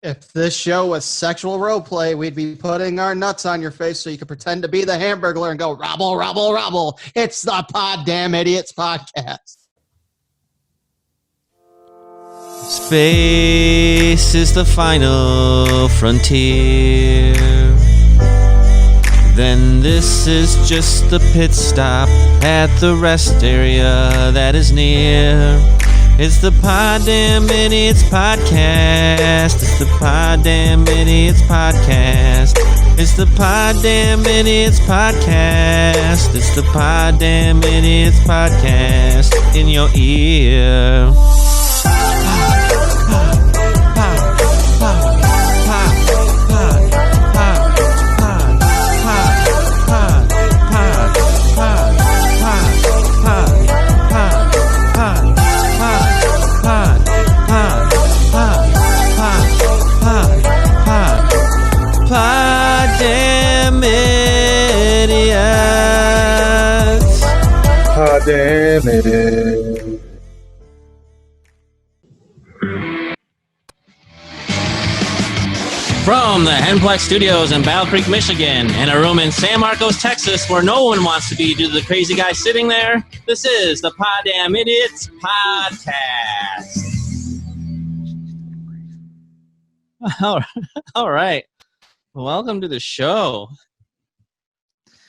If this show was sexual role play, we'd be putting our nuts on your face so you could pretend to be the Hamburglar and go, "Robble, robble, robble." It's the Poddamn Idiotz podcast. Space is the final frontier. Then this is just the pit stop at the rest area that is near. It's the Poddamn Idiots podcast. It's the Poddamn Idiots podcast. It's the Poddamn Idiots podcast. It's the Poddamn Idiots podcast in your ear. Poddamn Idiots. Poddamn Idiots. From the Henplex Studios in Battle Creek, Michigan, and a room in San Marcos, Texas, where no one wants to be due to the crazy guy sitting there, this is the Poddamn Idiots podcast. All right. Welcome to the show.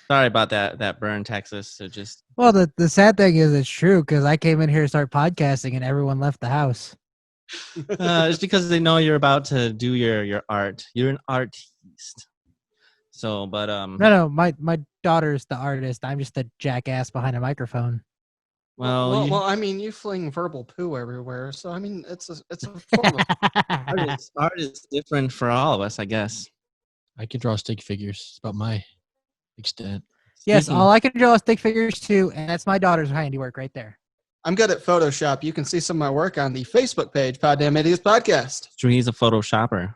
Sorry about that burn, Texas. So just well, the sad thing is it's true because I came in here to start podcasting and everyone left the house. it's because they know you're about to do your art. You're an artiste. So, but No, my daughter's the artist. I'm just a jackass behind a microphone. Well, I mean, you fling verbal poo everywhere, so I mean, it's a form of art is different for all of us, I guess. I can draw stick figures. It's about my extent. Yes, all I can draw is stick figures too, and that's my daughter's handiwork right there. I'm good at Photoshop. You can see some of my work on the Facebook page, Poddamn Idiots Podcast. True, he's a Photoshopper.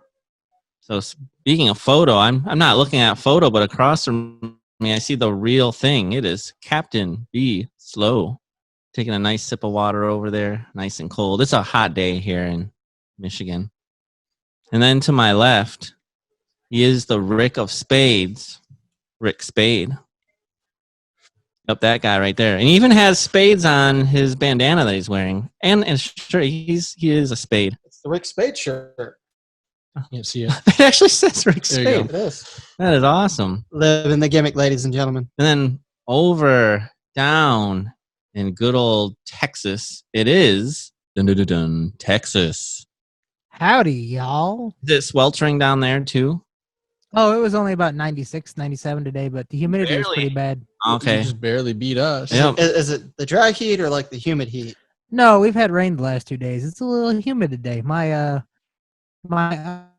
So speaking of photo, I'm not looking at photo, but across from me, I see the real thing. It is Captain B. Slow, taking a nice sip of water over there, nice and cold. It's a hot day here in Michigan. And then to my left, he is the Rick of Spades, Rick Spade. Yep, that guy right there. And he even has spades on his bandana that he's wearing. And sure, he is a spade. It's the Rick Spade shirt. I can't see it. It actually says Rick There you Spade. It is. That is awesome. Live in the gimmick, ladies and gentlemen. And then over, down in good old Texas, it is Texas. Howdy, y'all. Is it sweltering down there too? Oh, it was only about 96, 97 today, but the humidity was pretty bad. Okay. You just barely beat us. Yep. Is it the dry heat or like the humid heat? No, we've had rain the last 2 days. It's a little humid today. My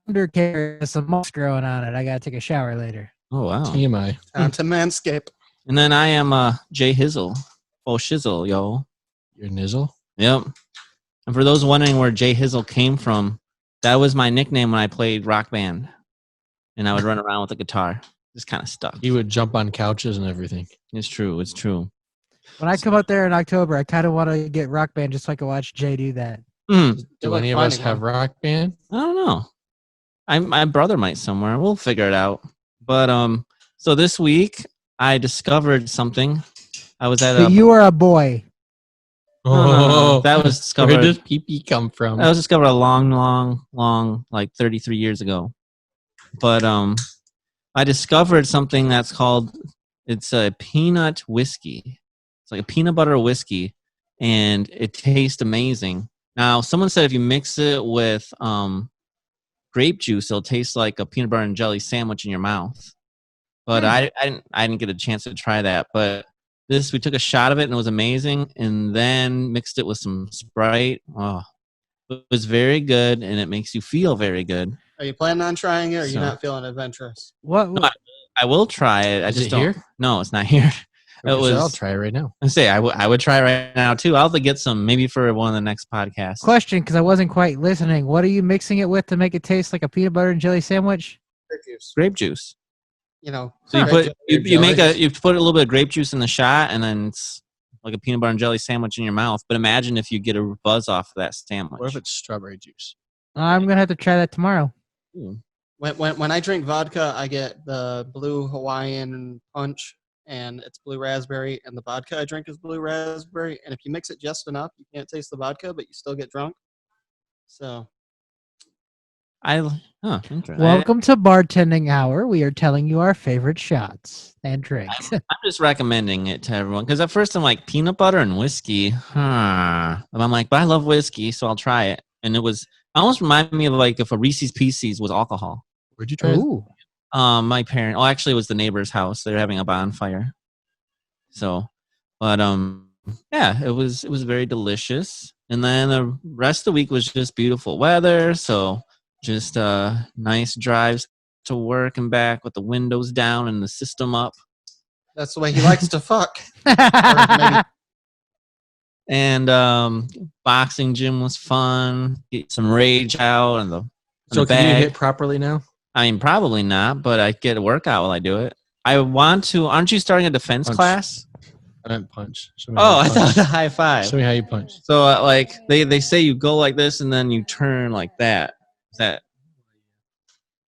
undercarriage has some moss growing on it. I gotta take a shower later. Oh, wow. TMI. Time to manscape. And then I am Jay Hizzle. Oh, shizzle, yo. Your nizzle? Yep. And for those wondering where Jay Hizzle came from, that was my nickname when I played Rock Band. And I would run around with a guitar. Just kind of stuck. He would jump on couches and everything. It's true. It's true. When I come out there in October, I kind of want to get Rock Band just so I can watch Jay do that. Mm. Do like any of us finding have rock band? I don't know. My brother might somewhere. We'll figure it out. But so this week I discovered something. I was at But you are a boy. No. That was discovered. Where did pee-pee come from? That was discovered a long, like 33 years ago. But I discovered something that's called, it's a peanut whiskey. It's like a peanut butter whiskey, and it tastes amazing. Now, someone said if you mix it with grape juice, it'll taste like a peanut butter and jelly sandwich in your mouth. But I didn't get a chance to try that. But we took a shot of it, and it was amazing, and then mixed it with some Sprite. Oh, it was very good, and it makes you feel very good. Are you planning on trying it, or are you So- not feeling adventurous? What? No, I will try it. I Is just it don't. here? No, it's not here. Okay, so I'll try it right now. I would try right now too. I'll have to get some maybe for one of the next podcasts. Question, because I wasn't quite listening. What are you mixing it with to make it taste like a peanut butter and jelly sandwich? Grape juice. Grape juice. You know. So you grape put juice. you put a little bit of grape juice in the shot, and then it's like a peanut butter and jelly sandwich in your mouth. But imagine if you get a buzz off of that sandwich. What if it's strawberry juice? I'm going to have to try that tomorrow. Ooh. When I drink vodka, I get the blue Hawaiian punch, and it's blue raspberry, and the vodka I drink is blue raspberry. And if you mix it just enough, you can't taste the vodka, but you still get drunk. So Interesting. Welcome to bartending hour. We are telling you our favorite shots and drinks. I'm just recommending it to everyone because at first I'm like peanut butter and whiskey. And I'm like, but I love whiskey, so I'll try it. And it almost reminded me of like if a Reese's Pieces was alcohol. Where'd you try it? Ooh. My parent. Actually, it was the neighbor's house. They're having a bonfire. So, but yeah, it was very delicious. And then the rest of the week was just beautiful weather. So just nice drives to work and back with the windows down and the system up. that's the way he likes to fuck. Or maybe And boxing gym was fun. Get some rage out and the So the can you bag. hit properly now? I mean, probably not, but I get a workout while I do it. I want to. Aren't you starting a defense Punch. class? I meant punch. Show me Oh, how I you thought punch. the high five. Show me how you punch. So like they say you go like this and then you turn like that.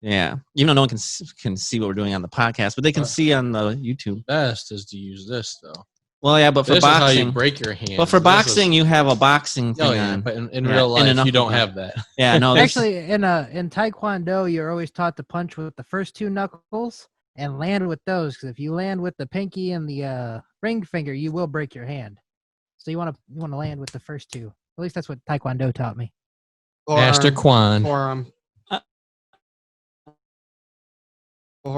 Yeah. Even though no one can see what we're doing on the podcast, but they can see on the YouTube. Best is to use this though. Well, yeah, but for This is how boxing, you break your hand. but for boxing, you have a boxing thing Oh yeah, on. but in Yeah, real in life, enough you don't of have that. Yeah, no. this- Actually, in Taekwondo, you're always taught to punch with the first two knuckles and land with those. Because if you land with the pinky and the ring finger, you will break your hand. So you want to land with the first two. At least that's what Taekwondo taught me. Master Quan. Forearm.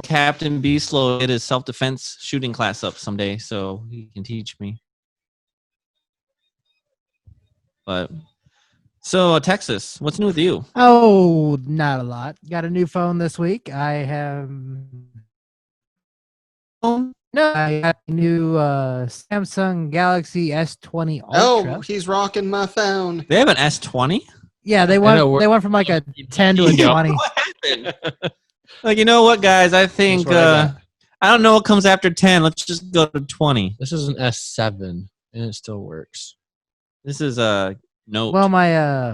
Captain Beaslow did his self-defense shooting class up someday, so he can teach me. But so Texas, what's new with you? Oh, not a lot. Got a new phone this week. I have I got a new Samsung Galaxy S20 Ultra. Oh, he's rocking my phone. They have an S20. Yeah, they went from like a 10 to a 20. What happened? Like, you know what, guys? I think That's what I got. I don't know what comes after 10. Let's just go to 20. This is an S7, and it still works. This is a Note. Well, my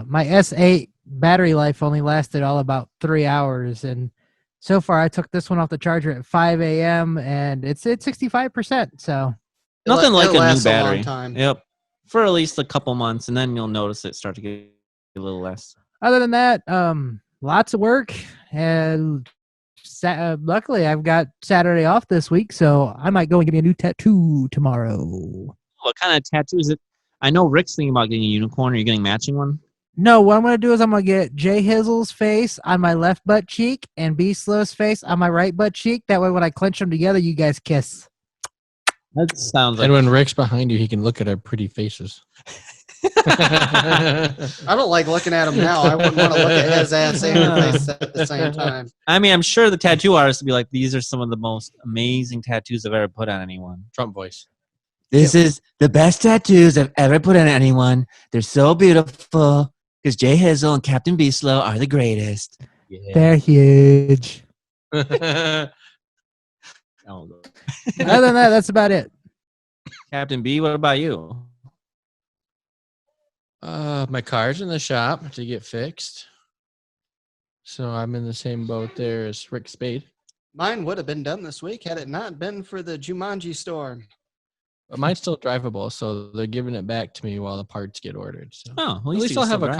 S8 battery life only lasted all about 3 hours, and so far I took this one off the charger at 5 a.m. and it's at 65%. So Nothing like a new lasts battery. long time. Yep, for at least a couple months, and then you'll notice it start to get a little less. other than that, lots of work, and luckily I've got Saturday off this week, so I might go and get me a new tattoo tomorrow. What kind of tattoo is it? I know Rick's thinking about getting a unicorn. Are you getting matching one? No, what I'm going to do is I'm going to get Jay Hizzle's face on my left butt cheek and B Slow's face on my right butt cheek. That way when I clench them together, you guys kiss. That sounds like And when Rick's behind you, he can look at our pretty faces. I don't like looking at him now. I wouldn't want to look at his ass and your face at the same time. I mean, I'm sure the tattoo artist would be like, these are some of the most amazing tattoos I've ever put on anyone. Trump voice. This is the best tattoos I've ever put on anyone. They're so beautiful because Jay Hizzle and Captain Beaslow are the greatest. Yeah. They're huge. Oh, Other than that, that's about it. Captain B, what about you? My car's in the shop to get fixed. So I'm in the same boat there as Rick Spade. Mine would have been done this week had it not been for the Jumanji storm. But mine's still drivable, so they're giving it back to me while the parts get ordered. So Oh, at least you I'll can have still a drive it.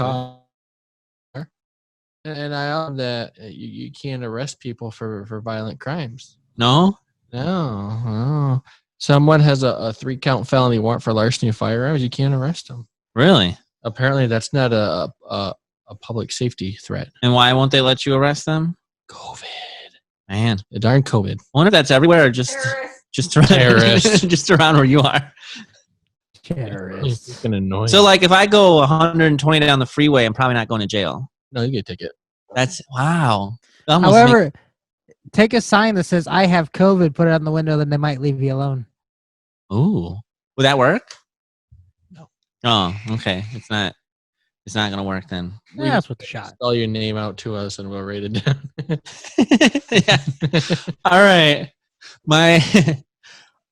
car. And I love that you can't arrest people for violent crimes. No? No. Someone has a 3-count felony warrant for larceny of firearms. You can't arrest them. Really? Apparently, that's not a public safety threat. And why won't they let you arrest them? COVID. Man, The darn COVID. I wonder if that's everywhere or just around, Terrorist. just around where you are. Terrorists. It's fucking annoying. So, like, if I go 120 down the freeway, I'm probably not going to jail. No, you get a ticket. That's wow. That almost However, take a sign that says "I have COVID," put it on the window, then they might leave you alone. ooh, would that work? No. Oh, okay. It's not going to work then. Yeah, that's what the shot. Spell your name out to us, and we'll write it down. Yeah. All right. My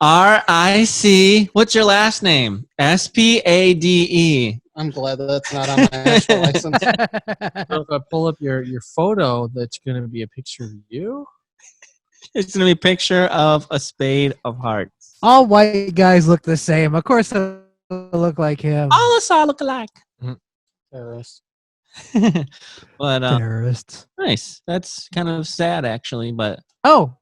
RIC. What's your last name? SPADE. I'm glad that's not on my actual license. So if I pull up your photo, that's going to be a picture of you. It's gonna be a picture of a spade of hearts. All white guys look the same. Of course, they look like him. All of us all look alike. Terrorist. But Terrorists. nice. That's kind of sad, actually. But Oh,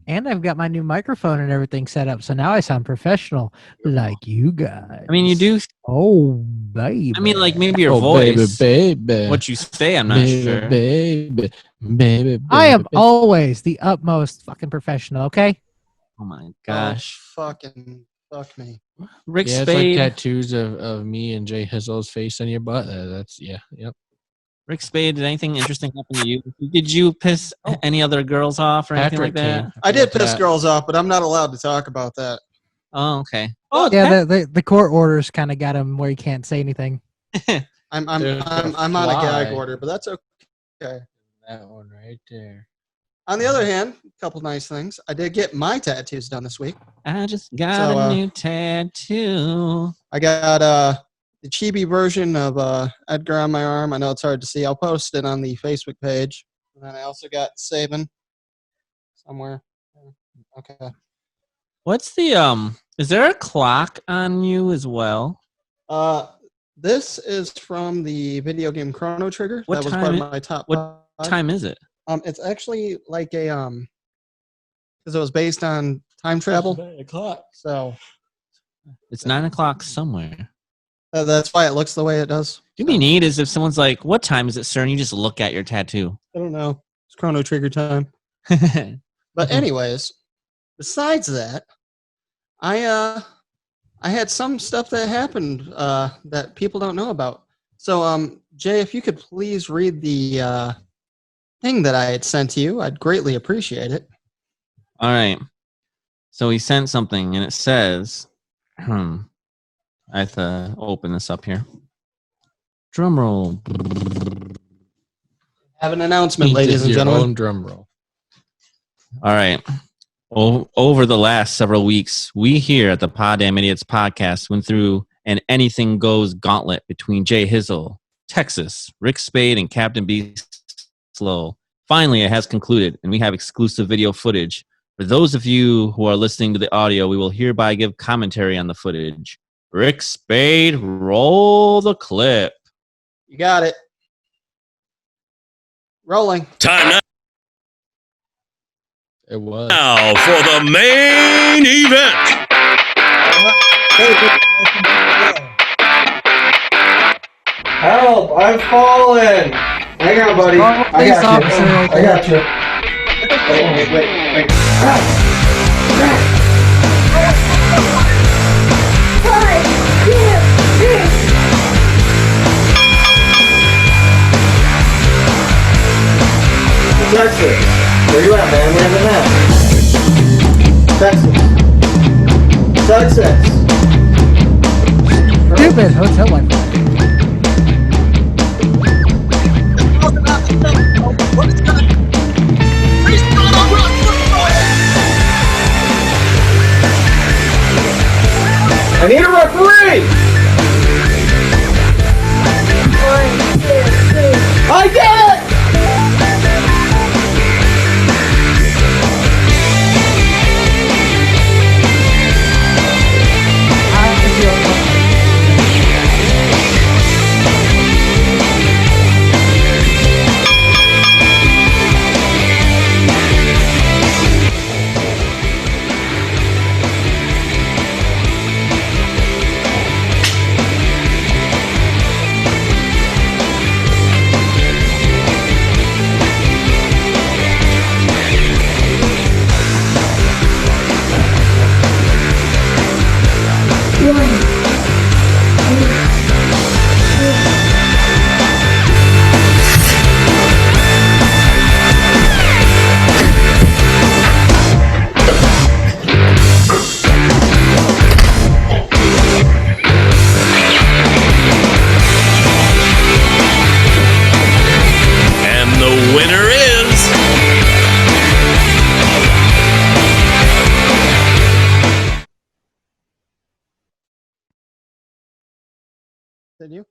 and I've got my new microphone and everything set up, so now I sound professional, like you guys. I mean, you do. Oh, baby. I mean, like maybe your Oh, voice. baby. What you say, I'm not sure. Baby. I am always the utmost fucking professional. Okay. Oh my gosh. Oh, fuck me. Rick Yeah, it's like Spade. tattoos of me and Jay Hizzle's face on your butt. That's yep. Rick Spade. Did anything interesting happen to you? Did you piss any other girls off or anything like that? I did piss girls off, but I'm not allowed to talk about that. Oh, okay. Oh, Yeah, the court orders kind of got him where he can't say anything. I'm There's a on a gag fly. order, but that's okay. That one right there. On the other hand, a couple nice things. I did get my tattoos done this week. I just got a new tattoo. I got the chibi version of Edgar on my arm. I know it's hard to see. I'll post it on the Facebook page. And then I also got Saban somewhere. Okay. What's the Is there a clock on you as well? This is from the video game Chrono Trigger. What that was time part of it- my top what five. Time is it? It's actually like a because it was based on time travel. So It's 9 o'clock somewhere. that's why it looks the way it does. It'd be neat is if someone's like, "What time is it, sir?" and you just look at your tattoo. I don't know. It's Chrono Trigger time. But anyways, besides that, I had some stuff that happened that people don't know about. So Jay, if you could please read the thing that I had sent to you, I'd greatly appreciate it. All right. So he sent something, and it says, I have to open this up here. Drum roll. Have an announcement, He ladies did and your gentlemen. own drum roll. All right. Over the last several weeks, we here at the Poddamn Idiots podcast went through an anything goes gauntlet between Jay Hizzle, Texas, Rick Spade, and Captain B. Slow. Finally, it has concluded, and we have exclusive video footage. For those of you who are listening to the audio, we will hereby give commentary on the footage. Rick Spade, roll the clip. You got it. Rolling. Time It was. now for the main event. Help! I'm falling! Hang on, buddy. I Police got you. officer right I got you. Wait. Texas. Where you at, man? Where's the map? Texas. Stupid hotel Wi-Fi. I need a referee! I did it! And the winner is Continue.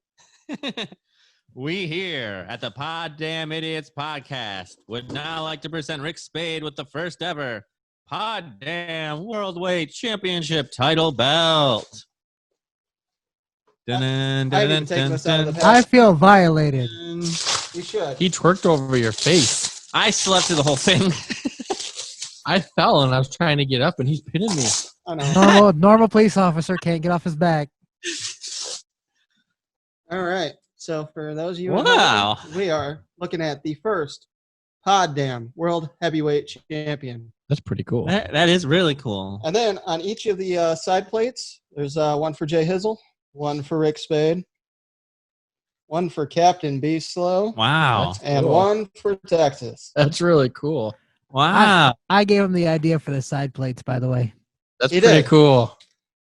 We here at the Poddamn Idiots podcast would now like to present Rick Spade with the first ever Poddamn World Championship title belt. I haven't even taken this out of the I pack. feel violated. You should. He twerked over your face. I slept through the whole thing. I fell and I was trying to get up and he's pinning me. I know. Normal police officer can't get off his back. All right. So for those of you, Wow. we are looking at the first Poddamn World Heavyweight Champion. That's pretty cool. That is really cool. And then on each of the side plates, there's one for Jay Hizzle, one for Rick Spade, one for Captain B Slow, Wow. and cool. one for Texas. That's really cool. Wow. I gave him the idea for the side plates, by the way. That's He pretty did. cool.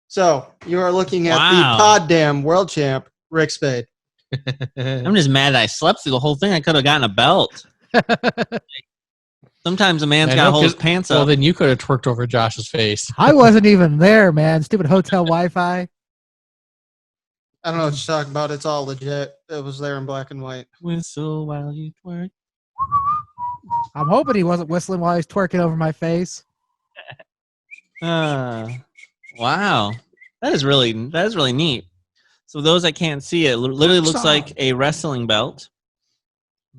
So you are looking at Wow. the Poddamn World Champ, Rick Spade. I'm just mad that I slept through the whole thing. I could have gotten a belt. Sometimes a man's I got to know, hold his 'cause- pants Well, up. then you could have twerked over Josh's face. I wasn't even there, man. Stupid hotel Wi-Fi. I don't know what you're talking about. It's all legit. It was there in black and white. Whistle while you twerk. I'm hoping he wasn't whistling while he's twerking over my face. Wow. That is really neat. So those that can't see it, literally looks like a wrestling belt.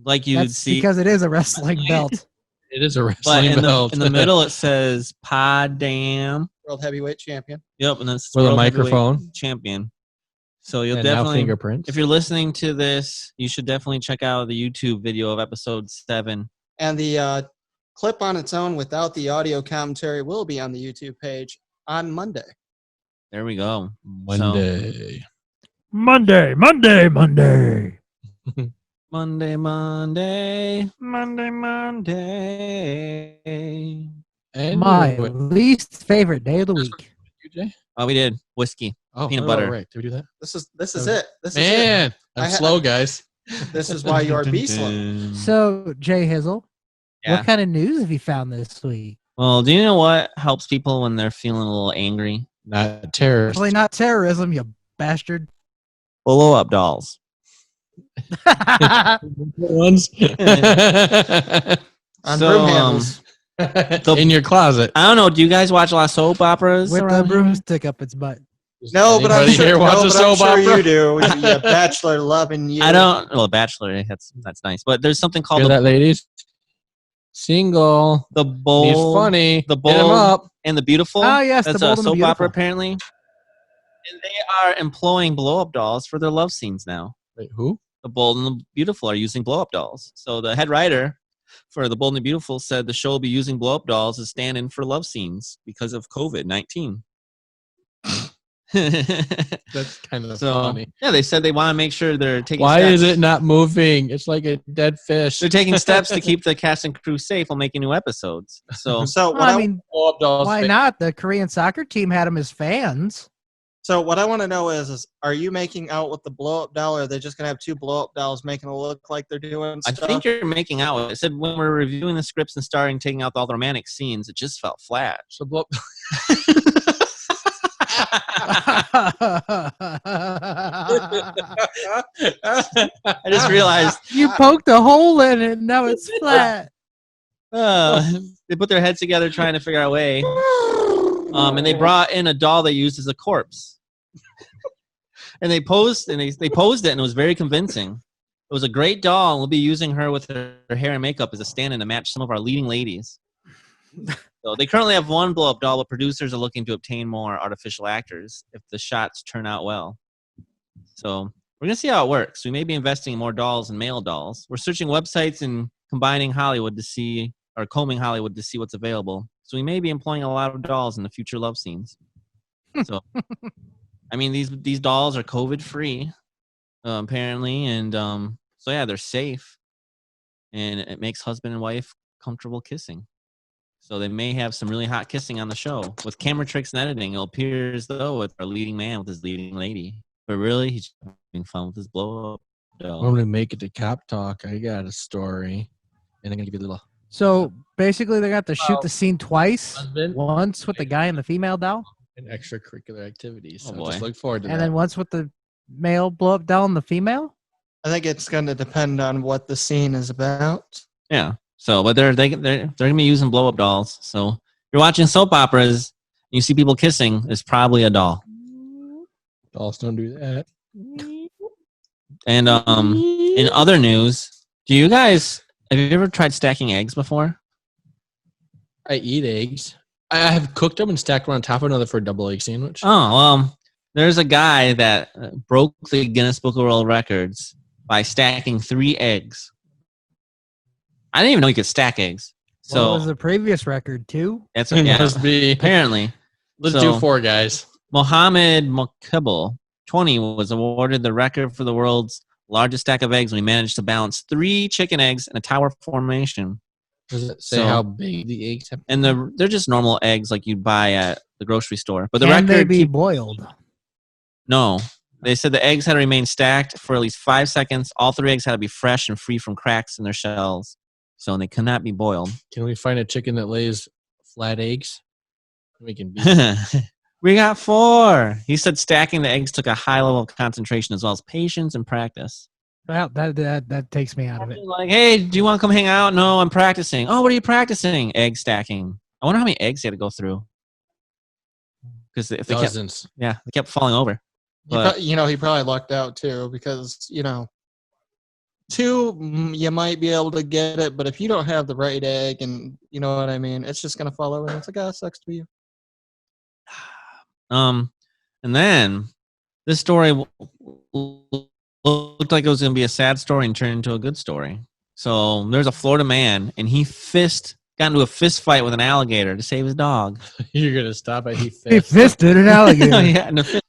Like you'd That's see. because it is a wrestling belt. It is a But wrestling belt. in the middle it says Poddamn. World Heavyweight Champion. Yep, and then it's With a World Heavyweight microphone. champion. So you'll And now definitely, fingerprints. if you're listening to this, you should definitely check out the YouTube video of episode 7. And the clip on its own without the audio commentary will be on the YouTube page on Monday. There we go. Monday. Monday. Monday. And My what, least favorite day of the week. you, Jay? Oh, we did whiskey. Oh, Peanut oh, butter. Right. Did we do that? This is it. This is Man, I'm I ha- slow, guys. it. This is why you are B slow. So, Jay Hizzle, Yeah. what kind of news have you found this week? Well, do you know what helps people when they're feeling a little angry? Not terrorist. Actually, not terrorism, you bastard. Blow up dolls. Ones. On So, broom handles. In your closet. I don't know. Do you guys watch a lot of soap operas? With the around here? broomstick up its butt. No, but I'm Anybody sure, here watch no, a but soap I'm sure opera? you do. You bachelor loving you. I don't. Well, Bachelor. That's nice. But there's something called Hear the, that, ladies? Single. the He's Bold funny. The Hit him Bold up. and the Beautiful. Oh, yes, The That's Bold a and the soap Beautiful. opera apparently. And they are employing blow up dolls for their love scenes now. Wait, who? The Bold and the Beautiful are using blow up dolls. So the head writer for the Bold and the Beautiful said the show will be using blow up dolls as stand-in for love scenes because of COVID-19. That's kind of So funny. yeah, they said they want to make sure they're taking. Why steps. is it not moving? It's like a dead fish. They're taking steps to keep the cast and crew safe while making new episodes. So So Well, what I mean, Blow-up dolls why face. not? The Korean soccer team had them as fans. So what I want to know is are you making out with the blow up doll, or are they just gonna have two blow up dolls making it look like they're doing I stuff? think you're making out with it. It said when we're reviewing the scripts and starting taking out all the romantic scenes, it just felt flat. So blow- I just realized You poked a hole in it, and now it's flat. they put their heads together trying to figure out a way. And they brought in a doll they used as a corpse. And they posed it and it was very convincing. It was a great doll, and we'll be using her with her hair and makeup as a stand-in to match some of our leading ladies. So they currently have one blow-up doll, but producers are looking to obtain more artificial actors if the shots turn out well. So we're gonna see how it works. We may be investing in more dolls and male dolls. We're searching websites and combing Hollywood to see what's available. So we may be employing a lot of dolls in the future love scenes. So, I mean, these dolls are COVID-free, apparently, and so yeah, they're safe, and it makes husband and wife comfortable kissing. So they may have some really hot kissing on the show. With camera tricks and editing, it'll appear as though it's our leading man with his leading lady. But really, he's having fun with his blow-up doll. I'm going to make it to Cop Talk. I got a story. And I'm going to give you a little. So basically, they got to shoot the scene twice. Husband. Once with the guy and the female doll, And extracurricular activities. Oh, So boy. just look forward to and that. then once with the male blow up doll and the female? I think it's going to depend on what the scene is about. Yeah. So, but they're gonna be using blow up dolls. So, if you're watching soap operas, you see people kissing. It's probably a doll. Dolls don't do that. And in other news, have you ever tried stacking eggs before? I eat eggs. I have cooked them and stacked one on top of another for a double egg sandwich. Oh, well, there's a guy that broke the Guinness Book of World Records by stacking 3 eggs. I didn't even know you could stack eggs. So What was the previous record, 2? that's It yeah, must be. apparently. Let's So- do 4, guys. Mohammed Mokibble, 20, was awarded the record for the world's largest stack of eggs when he managed to balance 3 chicken eggs in a tower formation. Does it say So- how big the eggs have? And they're just normal eggs like you'd buy at the grocery store. But the Can they record be boiled? No. They said the eggs had to remain stacked for at least 5 seconds. All 3 eggs had to be fresh and free from cracks in their shells. So they cannot be boiled. Can we find a chicken that lays flat eggs? We can beat We got 4. He said stacking the eggs took a high level of concentration as well as patience and practice. Well, that takes me out of it. Like, hey, do you want to come hang out? No, I'm practicing. Oh, what are you practicing? Egg stacking. I wonder how many eggs he had to go through. Because if they kept, dozens. they kept falling over. He But he probably lucked out too because 2 you might be able to get it, but if you don't have the right egg and you know what I mean, it's just gonna fall over. And it's like, ah, sucks to be you. and then this story looked like it was going to be a sad story and turned into a good story. So there's a Florida man, and he got into a fist fight with an alligator to save his dog. You're gonna stop at he He fist. fisted an alligator. Yeah, in a fist.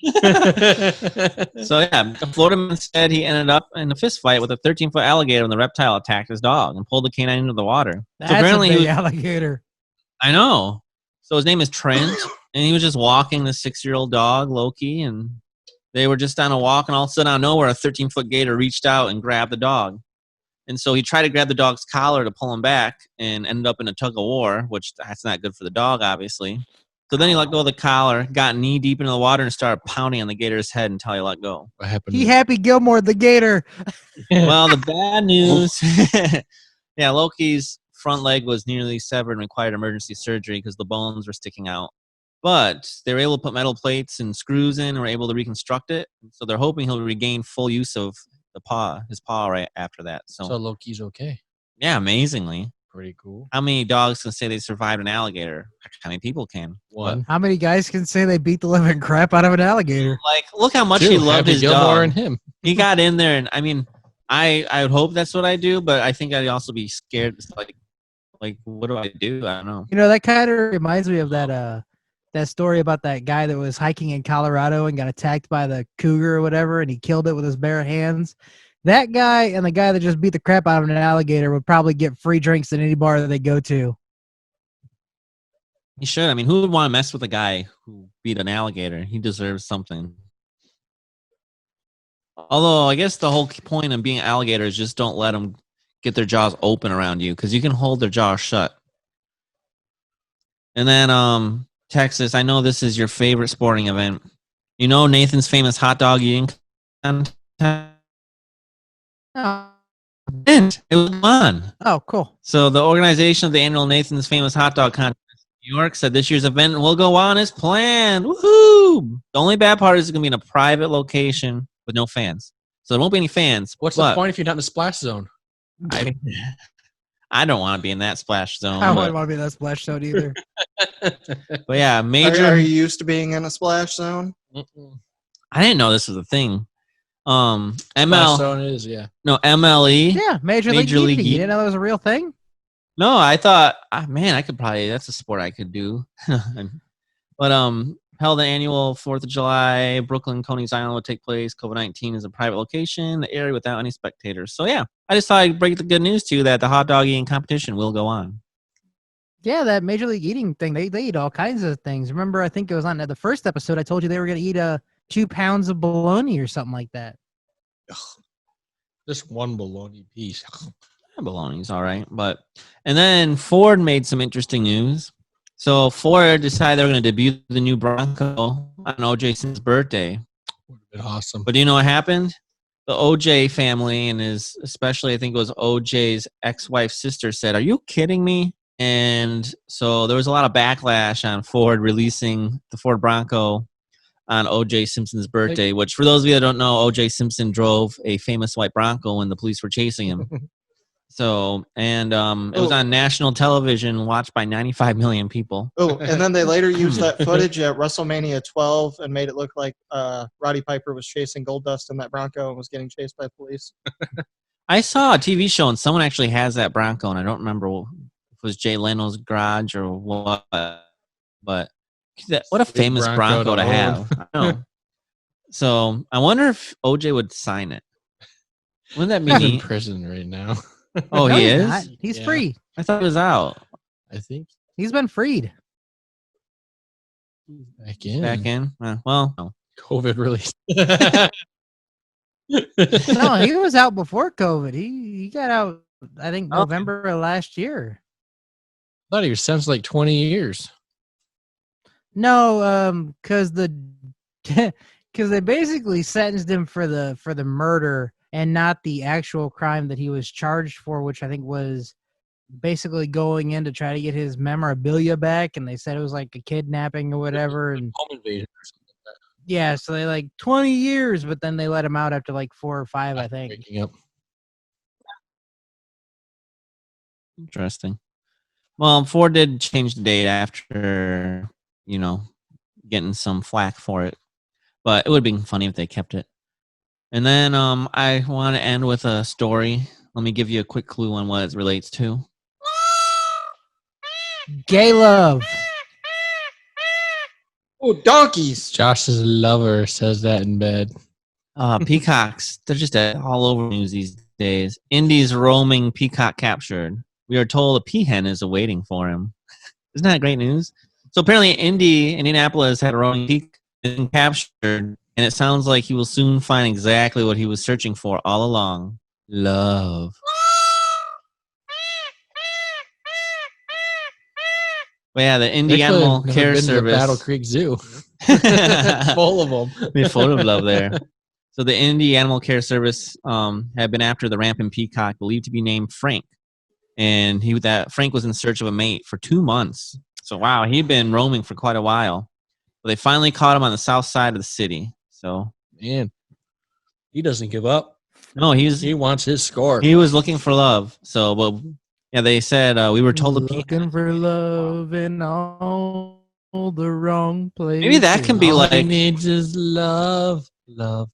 So yeah, the Florida man said he ended up in a fist fight with a 13-foot alligator when the reptile attacked his dog and pulled the canine into the water. That's So apparently a he big was- alligator. I know. So his name is Trent, and he was just walking the 6-year-old dog, Loki, and they were just on a walk, and all of a sudden out of nowhere, a 13-foot gator reached out and grabbed the dog. And so he tried to grab the dog's collar to pull him back and ended up in a tug of war, which that's not good for the dog, obviously. So then he let go of the collar, got knee deep into the water, and started pounding on the gator's head until he let go. What happened? He Happy Gilmore the gator. Well, the bad news, yeah, Loki's front leg was nearly severed and required emergency surgery because the bones were sticking out. But they were able to put metal plates and screws in and were able to reconstruct it. So they're hoping he'll regain full use of his paw right after that. So So Loki's okay. yeah, amazingly. Pretty cool. How many dogs can say they survived an alligator? How many people can? One. How many guys can say they beat the living crap out of an alligator? Like, look how much 2, he loved Happy his Gilmore dog. and him. He got in there, and I mean, I would hope that's what I do, but I think I'd also be scared. It's like, what do I do? I don't know. You know, that kind of reminds me of that story about that guy that was hiking in Colorado and got attacked by the cougar or whatever, and he killed it with his bare hands. That guy and the guy that just beat the crap out of an alligator would probably get free drinks at any bar that they go to. He should. I mean, who would want to mess with a guy who beat an alligator? He deserves something. Although, I guess the whole point of being an alligator is just don't let them get their jaws open around you because you can hold their jaws shut. And then, Texas, I know this is your favorite sporting event. You know Nathan's famous hot dog eating contest? It was fun. Oh, cool. So the organization of the annual Nathan's Famous Hot Dog Contest in New York said this year's event will go on as planned. Woohoo! The only bad part is it's going to be in a private location with no fans. So there won't be any fans. What's the point if you're not in the splash zone? I don't want to be in that splash zone. I But, wouldn't want to be in that splash zone either. but yeah, major. Are you used to being in a splash zone? I didn't know this was a thing. Splash zone is, yeah. MLE. Yeah, Major League Eating. You didn't know that was a real thing? No, I thought, man, I could probably, that's a sport I could do. But held the annual 4th of July, Brooklyn, Coney's Island would take place. COVID-19 is a private location, the area without any spectators. So yeah, I just thought I'd break the good news to you that the hot dog eating competition will go on. Yeah, that Major League Eating thing, they eat all kinds of things. Remember, I think it was on the first episode, I told you they were going to eat 2 pounds of bologna or something like that. Just one bologna piece. Bologna's all right. And then Ford made some interesting news. So Ford decided they were going to debut the new Bronco on O.J. Simpson's birthday. Would have been awesome. But do you know what happened? The OJ family and especially I think it was OJ's ex-wife's sister said, "Are you kidding me?" And so there was a lot of backlash on Ford releasing the Ford Bronco on OJ Simpson's birthday, which for those of you that don't know, OJ Simpson drove a famous white Bronco when the police were chasing him. So, and it was on national television, watched by 95 million people. Oh, and then they later used that footage at WrestleMania 12 and made it look like Roddy Piper was chasing Goldust in that Bronco and was getting chased by police. I saw a TV show and someone actually has that Bronco, and I don't remember if it was Jay Leno's garage or what, but what a famous Bronco to have. I know. So I wonder if OJ would sign it. Wouldn't that be He's in neat? prison right now. Oh, No, he he's is? not. He's Yeah. free. I thought he was out. I think He's been freed. back in. Back in? Well, no. COVID release. No, he was out before COVID. He got out, I think, Okay. November of last year. I thought he was sentenced like 20 years. No, because because they basically sentenced him for the murder and not the actual crime that he was charged for, which I think was basically going in to try to get his memorabilia back. And they said it was like a kidnapping or whatever. And Home invasion or something like yeah, so they like 20 years, but then they let him out after like 4 or 5, I that. think. Waking up. Interesting. Well, Ford did change the date after, getting some flack for it. But it would have been funny if they kept it. And then I want to end with a story. Let me give you a quick clue on what it relates to. Gay love. Oh, donkeys! Josh's lover says that in bed. Peacocks. They're just all over the news these days. Indy's roaming peacock captured. We are told a peahen is awaiting for him. Isn't that great news? So apparently Indianapolis had a roaming peacock been captured, and it sounds like he will soon find exactly what he was searching for all along. Love. But yeah, the Indy They could've Animal never Care been to the Service. Battle Creek Zoo. Full of them. Be full of love there. So the Indy Animal Care Service had been after the rampant peacock, believed to be named Frank, and Frank was in search of a mate for 2 months. So wow, he'd been roaming for quite a while. But they finally caught him on the south side of the city. So Man, he doesn't give up. no, He wants his score. he was looking for love. So, but yeah, they said we were told to Looking for love in all the wrong places. Maybe that can be all like he needs is love. Love.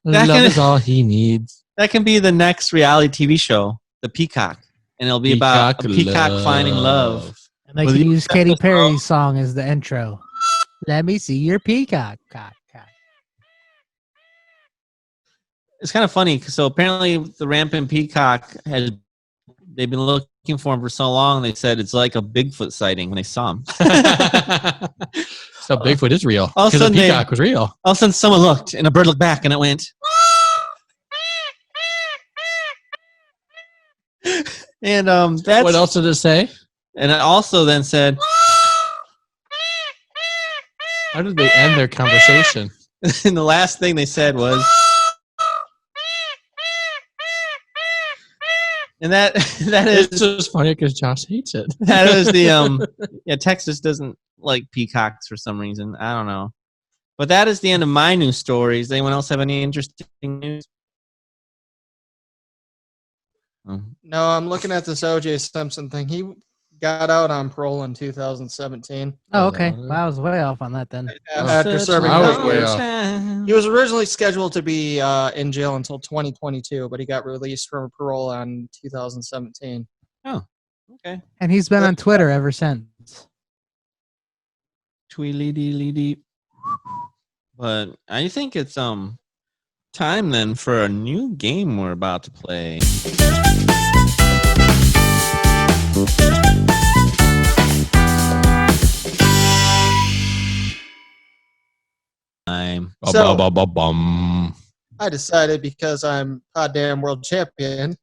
That Love can- is all he needs. that can be the next reality TV show, The Peacock, and it'll be about a peacock finding love. And they Well, can you- use Katy Perry's song as the intro. Let me see your peacock. Cock. It's kind of funny. So apparently, the rampant peacock they've been looking for him for so long. They said it's like a Bigfoot sighting when they saw him. So Bigfoot is real. All of a Because the sudden peacock was real. All of a sudden, someone looked, and a bird looked back, and it went. And that's What else did it say? And it also then said, How did they end their conversation? and the last thing they said was, and that It's is just funny because Josh hates it. that is the Texas doesn't like peacocks for some reason. I don't know. But that is the end of my news stories. Anyone else have any interesting news? Oh. No, I'm looking at this O.J. Simpson thing. He got out on parole in 2017 Oh, okay. Well, I was way off on that then. after serving I was 9 way years. off. He was originally scheduled to be in jail until 2022, but he got released from parole on 2017. Okay. And he's been on Twitter ever since. Tweely-dee-lee-dee. But I think it's time then for a new game we're about to play. So- Ba-ba-ba-ba-bum. I decided, because I'm Poddamn World Champion,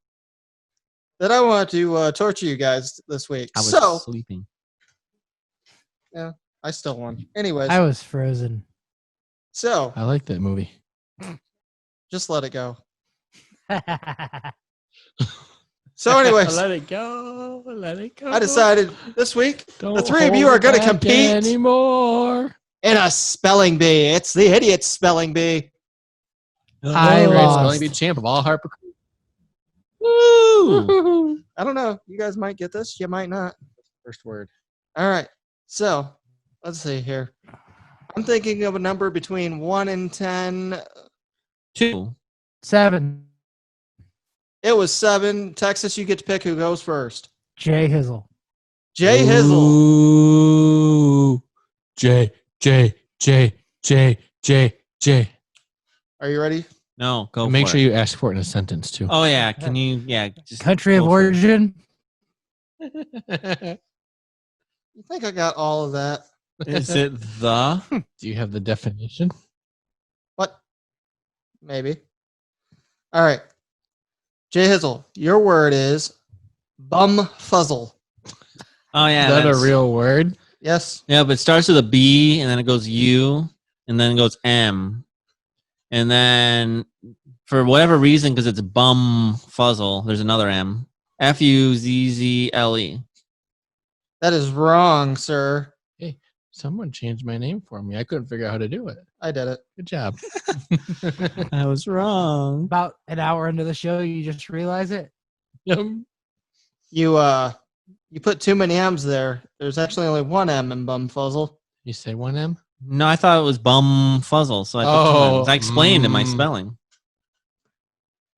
that I want to torture you guys this week. I was So, sleeping. I still won. Anyways, I was frozen. so I like that movie. Just let it go. So, anyways, Let it go. Let it go. I decided this week Don't the three of you hold are it going to back compete anymore. in a spelling bee. It's the Idiotz spelling bee. I Great lost. spelling bee champ of all Harper. Woo! I don't know. You guys might get this. You might not. First word. All right. So, let's see here. I'm thinking of a number between 1 and 10. 2. 7. It was 7. Texas, you get to pick who goes first. Jay Hizzle. Jay Hizzle. Ooh. J. Are you ready? No, go Make for sure it. you ask for it in a sentence too. Oh yeah, can you? Yeah, just Country of go for it. origin. You think I got all of that? Is it the? Do you have the definition? What? Maybe. All right. Jay Hizzle, your word is bumfuzzle. Oh yeah, Is that a that's- real word? Yes. Yeah, but it starts with a B and then it goes U and then it goes M, and then for whatever reason, because it's bum fuzzle, there's another M. Fuzzle. That is wrong, sir. Someone changed my name for me. I couldn't figure out how to do it. I did it. Good job. I was wrong. About an hour into the show, you just realize it. You put too many M's there. There's actually only one M in bumfuzzle. You say one M? No, I thought it was bum fuzzle, so I put two M's. I explained in my spelling.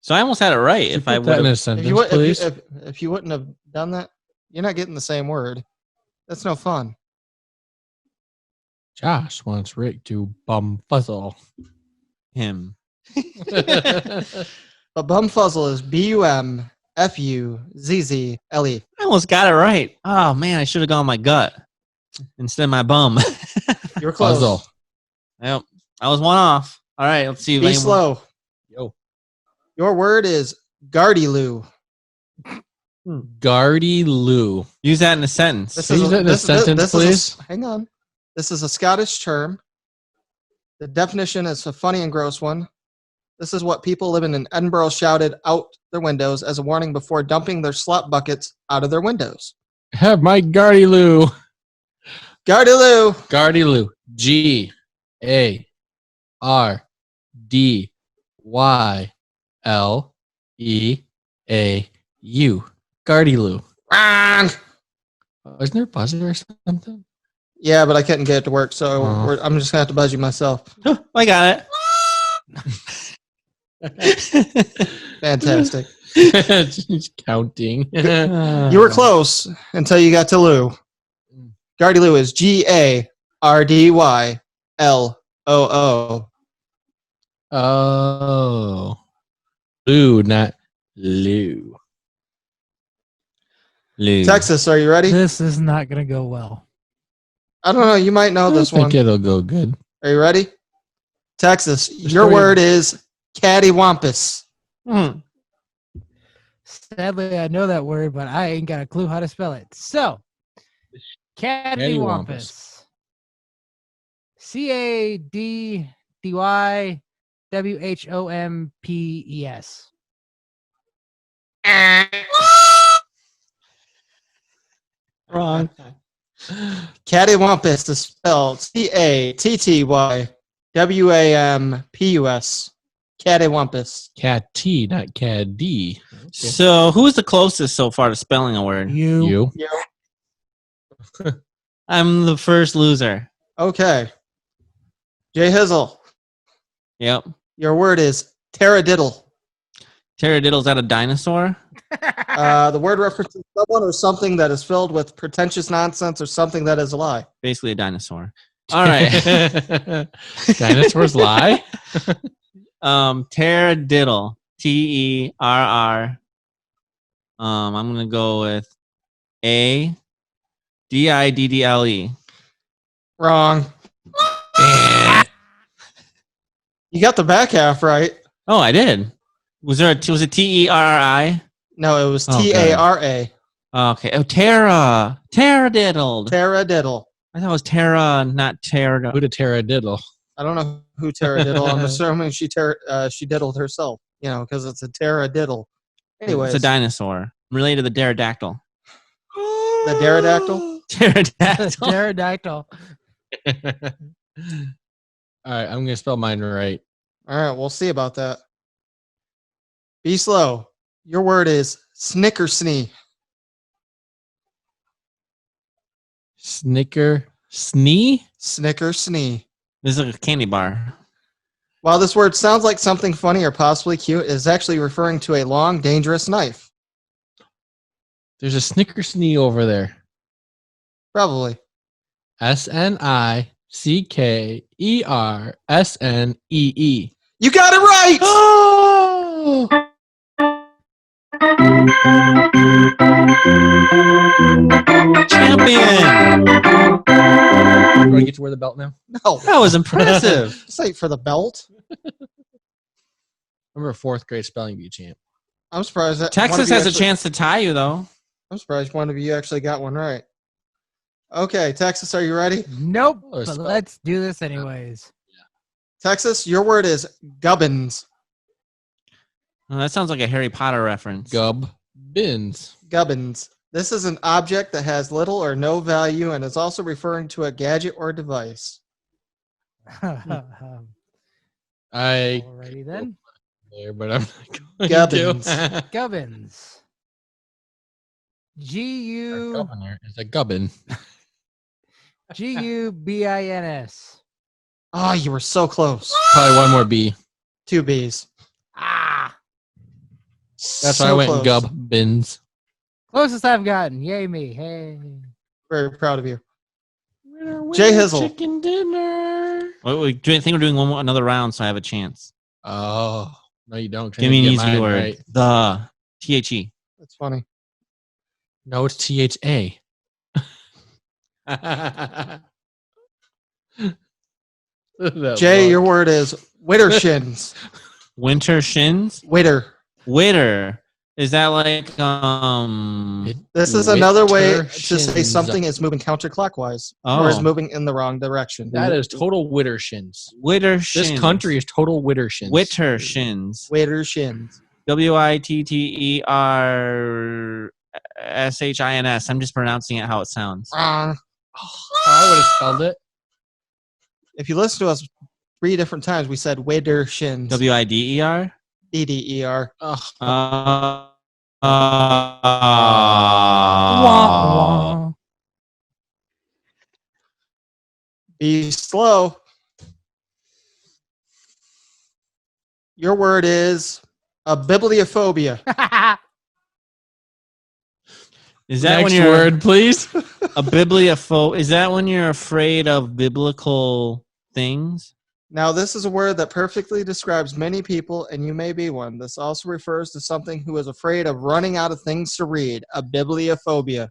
So I almost had it right if I Put that in would a have. sentence, If you, would, please. if you wouldn't have done that, you're not getting the same word. That's no fun. Josh wants Rick to bumfuzzle. Him. But bumfuzzle is BUMFUZZLE. I almost got it right. Oh man, I should have gone my gut instead of my bum. You were close. Puzzle. Yep, I was one off. All right, let's see. if Be anyone- slow. Yo. Your word is Gardyloo. Gardy Lou. Use that in a sentence. Use it in a sentence, please. Hang on. This is a Scottish term. The definition is a funny and gross one. This is what people living in Edinburgh shouted out their windows as a warning before dumping their slop buckets out of their windows. Have my Gardy Lou. Gardyloo. Gardy Lou. GARDYLEAU. Gardy Lou. Wrong. Isn't there a buzzer or something? Yeah, but I couldn't get it to work, so Oh. I'm just going to have to buzz you myself. I got it. Fantastic. Just counting. You were close until you got to Lou. Gardyloo is GARDYLOO. Oh. Lou, not Lou. Lou. Texas, are you ready? This is not going to go well. I don't know. You might know I this think one. it'll go good. Are you ready? Texas, your story- word is cattywampus. Sadly, I know that word, but I ain't got a clue how to spell it. So, cattywampus. CADDYWHOMPES. Wrong. Cattywampus is spelled CATTYWAMPUS. Cattywampus. Cat T, not Cat D. So, who's the closest so far to spelling a word? You. I'm the first loser. Okay. Jay Hizzle, Yep. your word is taradiddle. Pterodiddle's that a dinosaur? The word references someone or something that is filled with pretentious nonsense or something that is a lie. Basically a dinosaur. All right. Dinosaurs lie? Pterodiddle. TERR. I'm gonna go with ADIDDLE. Wrong. You got the back half right. Oh, I did. Was it TERRI? No, it was Oh, good. TARA. Okay. Oh, Terradiddled. Taradiddle. I thought it was Terra, not Terra. Who to Terra Diddle? I don't know who Tara Diddle. I'm assuming she diddled herself, because it's a Tara Diddle. Anyways. It's a dinosaur. Related to the pterodactyl. The pterodactyl? Pterodactyl. Pterodactyl. All right, I'm gonna spell mine right. All right, we'll see about that. Be slow. Your word is snickersnee. Snickersnee? Snickersnee. This is a candy bar. While this word sounds like something funny or possibly cute, it is actually referring to a long, dangerous knife. There's a snickersnee over there. Probably. SNICKERSNEE. You got it right! Oh! Champion! Do I get to wear the belt now? No. That was impressive. This ain't for the belt. Remember a 4th grade spelling bee champ. I'm surprised that Texas has a chance to tie you, though. I'm surprised one of you actually got one right. Okay, Texas, are you ready? Nope. Oh, But spell- let's do this anyways. Texas, your word is gubbins. Oh, that sounds like a Harry Potter reference. Gubbins. Gubbins. This is an object that has little or no value and is also referring to a gadget or device. Alrighty then. There, but I'm not going Gubbins. to. Gubbins. Governor is a gubbin. Gubbins. Oh, you were so close. Probably one more B. 2 B's. Ah, That's why I went gubbins. closest I've gotten. Yay me. Hey. Very proud of you. Jay Hizzle. Chicken dinner. Wait, do you think we're doing another round so I have a chance? Oh, no, you don't. Give me an Get easy mine word. right. The. THE. That's funny. No, it's THA. Jay, your word is widdershins. Winter shins. Widder. Witter. Is that like This is another way to say Wittershins. something is moving counterclockwise or is Oh. moving in the wrong direction. That is total widdershins. Witter shins? This country is total widdershins. Witter shins. Widdershins. WITTERSHINS. I'm just pronouncing it how it sounds. I would have spelled it. If you listen to us 3 different times, we said widdershins. WIDER. EDER. Be slow. Your word is a bibliophobia. Is that Next when you're word, please? a bibliophobe? Is that when you're afraid of biblical things? Now, this is a word that perfectly describes many people, and you may be one. This also refers to something who is afraid of running out of things to read. A bibliophobia.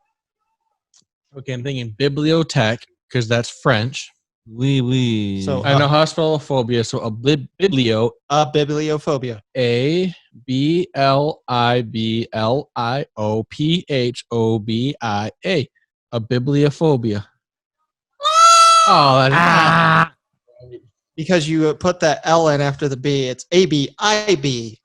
Okay, I'm thinking bibliothèque because that's French. Oui, oui. So- I know how to spell phobia, so a biblio, A bibliophobia. ABLIBLIOPHOBIA. A bibliophobia. Oh, that's Because you put that L in after the B. It's ABIB.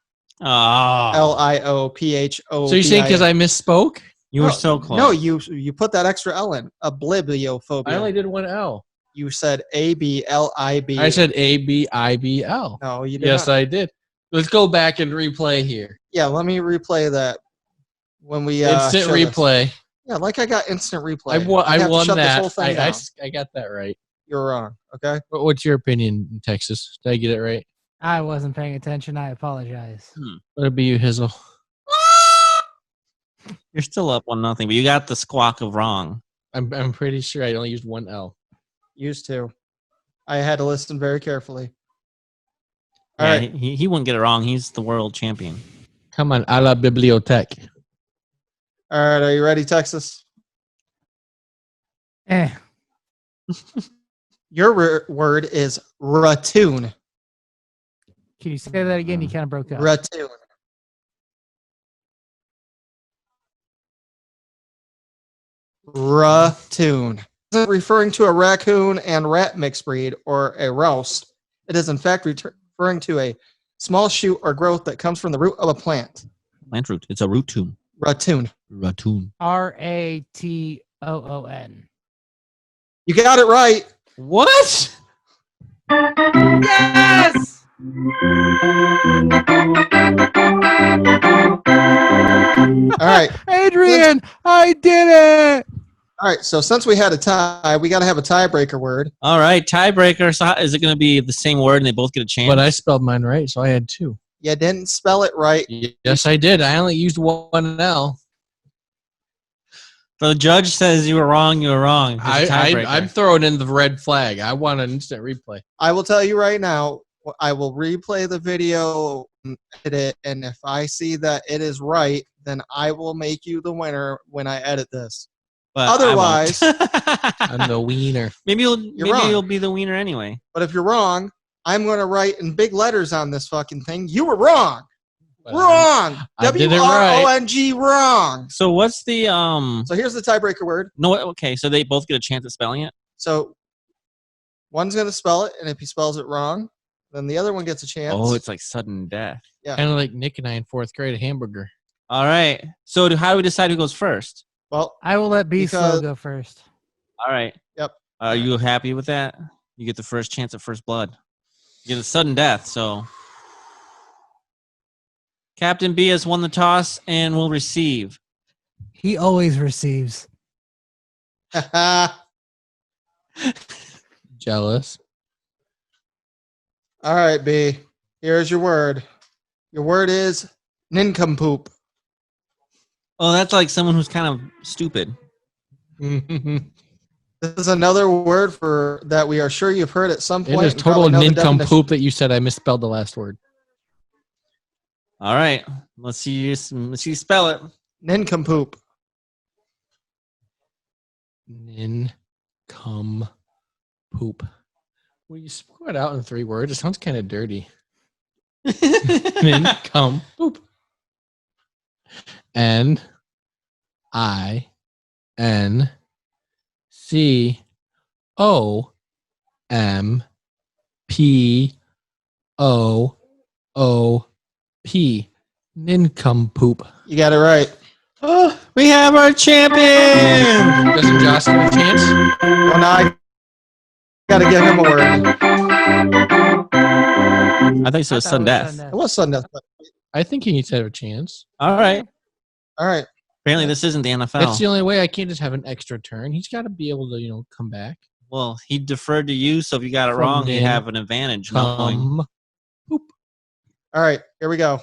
Oh, LIOPHOBIA. so you're saying because I misspoke? you were so close. No, you put that extra L in. A bibliophobia. I only did one L. You said ABLIB. I said ABIBL. No, you did Yes, not. I did. Let's go back and replay here. Yeah, let me replay that when we Instant show this. replay. Yeah, like I got instant replay. I have to won shut this that. whole thing down. I got that right. You're wrong. Okay. What's your opinion in Texas? Did I get it right? I wasn't paying attention. I apologize. Let it be you, Hizzle. You're still up 1-0, but you got the squawk of wrong. I'm pretty sure I only used one L. Used to. I had to listen very carefully. All Yeah, right. he wouldn't get it wrong. He's the world champion. Come on, a la bibliothèque. All right. Are you ready, Texas? Eh. Your word is ratoon. Can you say that again? You kind of broke up. Ratoon. Ratoon. isn't referring to a raccoon and rat mixed breed or a roust. It is in fact referring to a small shoot or growth that comes from the root of a plant. Plant root. It's a root tune. Ratoon. Ratoon. Ratoon. You got it right. What? Yes. All right. Adrian, I did it. All right. So since we had a tie, we got to have a tiebreaker word. All right, tiebreaker. So is it going to be the same word and they both get a chance? But I spelled mine right, so I had 2. You didn't spell it right. Yes, I did. I only used one L. The judge says you were wrong. You were wrong. There's a tiebreaker. I'm throwing in the red flag. I want an instant replay. I will tell you right now, I will replay the video and edit it, and if I see that it is right, then I will make you the winner when I edit this. But Otherwise, I'm the wiener. maybe wrong. you'll be the winner anyway. but if you're wrong, I'm going to write in big letters on this fucking thing. You were wrong. But Wrong. I did it right. WRONG wrong. So what's the So here's the tiebreaker word. No, okay. So they both get a chance at spelling it. So one's going to spell it, and if he spells it wrong, then the other one gets a chance. Oh, it's like sudden death. Kind of like Nick and I in 4th grade, a hamburger. All right. So how do we decide who goes first? Well, I will let B Because- Slow go first. All right. Yep. Are you happy with that? You get the first chance at first blood. You get a sudden death. So Captain B has won the toss and will receive. He always receives. Jealous. all right, B. Here's your word. Your word is nincompoop. Oh, that's like someone who's kind of stupid. This is another word for that we are sure you've heard at some It point. is and total probably know the definition. nincompoop that you said I misspelled the last word. All right. Let's see you spell it. Nincompoop. Nincompoop. Will you spell it out in 3 words? It sounds kind of dirty. Nincompoop. NINCOMPOOP. Nincompoop. You got it right. Oh, we have our champion. Doesn't Josh get a chance? Well, now I got to give him a word. I think so. I It's thought sudden it was death. sudden death. It was sudden death. But, I think he needs to have a chance. All right. all right. Apparently, this isn't the That's NFL. the only way. I can't just have an extra turn. He's got to be able to, come back. Well, he deferred to you, so if you got it From wrong, you in- have an advantage. Knowing. Come. All right. Here we go.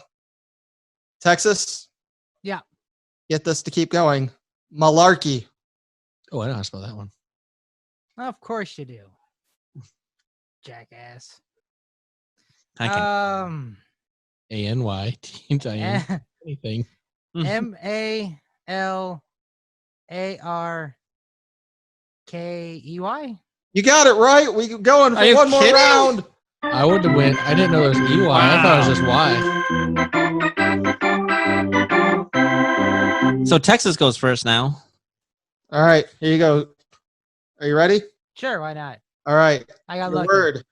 Texas. Yeah. Get this to keep going. Malarkey. Oh, I know how to spell that one. Of course you do. Jackass. I can. ANY. Diane. Anything. MALARKEY. You got it right. We going Are for you one more kidding? round. I would have went. I didn't know there was EY. I thought it was just Y. So Texas goes first now. All right. Here you go. Are you ready? Sure, why not? All right. I got Your lucky. word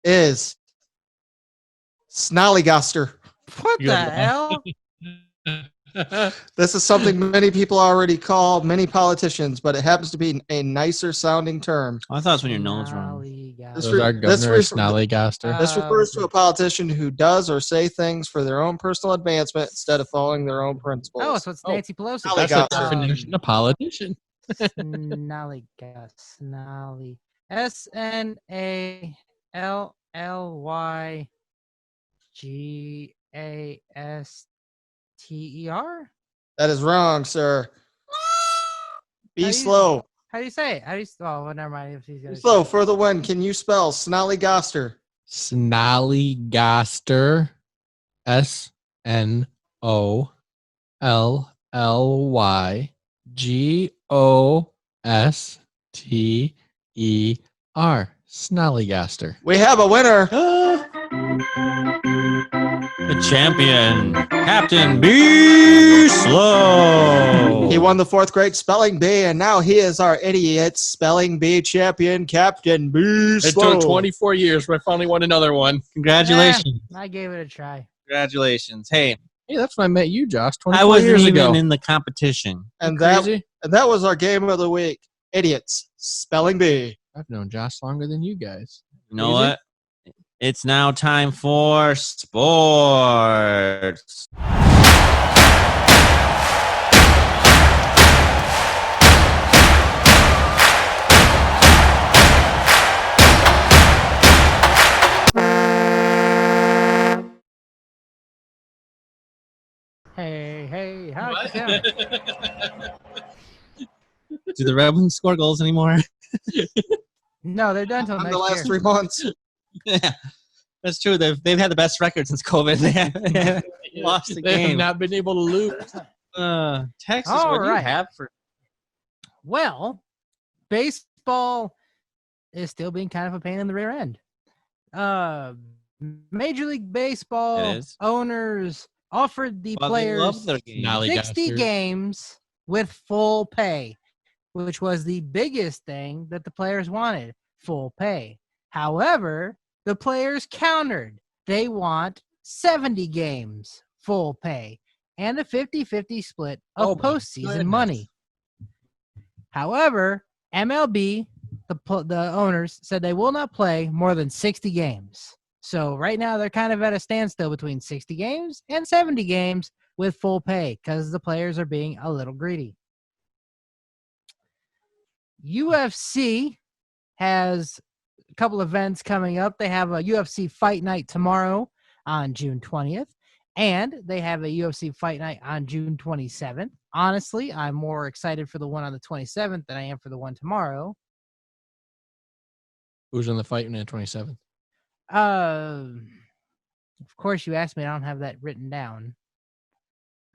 is snollygoster. What You the got hell? This is something many people already call many politicians, but it happens to be a nicer sounding term. Oh, I thought it was when your nose wrong. Snollygoster. This Those re- are this Governor refer- Snollygoster. This refers to a politician who does or say things for their own personal advancement instead of following their own principles. Oh, so it's Oh. Nancy Pelosi. Snollygoster. That's the definition of politician. Snollygoster. Snolly. SNALYGASTER? That is wrong, sir. Be How do you- slow. How do you say it? How do you? Oh, well, never mind. If he's Be gonna slow for the win. Can you spell snollygoster? Snollygoster. SNOLLYGOSTER. Snollygoster. We have a winner. The champion, Captain B. Slow. He won the 4th grade spelling bee, and now he is our Idiotz spelling bee champion, Captain B. It Slow. took 24 years, but I finally won another one. Congratulations. I gave it a try. Congratulations. Hey, Hey, that's when I met you, Josh, 24 I wasn't years even ago. in the competition. And Crazy. that was our game of the week. Idiotz spelling bee. I've known Josh longer than you guys. You know Easy. what? It's now time for sports. Hey, how's it going? Do the Red Wings score goals anymore? No, they're done until In next the last year. 3 months. Yeah, that's true. They've had the best record since COVID. They haven't lost a They have game. not been able to lose. Texas, All what do you right. have for? Well, baseball is still being kind of a pain in the rear end. Major League Baseball It is. owners offered the Well, they love players their game. Nolly 60 Gossers. games with full pay, which was the biggest thing that the players wanted, full pay. However, the players countered. They want 70 games, full pay, and a 50-50 split of Oh my postseason goodness. money. However, MLB, the owners, said they will not play more than 60 games. So right now they're kind of at a standstill between 60 games and 70 games with full pay because the players are being a little greedy. UFC has a couple events coming up. They have a UFC Fight Night tomorrow on June 20th, and they have a UFC Fight Night on June 27th. Honestly, I'm more excited for the one on the 27th than I am for the one tomorrow. Who's in the fight in the 27th? Of course, you asked me. I don't have that written down.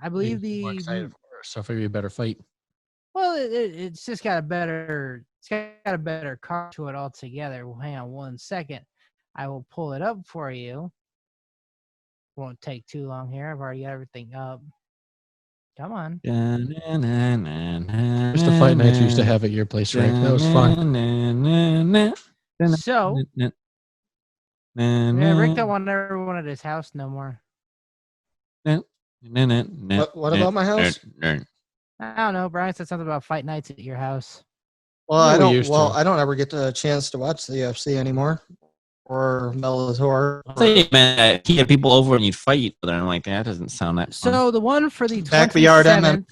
I believe More excited for it, so I figure you better fight. Well, it's just got a better card to it altogether. Well, hang on one second. I will pull it up for you. Won't take too long here. I've already got everything up. Come on. Just Just the fight nights you used to have at your place, Rick. That was fun. So, yeah, Rick don't want everyone at his house no more. What about my house? I don't know. Brian said something about fight nights at your house. Well, Yeah, we used to. I don't ever get the chance to watch the UFC anymore, or Bellator. I thought you meant that he had people over and you'd fight each other. I'm like, that doesn't sound that fun. So the one for the Backyard 27th,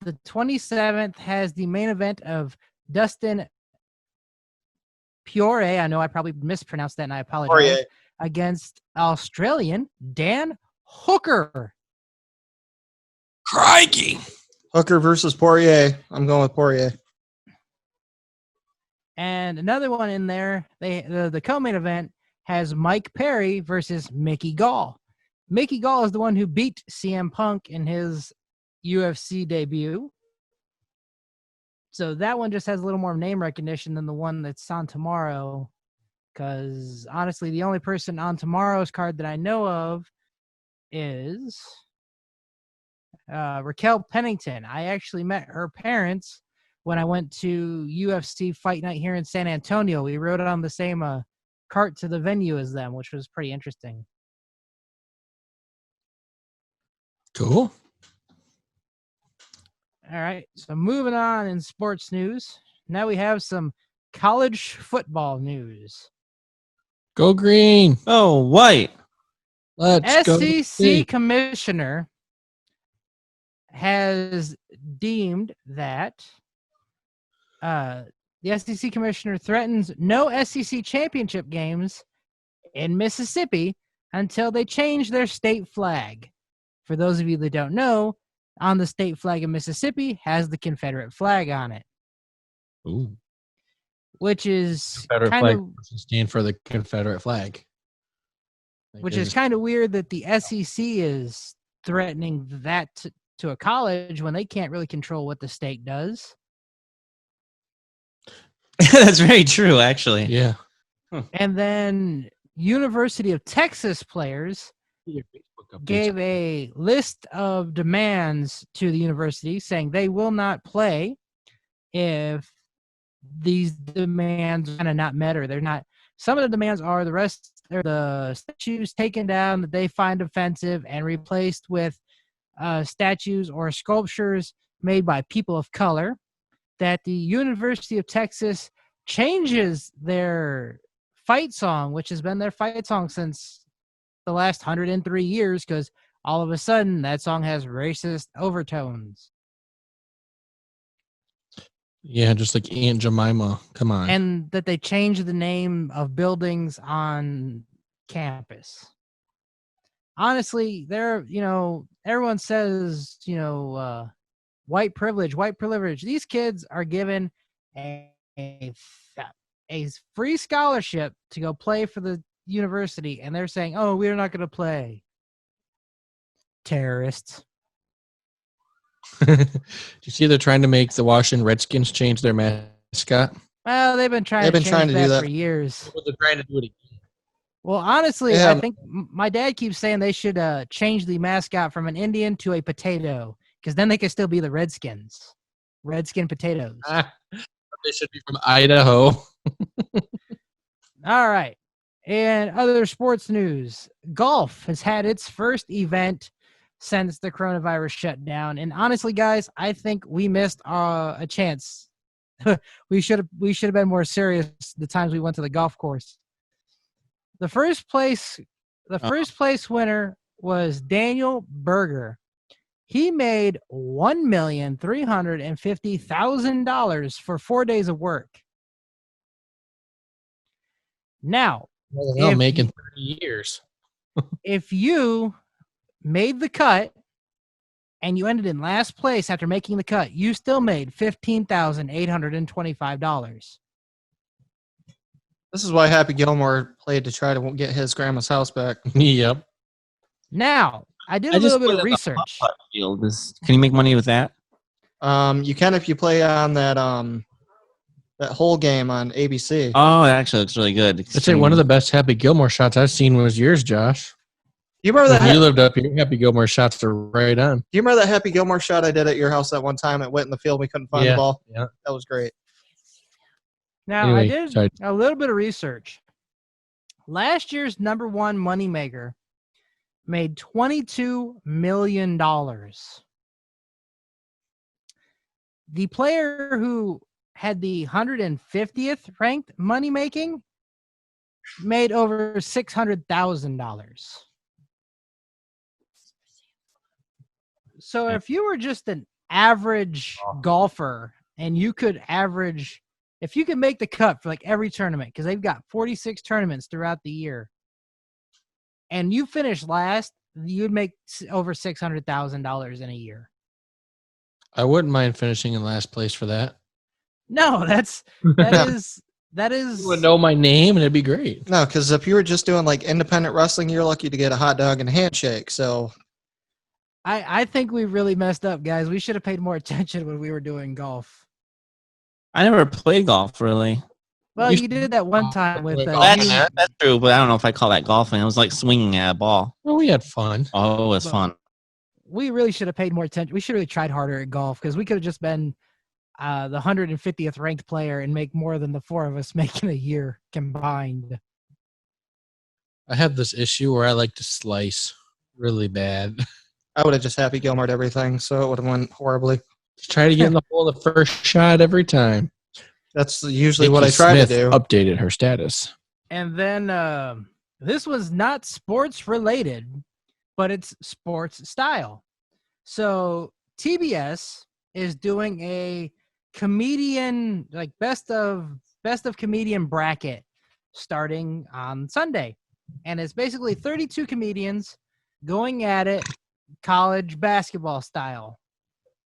the 27th has the main event of Dustin Poirier. I know I probably mispronounced that, and I apologize. Poirier. Against Australian Dan Hooker. Crikey. Hooker versus Poirier. I'm going with Poirier. And another one in there, the co-main event has Mike Perry versus Mickey Gall. Mickey Gall is the one who beat CM Punk in his UFC debut. So that one just has a little more name recognition than the one that's on tomorrow. Because honestly, the only person on tomorrow's card that I know of is Raquel Pennington. I actually met her parents when I went to UFC Fight Night here in San Antonio. We rode on the same cart to the venue as them, which was pretty interesting. Cool. All right, so moving on in sports news. Now we have some college football news. Go green. Oh, white. Let's go. SEC commissioner has deemed that the SEC commissioner threatens no SEC championship games in Mississippi until they change their state flag. For those of you that don't know, on the state flag of Mississippi has the Confederate flag on it, Ooh. which is Confederate kind flag of doesn't stand for the Confederate flag. Like which they is just- kind of weird that the SEC is threatening that to a college when they can't really control what the state does. That's very true, actually. Yeah. And then University of Texas players gave a list of demands to the university saying they will not play if these demands are kind of not met or they're not. Some of the demands are the statues taken down that they find offensive and replaced with statues or sculptures made by people of color, that the University of Texas changes their fight song, which has been their fight song since the last 103 years, because all of a sudden that song has racist overtones. Yeah, just like Aunt Jemima. Come on. And that they change the name of buildings on campus. Honestly, everyone says, white privilege. These kids are given a free scholarship to go play for the university, and they're saying, oh, we're not going to play. Terrorists. Do you see they're trying to make the Washington Redskins change their mascot? Well, they've been trying to do that that for years. They're trying to do it again. Well, honestly, Yeah. I think my dad keeps saying they should change the mascot from an Indian to a potato, because then they could still be the Redskins. Redskin potatoes. They should be from Idaho. All right. And other sports news. Golf has had its first event since the coronavirus shut down. And honestly, guys, I think we missed a chance. we should have been more serious the times we went to the golf course. The first place winner was Daniel Berger. He made $1,350,000 for 4 days of work. Now, Well, making 30 years. if you made the cut and you ended in last place after making the cut, you still made $15,825. This is why Happy Gilmore played to try to get his grandma's house back. Yep. Now, I did a little bit of research. Can you make money with that? You can if you play on that whole game on ABC. Oh, it actually looks really good. I'd say one of the best Happy Gilmore shots I've seen was yours, Josh. You remember that? You lived up here. Happy Gilmore shots are right on. Do you remember that Happy Gilmore shot I did at your house that one time? It went in the field. We couldn't find the ball. Yeah. That was great. Now, Anyway, I did sorry. a little bit of research. Last year's number one moneymaker made $22 million. The player who had the 150th ranked money making made over $600,000. So if you were just an average golfer and you could if you could make the cut for like every tournament, because they've got 46 tournaments throughout the year, and you finish last, you'd make over $600,000 in a year. I wouldn't mind finishing in last place for that. No, that is You would know my name, and it'd be great. No, because if you were just doing like independent wrestling, you're lucky to get a hot dog and a handshake. So I think we really messed up, guys. We should have paid more attention when we were doing golf. I never played golf, really. Well, You you did that one time with That's true, but I don't know if I call that golfing. It was like swinging at a ball. Well, we had fun. Oh, it was Well, fun. we really should have paid more attention. We should have really tried harder at golf, because we could have just been the 150th ranked player and make more than the four of us make in a year combined. I have this issue where I like to slice really bad. I would have just Happy Gilmore'd everything, so it would have went horribly. Just try to get in the hole the first shot every time. That's usually Nikki what I try Smith to do. Updated her status. And then this was not sports related, but it's sports style. So TBS is doing a comedian, like best of comedian bracket starting on Sunday. And it's basically 32 comedians going at it college basketball style.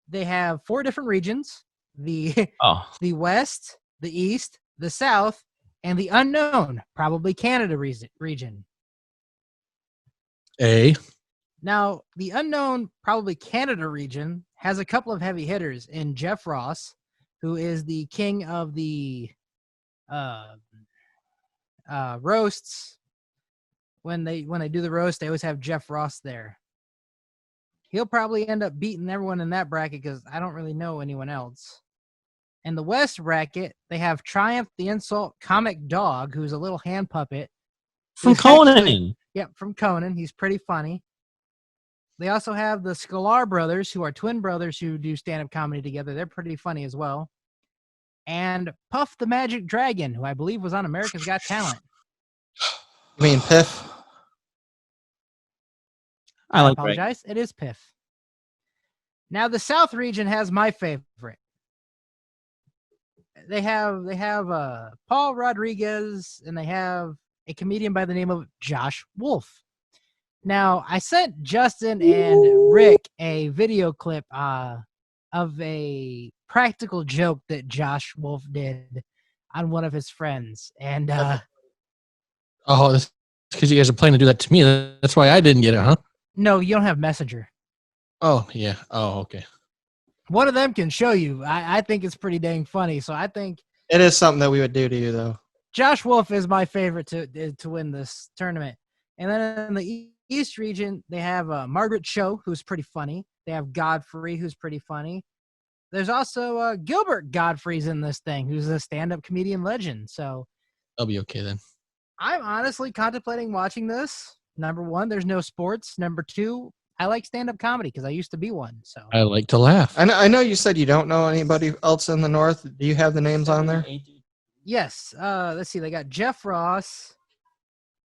They have 4 different regions: the West, the East, the South, and the unknown, probably Canada region. Now, the unknown, probably Canada region has a couple of heavy hitters in Jeff Ross, who is the king of the roasts, when they do the roast, they always have Jeff Ross there. He'll probably end up beating everyone in that bracket because I don't really know anyone else. In the West bracket, they have Triumph the Insult Comic Dog, who's a little hand puppet. From He's Conan. actually- Yep, from Conan. He's pretty funny. They also have the Sklar brothers, who are twin brothers who do stand-up comedy together. They're pretty funny as well. And Puff the Magic Dragon, who I believe was on America's Got Talent. You mean Piff? I like Greg. apologize. It is Piff. Now the South region has my favorite. They have Paul Rodriguez, and they have a comedian by the name of Josh Wolf. Now, I sent Justin and Rick a video clip of a practical joke that Josh Wolf did on one of his friends. And Oh, that's because you guys are planning to do that to me. That's why I didn't get it, huh? no, you don't have Messenger. Oh, yeah. Oh, okay. One of them can show you. I think it's pretty dang funny. So I think It is something that we would do to you, though. Josh Wolf is my favorite to win this tournament. And then in the East region, they have Margaret Cho, who's pretty funny. They have Godfrey, who's pretty funny. There's also Gilbert Godfrey's in this thing, who's a stand-up comedian legend. So I'll be okay then. I'm honestly contemplating watching this. Number one, there's no sports. Number two, I like stand-up comedy because I used to be one. So I like to laugh. I know you said you don't know anybody else in the North. Do you have the names on there? yes, let's see. They got Jeff Ross.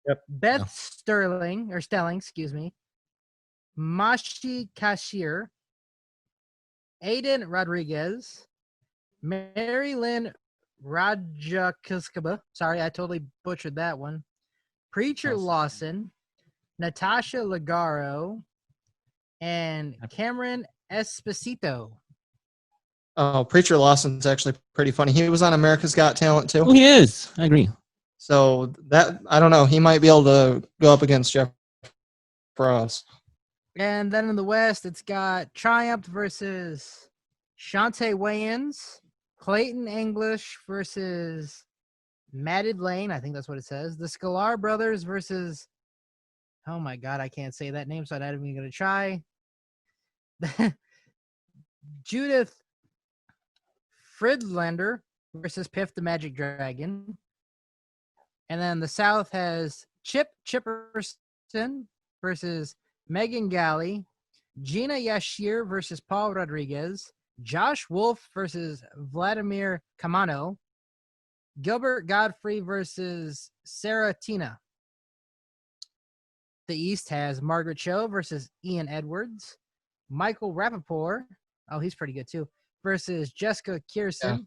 Yep. Beth No. Stelling, excuse me. Mashi Kashir. Aiden Rodriguez. Mary Lynn Rajakuskaba. Sorry, I totally butchered that one. Preacher Lawson. Natasha Legaro. And Cameron Esposito. Oh, Preacher Lawson's actually pretty funny. He was on America's Got Talent, too. Oh, he is. I agree. So that, I don't know. He might be able to go up against Jeff Ross. And then in the West, it's got Triumph versus Shantae Wayans, Clayton English versus Matted Lane. I think that's what it says. The Sklar brothers versus, oh my God, I can't say that name, so I'm not even going to try. Judith Fridlander versus Piff the Magic Dragon. And then the South has Chip Chipperson versus Megan Galley, Gina Yashir versus Paul Rodriguez, Josh Wolf versus Vladimir Kamano, Gilbert Godfrey versus Sarah Tina. The East has Margaret Cho versus Ian Edwards, Michael Rappaport, oh, he's pretty good too, versus Jessica Kierson,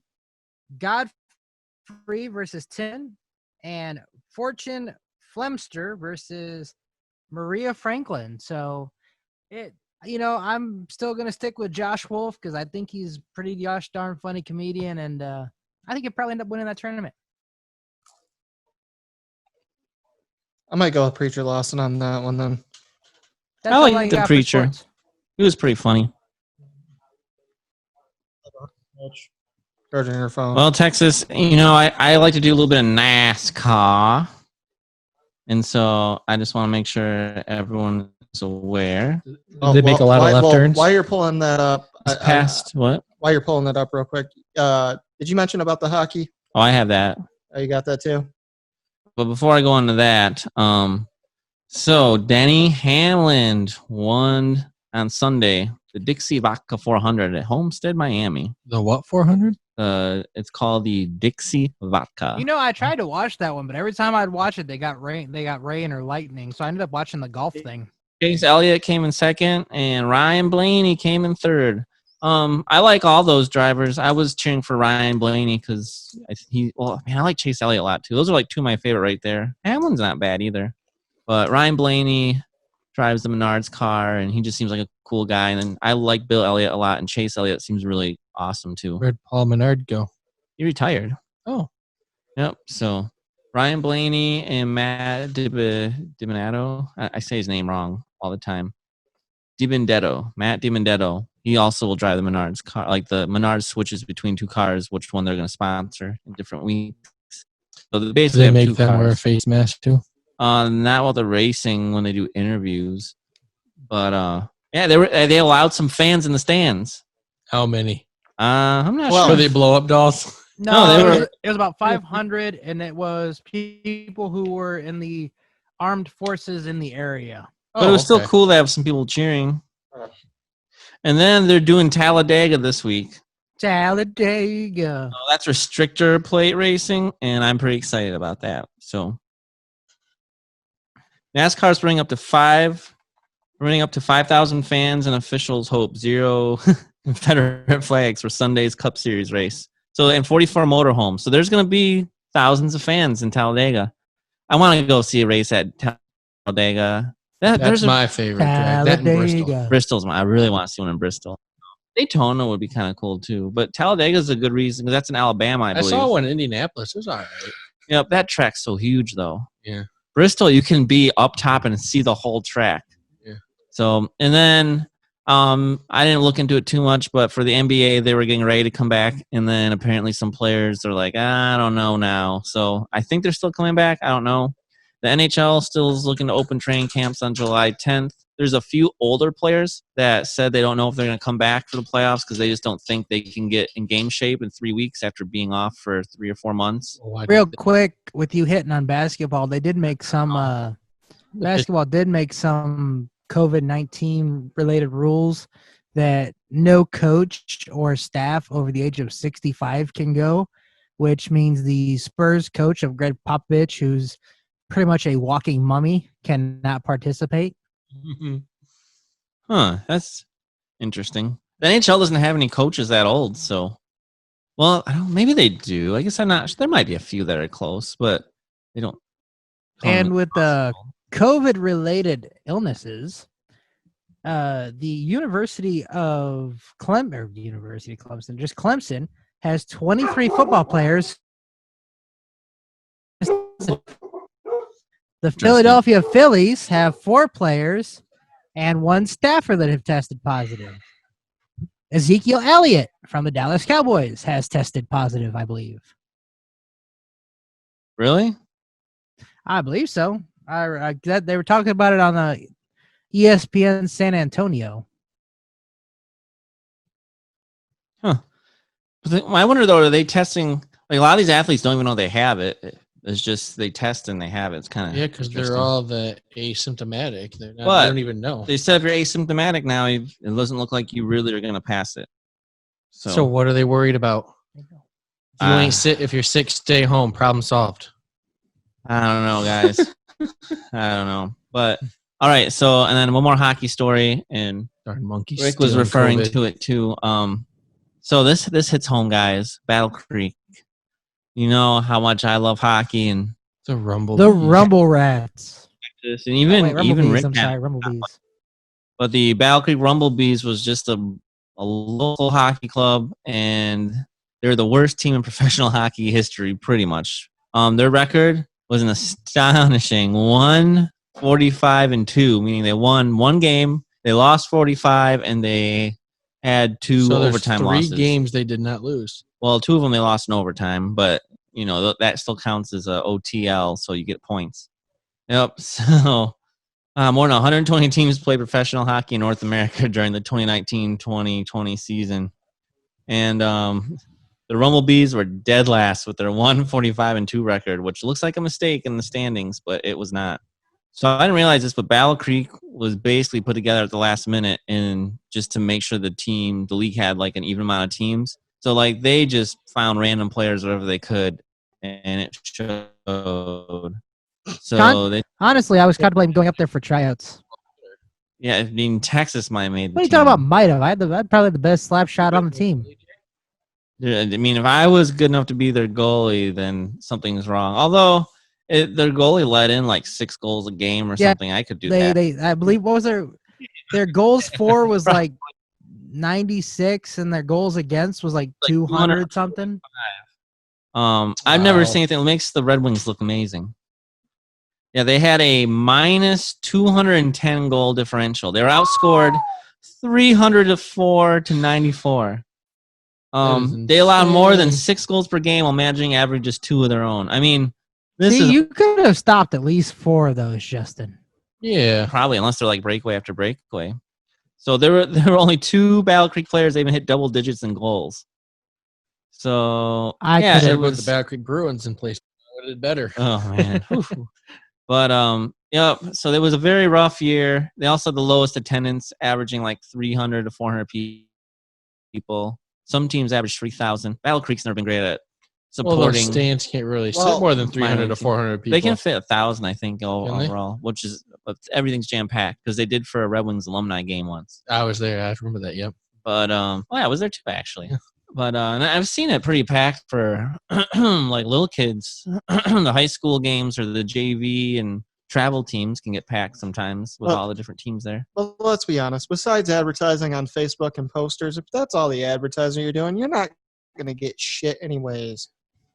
Godfrey versus Tin, and Fortune Flemster versus Maria Franklin. So I'm still going to stick with Josh Wolf because I think he's pretty gosh darn funny comedian, and I think he'll probably end up winning that tournament. I might go with Preacher Lawson on that one then. That's I all like the got for Preacher. sports. He was pretty funny. Charging your phone. Well, Texas, I like to do a little bit of NASCAR. And so I just want to make sure everyone is aware. They make a lot of left turns. While you're pulling that up, It's past what? while you're pulling that up real quick, did you mention about the hockey? Oh, I have that. Oh, you got that too? But before I go into that, so Denny Hamlin won on Sunday the Dixie Vodka 400 at Homestead, Miami. The what 400? It's called the Dixie Vodka. I tried to watch that one, but every time I'd watch it, they got rain or lightning. So I ended up watching the golf thing. Chase Elliott came in second, and Ryan Blaney came in third. I like all those drivers. I was cheering for Ryan Blaney because I like Chase Elliott a lot too. Those are like two of my favorite right there. Hamlin's not bad either, but Ryan Blaney drives the Menards car, and he just seems like a cool guy. And then I like Bill Elliott a lot, and Chase Elliott seems really awesome too. Where'd Paul Menard go? He retired. Oh, Yep. So Ryan Blaney and Matt DiBenedetto. I say his name wrong all the time. Matt DiBenedetto. He also will drive the Menards car. Like the Menards switches between two cars, which one they're going to sponsor in different weeks. So they do basically they have make two them wear a cars. face mask too? Not with the racing when they do interviews, but yeah, they allowed some fans in the stands. How many? I'm not Well, sure. Were they blow up dolls? No, they were- it was about 500, and it was people who were in the armed forces in the area. But it was still okay. cool to have some people cheering. And then they're doing Talladega this week. Talladega. So that's restrictor plate racing, and I'm pretty excited about that. So NASCAR's running up to 5,000 fans, and officials hope 0 Confederate flags for Sunday's Cup Series race. So and 44 motorhomes. So there's going to be thousands of fans in Talladega. I want to go see a race at Talladega. That's my favorite track. That in Bristol. Talladega. Bristol's I really want to see one in Bristol. Daytona would be kind of cool too, but Talladega is a good reason because that's in Alabama, I I believe. saw one in Indianapolis. It was all right. Yep, that track's so huge though. Yeah. Bristol, you can be up top and see the whole track. Yeah. So, and then I didn't look into it too much, but for the NBA, they were getting ready to come back, and then apparently some players are like, I don't know now. So I think they're still coming back. I don't know. The NHL still is looking to open training camps on July 10th. There's a few older players that said they don't know if they're going to come back for the playoffs because they just don't think they can get in game shape in 3 weeks after being off for 3 or 4 months. Real quick, with you hitting on basketball, they did make some basketball did make some COVID-19 related rules that no coach or staff over the age of 65 can go, which means the Spurs coach of Greg Popovich, who's pretty much a walking mummy, cannot participate. Huh, that's interesting. The NHL doesn't have any coaches that old, so well, I don't. Maybe they do. I guess I'm not. There might be a few that are close, but they don't. And with the COVID-related illnesses, the University of Clemson, has 23 football players. The Philadelphia Phillies have 4 players and 1 staffer that have tested positive. Ezekiel Elliott from the Dallas Cowboys has tested positive, I believe. Really? I believe so. They were talking about it on the ESPN San Antonio. Huh. But I wonder though, are they testing? Like a lot of these athletes don't even know they have it. It's just they test and they have it. It's kind of because they're all the asymptomatic. They're not, But they don't even know. They said if you're asymptomatic now, it doesn't look like you really are going to pass it. So what are they worried about? If you're sick, stay home. Problem solved. I don't know, guys. I don't know. But all right. So and then one more hockey story, and Darn monkeys. Rick was referring to it too. So this hits home, guys. Battle Creek. You know how much I love hockey and the Rumble. The Rumble Rats. And even Rick. I'm sorry, Rumblebees. But the Battle Creek Rumblebees was just a local hockey club, and they're the worst team in professional hockey history, pretty much. Their record was an astonishing 145-2, meaning they won 1 game, they lost 45, and they had 2 overtime losses. 3 games they did not lose. Well, 2 of them they lost in overtime, but you know that still counts as a OTL, so you get points. Yep. So more than 120 teams played professional hockey in North America during the 2019-2020 season, and the Rumblebees were dead last with their 145-2 record, which looks like a mistake in the standings, but it was not. So I didn't realize this, but Battle Creek was basically put together at the last minute, and just to make sure the league had like an even amount of teams. So, like, they just found random players wherever they could, and it showed. So, honestly, I was contemplating going up there for tryouts. Yeah, I mean, Texas might have made the What are you team. talking about? Might have. I had probably the best slap shot on the team. Yeah, I mean, if I was good enough to be their goalie, then something's wrong. Although, their goalie let in like 6 goals a game or something. I could do that. I believe, what was their goals for was like 96, and their goals against was like 200 something. I've never seen anything that makes the Red Wings look amazing. Yeah, they had a minus 210 goal differential. They were outscored 304-94. They allowed more than 6 goals per game while managing average just 2 of their own. I mean, This See, is you could have stopped at least 4 of those, Justin. Yeah. probably, unless they're like breakaway after breakaway. So there were only 2 Battle Creek players that even hit double digits in goals. So I yeah, could've- it Should put the was. Battle Creek Bruins in place. Would have did better. Oh man. Whew. But yep. So it was a very rough year. They also had the lowest attendance, averaging like 300 to 400 people. Some teams average 3,000. Battle Creek's never been great at Well, those supporting. stands can't really Well, sit more than minor 300 to league team. 400 people. They can fit 1,000, I think, Can they? overall, which is but everything's jam packed because they did for a Red Wings alumni game once. I was there. I remember that. Yep. But oh yeah, I was there too actually. But and I've seen it pretty packed for like little kids. The high school games or the JV and travel teams can get packed sometimes with Well- all the different teams there. Well, let's be honest. Besides advertising on Facebook and posters, if that's all the advertising you're doing, you're not going to get shit anyways.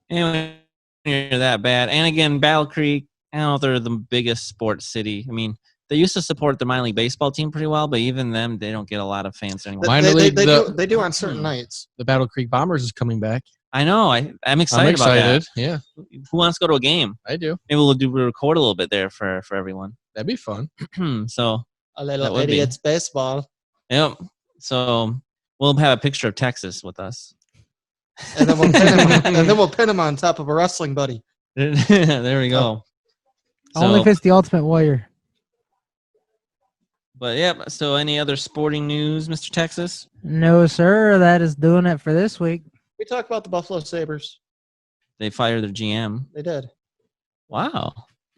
Anyway, you're that bad. And again, Battle Creek, I don't know if they're the biggest sports city. I mean, they used to support the minor league baseball team pretty well, but even them, they don't get a lot of fans anymore. Minor league, They do on certain nights. the Battle Creek Bombers is coming back. I know. I'm excited, I'm excited. about Yeah, that. Who wants to go to a game? I do. Maybe we'll record a little bit there for everyone. That'd be fun. So, A That little would be. Idiotz baseball. yep. So we'll have a picture of Texas with us. And then we'll pin him on top of a wrestling buddy. There we go. Only if it's the Ultimate Warrior. But yep. So any other sporting news, Mr. Texas? No, sir. That is doing it for this week. We talked about the Buffalo Sabres. They fired their GM. They did. Wow.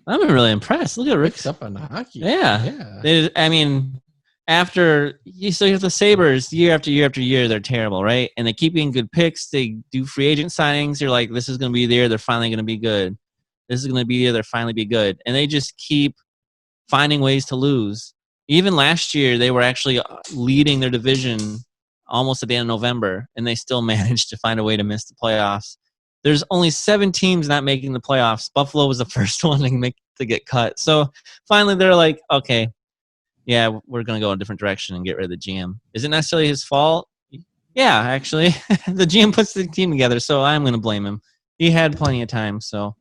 I'm really impressed. Look at Rick. Rick's up on hockey. Yeah. Yeah. I mean, after you have the Sabres year after year after year, they're terrible, right? And they keep getting good picks. They do free agent signings. You're like, this is going to be there. They're finally going to be good. This is going to be there. They're finally be good. And they just keep finding ways to lose. Even last year, they were actually leading their division almost at the end of November, and they still managed to find a way to miss the playoffs. There's only 7 teams not making the playoffs. Buffalo was the first one to get cut. So finally, they're like, okay, yeah, we're going to go a different direction and get rid of the GM. Is it necessarily his fault? Yeah, actually. The GM puts the team together, so I'm going to blame him. He had plenty of time, so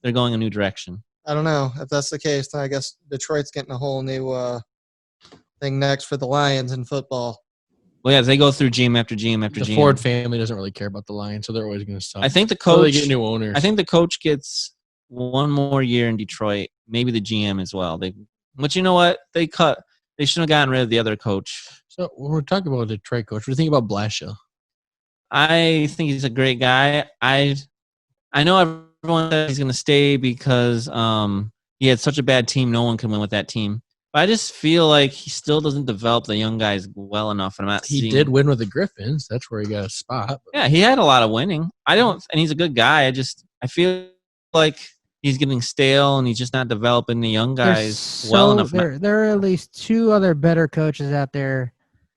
they're going a new direction. I don't know. If that's the case, then I guess Detroit's getting a whole new thing next for the Lions in football. Well, yeah, they go through GM after GM after The GM. Ford family doesn't really care about the Lions, so they're always going to suck. I think the Until they coach. get new owners. I think the coach gets one more year in Detroit. Maybe the GM as well. But you know what? They shouldn't have gotten rid of the other coach. So when we're talking about a Detroit coach, what do you think about Blashill? I think he's a great guy. I know everyone says he's going to stay because he had such a bad team. No one can win with that team. But I just feel like he still doesn't develop the young guys well enough. And I'm not He seeing. did win with the Griffins. That's where he got a spot. Yeah, he had a lot of winning. And he's a good guy. I feel like he's getting stale and he's just not developing the young guys well enough. There are at least 2 other better coaches out there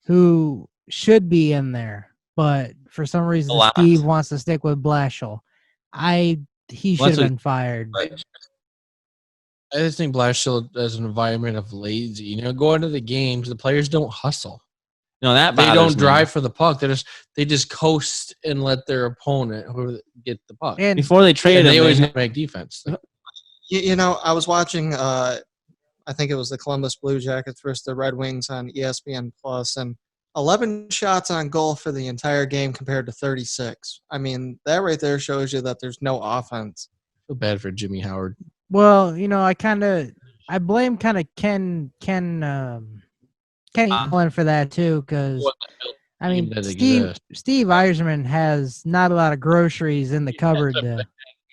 who should be in there, but for some reason A lot. Steve wants to stick with Blashill. He should have been fired. I just think Blashill has an environment of lazy. Going to the games, the players don't hustle. No, that They bothers don't me. drive for the puck. They just coast and let their opponent get the puck. And Before they traded And they him, always they- make defense. I was watching, I think it was the Columbus Blue Jackets versus the Red Wings on ESPN Plus, and 11 shots on goal for the entire game compared to 36. I mean, that right there shows you that there's no offense. I feel bad for Jimmy Howard. well, I blame kind of Kenny Allen for that too, because I mean, Team that Steve exists. Eisman has not a lot of groceries in the cupboard.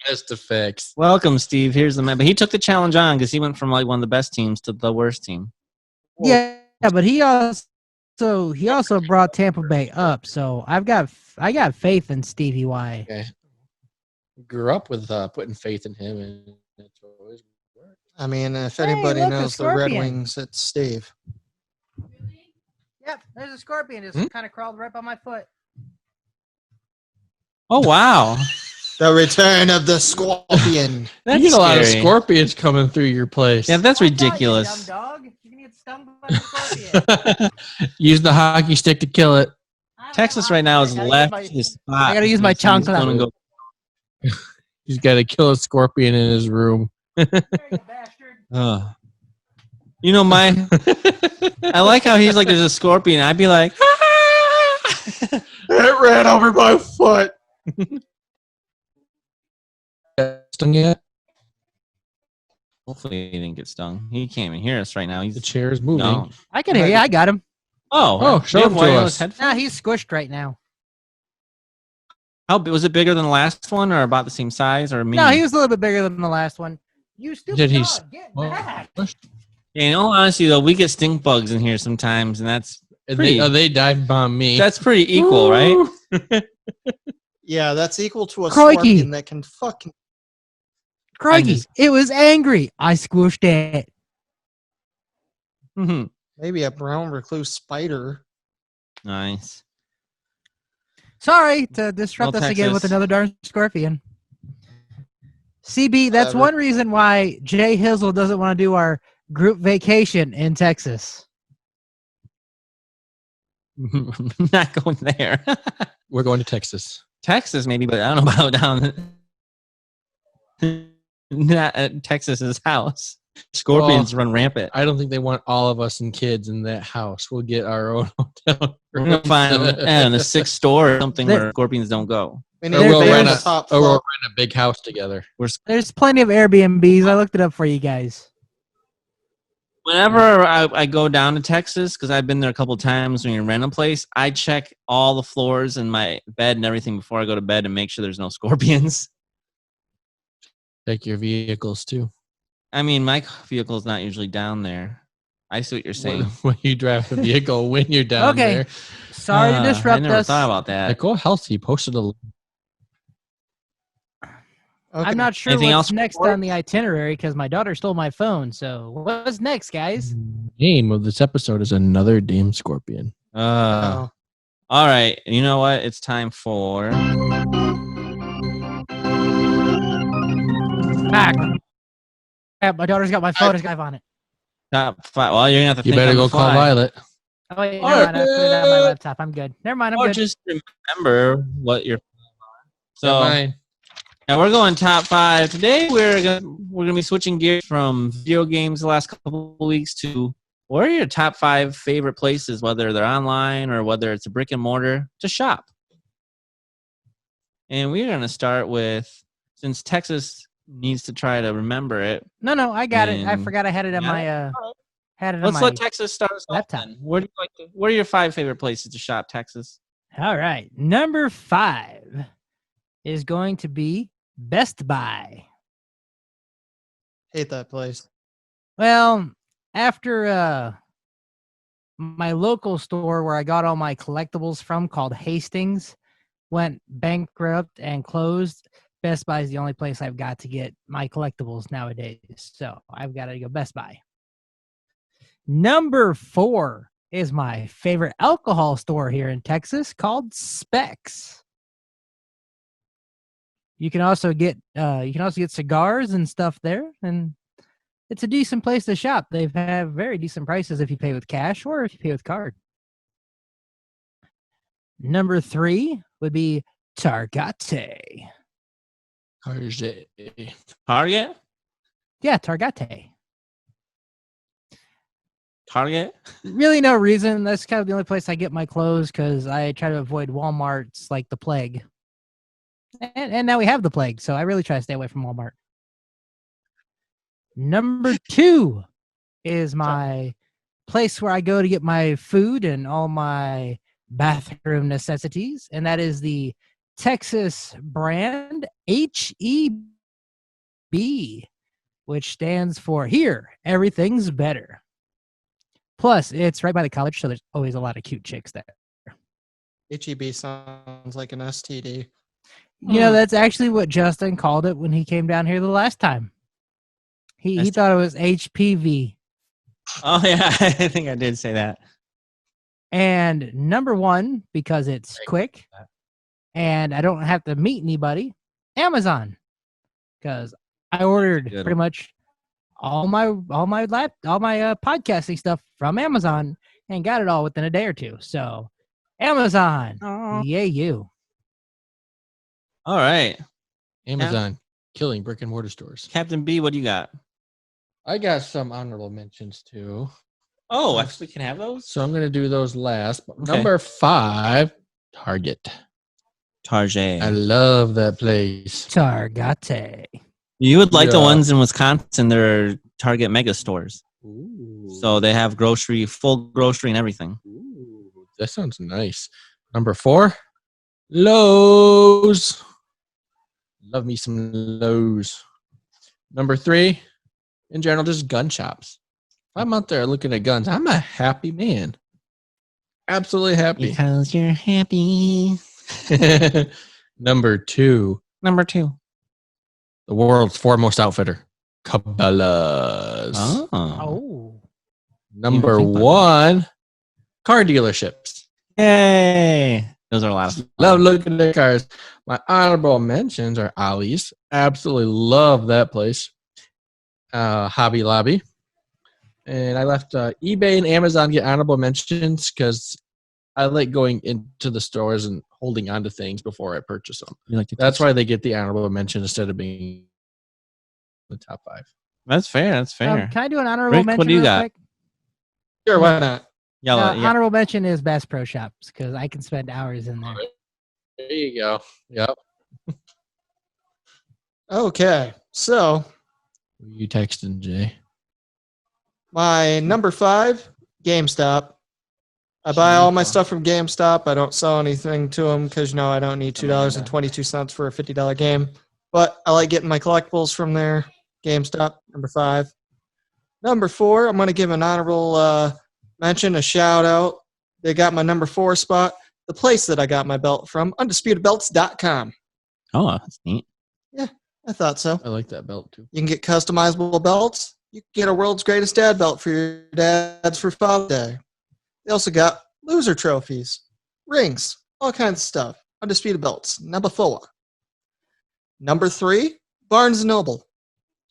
That's the fix. Welcome, Steve. Here's the man. But he took the challenge on because he went from like one of the best teams to the worst team. Yeah, but he also brought Tampa Bay up. So I got faith in Stevie Y. Okay. Grew up with putting faith in him, and it's always worked. I mean, if Hey, anybody look, a knows the Red scorpion. Wings, it's Steve. Yep, there's a scorpion. Just kind of crawled right by my foot. Oh wow, The return of the scorpion. that's you get a lot of scary. scorpions coming through your place. Yeah, that's Watch out, you ridiculous. dumb dog. You're gonna get stung by a scorpion. Use the hockey stick to kill it. Texas right now has left his spot. I gotta use my because he's chancla. gonna go- He's got to kill a scorpion in his room. Ugh. You know, I like how he's like, there's a scorpion. I'd be like, It ran over my foot. Stung yet? hopefully he didn't get stung. He can't even hear us right now. The He's chair is moving. no. I can hear you. I got him. Oh, show you him have to wireless us. headphones? Nah, he's squished right now. How was it bigger than the last one, or about the same size, or No, he was a little bit bigger than the last one. You stupid Did he dog, get back. Yeah, in all honesty, though, we get stink bugs in here sometimes, and that's They dive bomb me. that's pretty equal, right? Yeah, that's equal to a Crikey. scorpion that can fucking. Crikey, just- it was angry. I squished it. Mhm. Maybe a brown recluse spider. Nice. Sorry to disrupt Well, us again with Texas. another darn scorpion. CB, that's Whatever. one reason why Jay Hizzle doesn't want to do our group vacation in Texas. Not going there. We're going to Texas. Texas, maybe, but I don't know about down. Not at Texas's house. Scorpions run rampant. I don't think they want all of us and kids in that house. We'll get our own hotel. We're gonna find them in a 6th store or something There- where scorpions don't go. We Or need we'll to rent the a, top or we'll floor. rent a big house together. There's plenty of Airbnbs. I looked it up for you guys. Whenever I go down to Texas, because I've been there a couple of times when you rent a place, I check all the floors and my bed and everything before I go to bed and make sure there's no scorpions. Check your vehicles too. I mean, my vehicle is not usually down there. I see what you're saying. When you drive the vehicle, when you're down Okay. there. Sorry to I disrupt never us. thought about that. Nicole Healthy posted a Okay. I'm not sure Anything what's else? next on the itinerary because my daughter stole my phone. So what's next, guys? name of this episode is Another Damn Scorpion. Oh. All right. You know what? It's time for. Back. Yeah, my daughter's got my photograph on it. Top 5. Well, you're going to have to You think better on go the call fly. Violet. Oh, wait, never mind. I put it on my laptop. I'm good. Never mind. I'm Or good. just remember what you're. So. Mine. Now we're going top 5. Today we're gonna be switching gears from video games the last couple of weeks to what are your top 5 favorite places, whether they're online or whether it's a brick and mortar, to shop. And we're gonna start with, since Texas needs to try to remember it. No, I got it. I And- forgot I had it on Got my had it on Let's my let Texas start us off laptop. then. What are your 5 favorite places to shop, Texas? All right. Number 5 is going to be Best Buy. Hate that place. Well, after my local store where I got all my collectibles from called Hastings went bankrupt and closed, Best Buy is the only place I've got to get my collectibles nowadays. So I've got to go Best Buy. Number 4 is my favorite alcohol store here in Texas called Specs. You can also get cigars and stuff there, and it's a decent place to shop. They have very decent prices if you pay with cash or if you pay with card. Number 3 would be Targate. Target? Yeah, Targate. Target? Really no reason. That's kind of the only place I get my clothes because I try to avoid Walmarts like the plague. And now we have the plague, so I really try to stay away from Walmart. Number 2 is my place where I go to get my food and all my bathroom necessities, and that is the Texas brand HEB, which stands for Here, Everything's Better. Plus, it's right by the college, so there's always a lot of cute chicks there. HEB sounds like an STD. You know, that's actually what Justin called it when he came down here the last time. He thought it was HPV. Oh, yeah. I think I did say that. And number 1, because it's quick and I don't have to meet anybody, Amazon. Because I ordered Good. pretty much all my podcasting stuff from Amazon and got it all within a day or two. So Amazon, yay you. All right. Amazon. killing brick and mortar stores. Captain B, what do you got? I got some honorable mentions too. Oh, actually, can have those. So I'm going to do those last. But Okay. Number 5, Target. Target. I love that place. Targate. You would like the Yeah. ones in Wisconsin. They're Target mega stores. Ooh. So they have full grocery and everything. Ooh, that sounds nice. Number 4, Lowe's. Love me some Lowe's. Number 3, in general, just gun shops. If I'm out there looking at guns, I'm a happy man. Absolutely happy. Because you're happy. Number 2, Number 2. the world's foremost outfitter, Cabela's. Oh. Oh. Number think about 1, car dealerships. Yay. Those are a lot of fun. Love looking at cars. My honorable mentions are Ollie's. Absolutely love that place. Hobby Lobby. And I left eBay and Amazon get honorable mentions because I like going into the stores and holding on to things before I purchase them. You like to That's why they get the honorable mention instead of being the top 5. That's fair. That's fair. Can I do an honorable Rick, mention? what do you real got? quick? Sure, why not? Yeah, yeah. Honorable mention is Bass Pro Shops because I can spend hours in there. There you go. Yep. Okay, so Who are you texting, Jay? my number 5, GameStop. I buy all my stuff from GameStop. I don't sell anything to them because, I don't need $2.22 for a $50 game. But I like getting my collectibles from there. GameStop, number 5. Number 4, I'm going to give an honorable mention, a shout out. They got my number 4 spot. The place that I got my belt from, UndisputedBelts.com. Oh, that's neat. I thought so. I like that belt too. You can get customizable belts. You can get a world's greatest dad belt for your dads for Father's Day. They also got loser trophies, rings, all kinds of stuff. Undisputed Belts, number 4. Number 3, Barnes & Noble.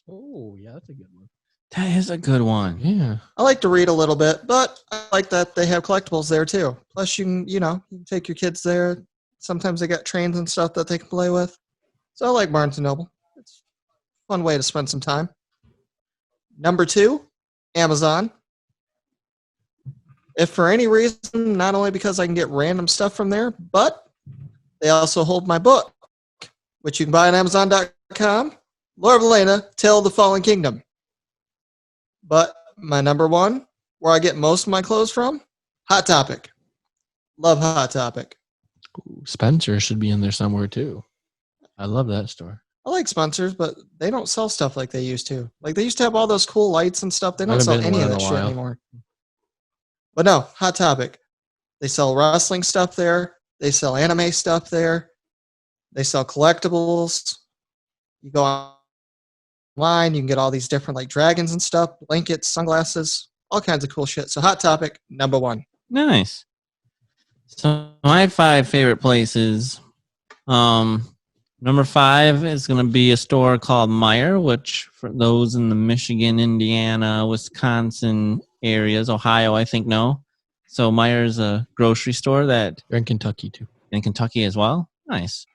Oh, yeah, that's a good one. That is a good one. Yeah. I like to read a little bit, but I like that they have collectibles there too. Plus, you can take your kids there. Sometimes they got trains and stuff that they can play with. So I like Barnes & Noble. It's a fun way to spend some time. Number 2, Amazon. If for any reason, not only because I can get random stuff from there, but they also hold my book, which you can buy on Amazon.com. Lord of Elena, Tale of the Fallen Kingdom. But my number 1, where I get most of my clothes from, Hot Topic. Love Hot Topic. Ooh, Spencer should be in there somewhere too. I love that store. I like Spencer's, but they don't sell stuff like they used to. Like they used to have all those cool lights and stuff. They don't Haven't sell been in any of one in that a shit while. anymore. But no, Hot Topic. They sell wrestling stuff there. They sell anime stuff there. They sell collectibles. You go online, you can get all these different like dragons and stuff, blankets, sunglasses, all kinds of cool shit. So Hot Topic, number 1. Nice. So my 5 favorite places. Number 5 is going to be a store called Meijer, which for those in the Michigan, Indiana, Wisconsin areas, Ohio, I think know. So Meijer is a grocery store that They're in Kentucky too. in Kentucky as well. Nice.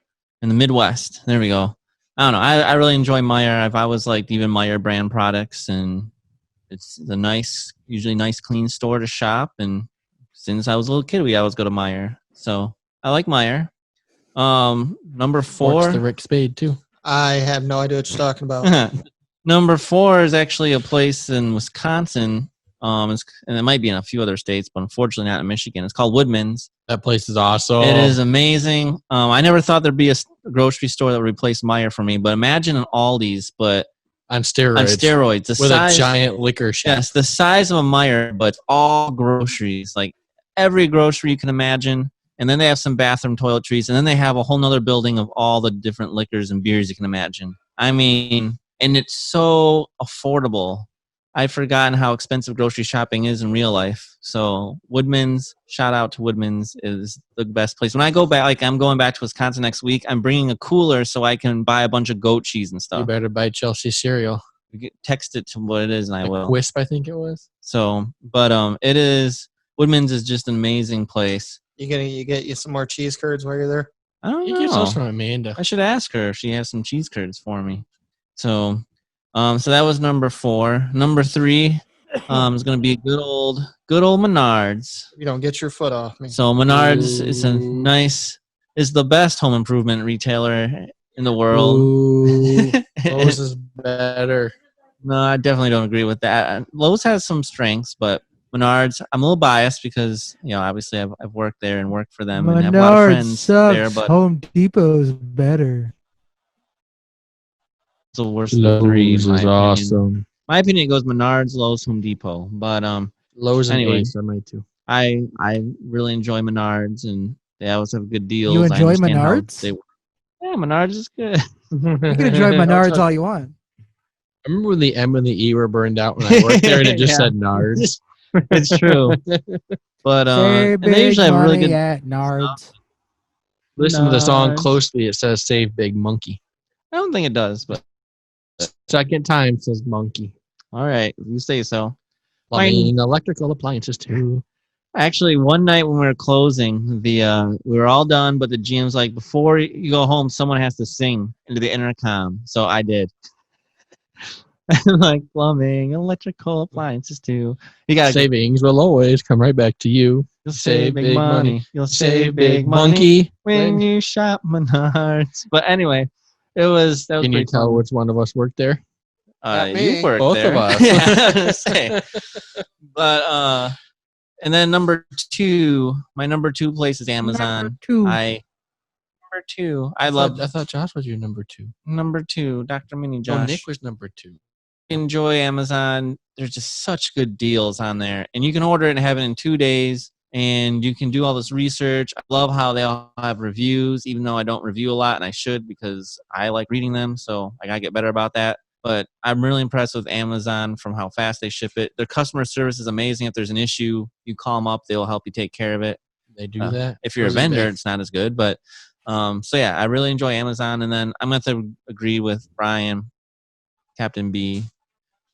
In the Midwest. There we go. I don't know. I really enjoy Meijer. I've always liked even Meijer brand products, and it's a usually nice, clean store to shop. And since I was a little kid, we always go to Meijer. So I like Meijer. Number 4. Sports the Rick Spade too. I have no idea what you're talking about. Number 4 is actually a place in Wisconsin. And it might be in a few other states, but unfortunately not in Michigan. It's called Woodman's. That place is awesome. It is amazing. I never thought there'd be a grocery store that would replace Meijer for me, but imagine an Aldi's, but on steroids. on steroids. The With size, a giant liquor shelf. yes, the size of a Meijer, but all groceries, like every grocery you can imagine. And then they have some bathroom toiletries, and then they have a whole nother building of all the different liquors and beers you can imagine. I mean, and it's so affordable. I've forgotten how expensive grocery shopping is in real life. So Woodman's, shout out to Woodman's, is the best place. When I go back, like I'm going back to Wisconsin next week, I'm bringing a cooler so I can buy a bunch of goat cheese and You stuff. better buy Chelsea cereal. Text it to what it is, and I Like will. Wisp, I think it was. So, but it is, Woodman's is just an amazing place. You get you some more cheese curds while you're there? I don't He gets those know. from Amanda. I should ask her if she has some cheese curds for me. So, so that was number 4. Number 3, is going to be good old Menards. You don't get your foot off me. So Menards is the best home improvement retailer in the world. Ooh, Lowe's is better. No, I definitely don't agree with that. Lowe's has some strengths, but Menards, I'm a little biased because, obviously I've worked there and worked for them and have a lot of Menards friends sucks. there, but Home Depot's better. it's the worst of the 3 in Lowe's my is opinion. awesome. My opinion goes Menards, Lowe's, Home Depot. But Lowe's and anyway. Ace are my 2. I really enjoy Menards and they always have good deals. You enjoy I understand how Menards? Yeah, Menards is good. You can enjoy Menards all you want. I remember when the M and the E were burned out when I worked there, and it just Yeah. said Nards. It's true. But Save and they big usually have really money good at Nards. Listen to the song Nards. closely. It says "Save Big Monkey." I don't think it does, but Second time says "Monkey." all right, you say so. Plumbing, electrical appliances too. Actually, one night when we were closing, we were all done, but the GM's like, before you go home, someone has to sing into the intercom. So I did. Like plumbing, electrical appliances too. You got Savings will always come right back to you. You'll save big money. You'll Save big monkey. when you shop Menards. But anyway, that was Can you pretty tell fun. which one of us worked there? Not You me. worked Both there. of us. Yeah, I was gonna say. But and then number 2, my number 2 place is Amazon. I love I thought Josh was your number 2. number 2, Dr. Mini No, Josh. Nick was number 2. Enjoy Amazon. There's just such good deals on there, and you can order it and have it in 2 days. And you can do all this research. I love how they all have reviews, even though I don't review a lot, and I should because I like reading them. So I gotta get better about that. But I'm really impressed with Amazon from how fast they ship it. Their customer service is amazing. If there's an issue, you call them up; they'll help you take care of it. They do that. If you're a vendor, it's not as good. But so yeah, I really enjoy Amazon. And then I'm going to agree with Brian, Captain B,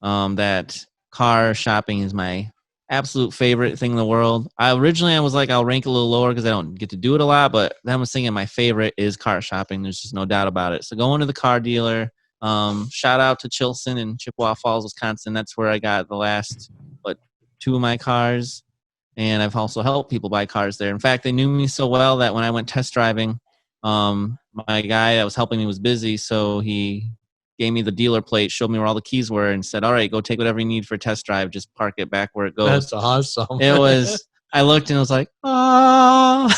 that car shopping is my absolute favorite thing in the world. Originally I was like, I'll rank a little lower because I don't get to do it a lot. But then I was thinking my favorite is car shopping. There's just no doubt about it. So going to the car dealer. Shout out to Chilson in Chippewa Falls, Wisconsin. That's where I got the last 2 of my cars. And I've also helped people buy cars there. In fact, they knew me so well that when I went test driving, my guy that was helping me was busy, so he gave me the dealer plate, showed me where all the keys were, and said, all right, go take whatever you need for a test drive. Just park it back where it goes. That's awesome. It was, I looked and I was like, oh,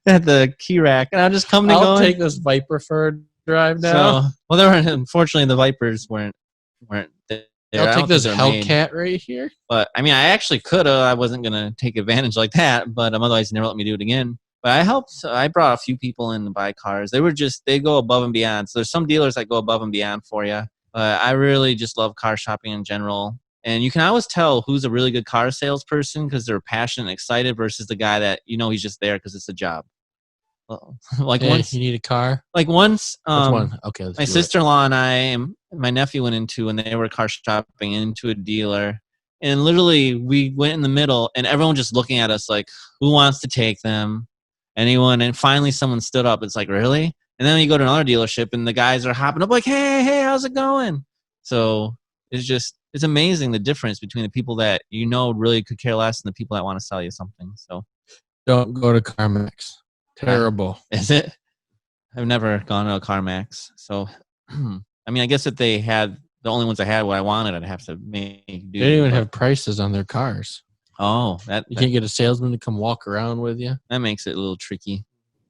at the key rack. And I'm just coming and I'll going. take this Viper for a drive now. So, well, there weren't, unfortunately, the Vipers weren't there. I I'll don't take this think they're made. Hellcat right here. But I mean, I actually could have. I wasn't gonna take advantage like that, but otherwise, they never let me do it again. But I helped. I brought a few people in to buy cars. They go above and beyond. So there's some dealers that go above and beyond for you. But I really just love car shopping in general. And you can always tell who's a really good car salesperson because they're passionate and excited versus the guy that he's just there because it's a job. Like Hey, once, you need a car. like once, Which one? Okay, let's my do it. sister-in-law and I and my nephew went into, and they were car shopping into a dealer, and literally we went in the middle and everyone just looking at us like, who wants to take them? Anyone? And finally someone stood up. It's like, really? And then you go to another dealership and the guys are hopping up like, hey, how's it going? So it's amazing the difference between the people that really could care less and the people that want to sell you something. So Don't go to CarMax. Terrible. is it? I've never gone to a CarMax. So I mean, I guess if they had the only ones that had what I wanted, I'd have to make do. They don't even have prices on their cars. Oh, that You can't get a salesman to come walk around with you. that makes it a little tricky.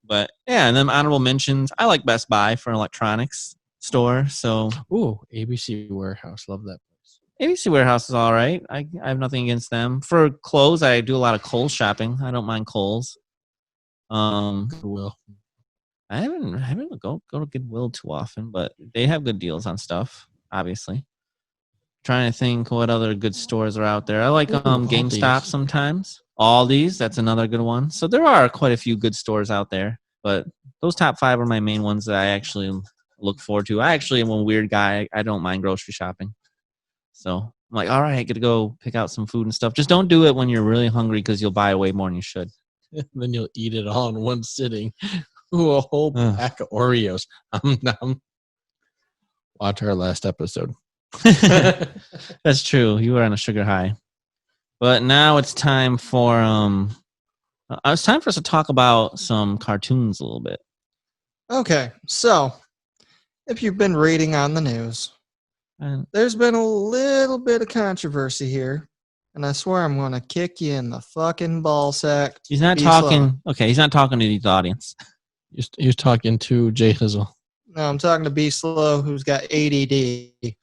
But yeah, and then honorable mentions. I like Best Buy for an electronics store. So Ooh, ABC Warehouse. Love that place. ABC Warehouse is all right. I have nothing against them. For clothes, I do a lot of Kohl's shopping. I don't mind Kohl's. Goodwill. I haven't go to Goodwill too often, but they have good deals on stuff. Obviously, trying to think what other good stores are out there. I like GameStop Aldi's. sometimes. Aldi's, that's another good one. So there are quite a few good stores out there, but those top 5 are my main ones that I actually look forward to. I actually am a weird guy. I don't mind grocery shopping. So I'm like, all right, I get to go pick out some food and stuff. Just don't do it when you're really hungry because you'll buy way more than you should. Then you'll eat it all in one sitting. Ooh, a whole Ugh. pack of Oreos. Watch our last episode. That's true. You were on a sugar high. But now it's time for it's time for us to talk about some cartoons a little bit. Okay, so if you've been reading on the news, And there's been a little bit of controversy here, and I swear I'm going to kick you in the fucking ball sack. he's not Be talking. slow. Okay, he's not talking to the audience. He was talking to Jay Hizzle. No, I'm talking to Be Slow, who's got ADD.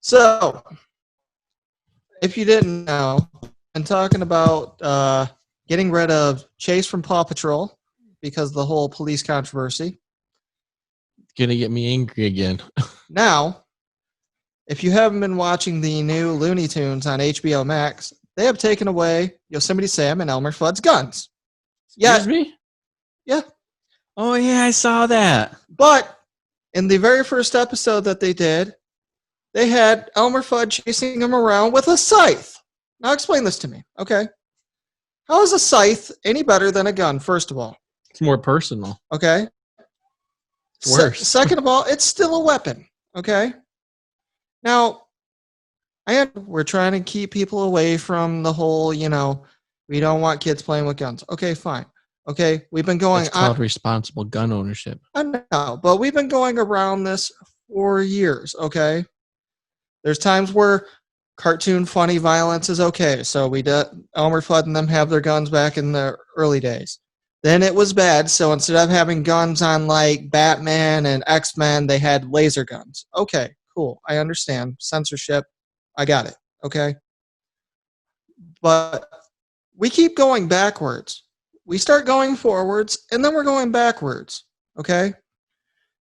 So, if you didn't know, I'm talking about getting rid of Chase from Paw Patrol because of the whole police controversy. Gonna get me angry again. Now, if you haven't been watching the new Looney Tunes on HBO Max, they have taken away Yosemite Sam and Elmer Fudd's guns. Yeah, Excuse me? yeah. Oh yeah, I saw that. But in the very first episode that they did, they had Elmer Fudd chasing him around with a scythe. Now explain this to me, okay? How is a scythe any better than a gun, first of all? It's more personal. Okay? It's worse. Second of all, it's still a weapon, okay? Now, we're trying to keep people away from the whole, we don't want kids playing with guns. Okay, fine. Okay, we've been going It's called responsible gun ownership. I know, but we've been going around this for years, okay? There's times where cartoon funny violence is okay. So Elmer Fudd and them have their guns back in the early days. Then it was bad, so instead of having guns on like Batman and X-Men, they had laser guns. Okay, cool. I understand. Censorship. I got it. Okay? But we keep going backwards. We start going forwards, and then we're going backwards, okay?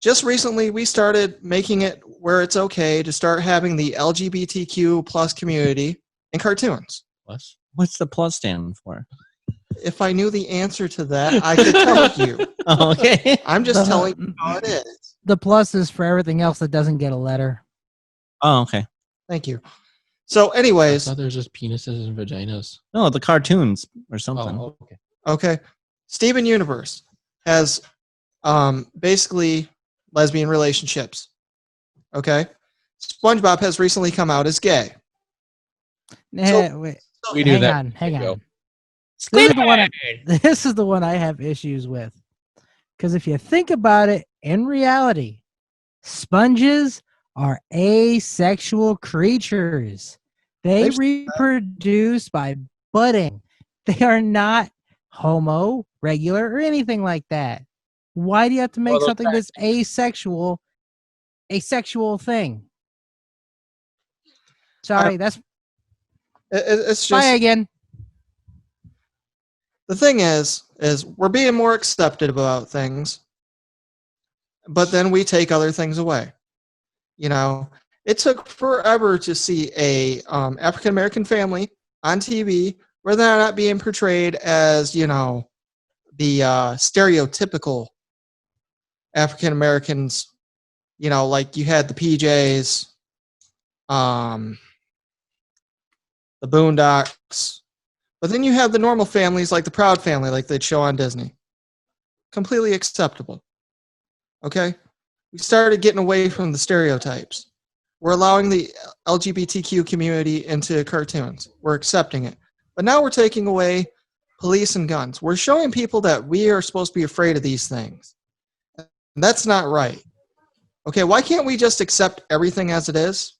Just recently, we started making it where it's okay to start having the LGBTQ plus community in cartoons. Plus, What's the plus stand for? If I knew the answer to that, I could tell you. Oh, okay. I'm just telling you how it is. The plus is for everything else that doesn't get a letter. Oh, okay. Thank you. So I anyways, thought there's just penises and vaginas. No, the cartoons or something. Oh, okay. okay, Steven Universe has basically lesbian relationships. Okay? SpongeBob has recently come out as gay. Wait, We knew that. Hang Go. on. This is the one I have issues with. Because if you think about it, in reality, sponges are asexual creatures. They reproduce by budding. They are not homo, regular, or anything like that. Why do you have to make something that's asexual a sexual thing? Sorry, that's It's bye just again. the thing is we're being more accepted about things, but then we take other things away. It took forever to see a African American family on TV where they're not being portrayed as the stereotypical African Americans. Like you had the PJs, the Boondocks. But then you have the normal families like the Proud Family, like they'd show on Disney. Completely acceptable. Okay? We started getting away from the stereotypes. We're allowing the LGBTQ community into cartoons. We're accepting it. But now we're taking away police and guns. We're showing people that we are supposed to be afraid of these things. And that's not right. Okay, why can't we just accept everything as it is?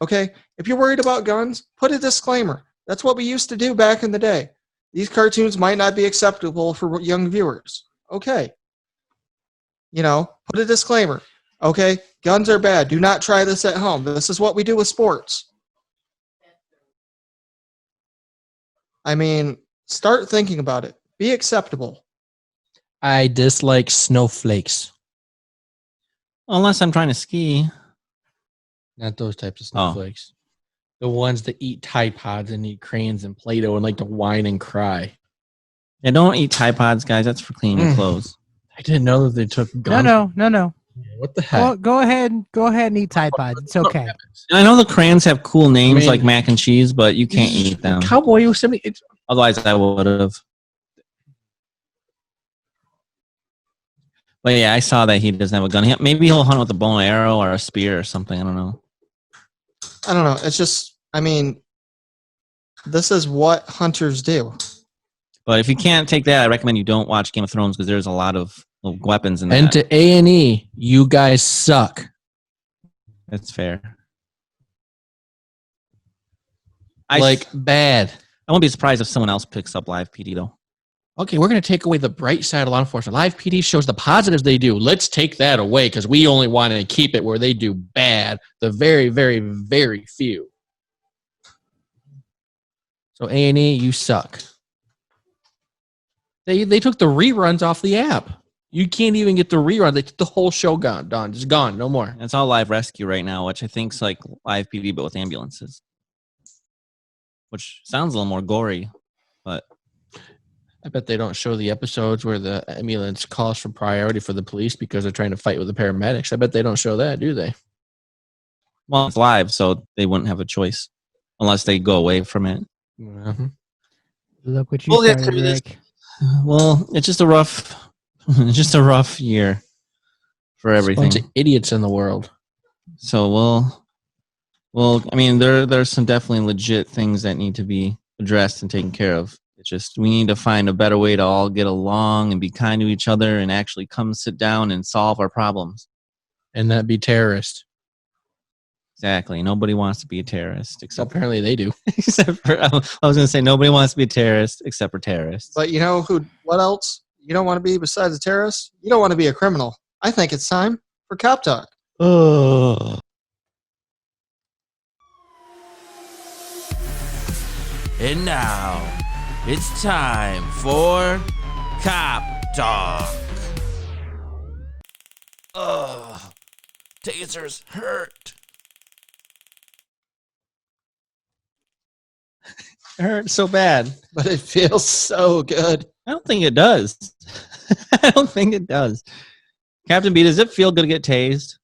Okay? If you're worried about guns, put a disclaimer. That's what we used to do back in the day. These cartoons might not be acceptable for young viewers. Okay. Put a disclaimer. Okay, guns are bad. Do not try this at home. This is what we do with sports. I mean, start thinking about it. Be acceptable. I dislike snowflakes. Unless I'm trying to ski. Not those types of snowflakes. The ones that eat Tide Pods and eat crayons and Play-Doh and like to whine and cry. Yeah, don't eat Tide Pods, guys. That's for cleaning your clothes. I didn't know that they took guns. No. What the heck? Go ahead and eat Tide Pods. It's okay. And I know the crayons have cool names like mac and cheese, but you can't eat them. Cowboy Yosemite. Otherwise, I would have. But yeah, I saw that he doesn't have a gun. Maybe he'll hunt with a bow and arrow or a spear or something. I don't know. I don't know. It's just, I mean, this is what hunters do. But if you can't take that, I recommend you don't watch Game of Thrones because there's a lot of weapons in that. And to A&E, you guys suck. That's fair. Bad. I won't be surprised if someone else picks up Live PD though. Okay, we're going to take away the bright side of law enforcement. Live PD shows the positives they do. Let's take that away because we only want to keep it where they do bad. The very, very, very few. So A&E, you suck. They took the reruns off the app. You can't even get the rerun. They took the whole show gone. Done. Just gone. No more. It's all Live Rescue right now, which I think is like Live PD but with ambulances. Which sounds a little more gory, but I bet they don't show the episodes where the ambulance calls for priority for the police because they're trying to fight with the paramedics. I bet they don't show that, do they? well, it's live, so they wouldn't have a choice unless they go away from it. Mm-hmm. Look what you We'll get started, through this. Rick. Well, it's just a rough year for everything. Bunch of idiots in the world. So well, I mean, there's some definitely legit things that need to be addressed and taken care of. It's just we need to find a better way to all get along and be kind to each other and actually come sit down and solve our problems. And that be terrorist. Exactly. Nobody wants to be a terrorist except Apparently they do. except for I was going to say nobody wants to be a terrorist except for terrorists. But you know who? What else you don't want to be besides a terrorist? You don't want to be a criminal. I think it's time for Cop Talk. Oh. And now, it's time for Cop Talk. Ugh, tasers hurt. It hurts so bad. But it feels so good. I don't think it does. I don't think it does. Captain B, does it feel good to get tased?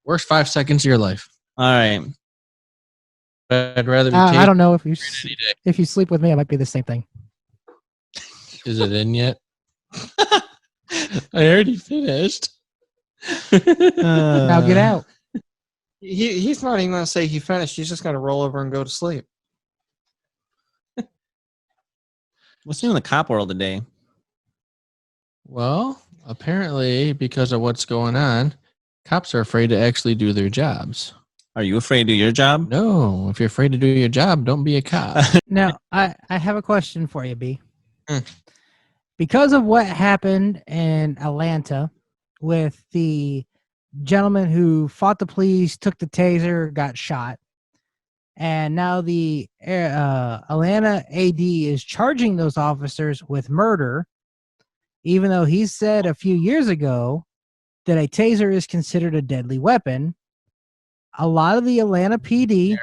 Worst 5 seconds of your life. All right. I'd rather be I don't know if you any day. if you sleep with me, it might be the same thing. Is it in yet? I already finished. Now get out. He's not even going to say he finished. He's just going to roll over and go to sleep. What's new in the cop world today? Well, apparently, because of what's going on, cops are afraid to actually do their jobs. Are you afraid to do your job? No, if you're afraid to do your job, don't be a cop. Now, I have a question for you, B. Mm. Because of what happened in Atlanta with the gentleman who fought the police, took the taser, got shot, and now the Atlanta AD is charging those officers with murder, even though he said a few years ago that a taser is considered a deadly weapon. A lot of the Atlanta PD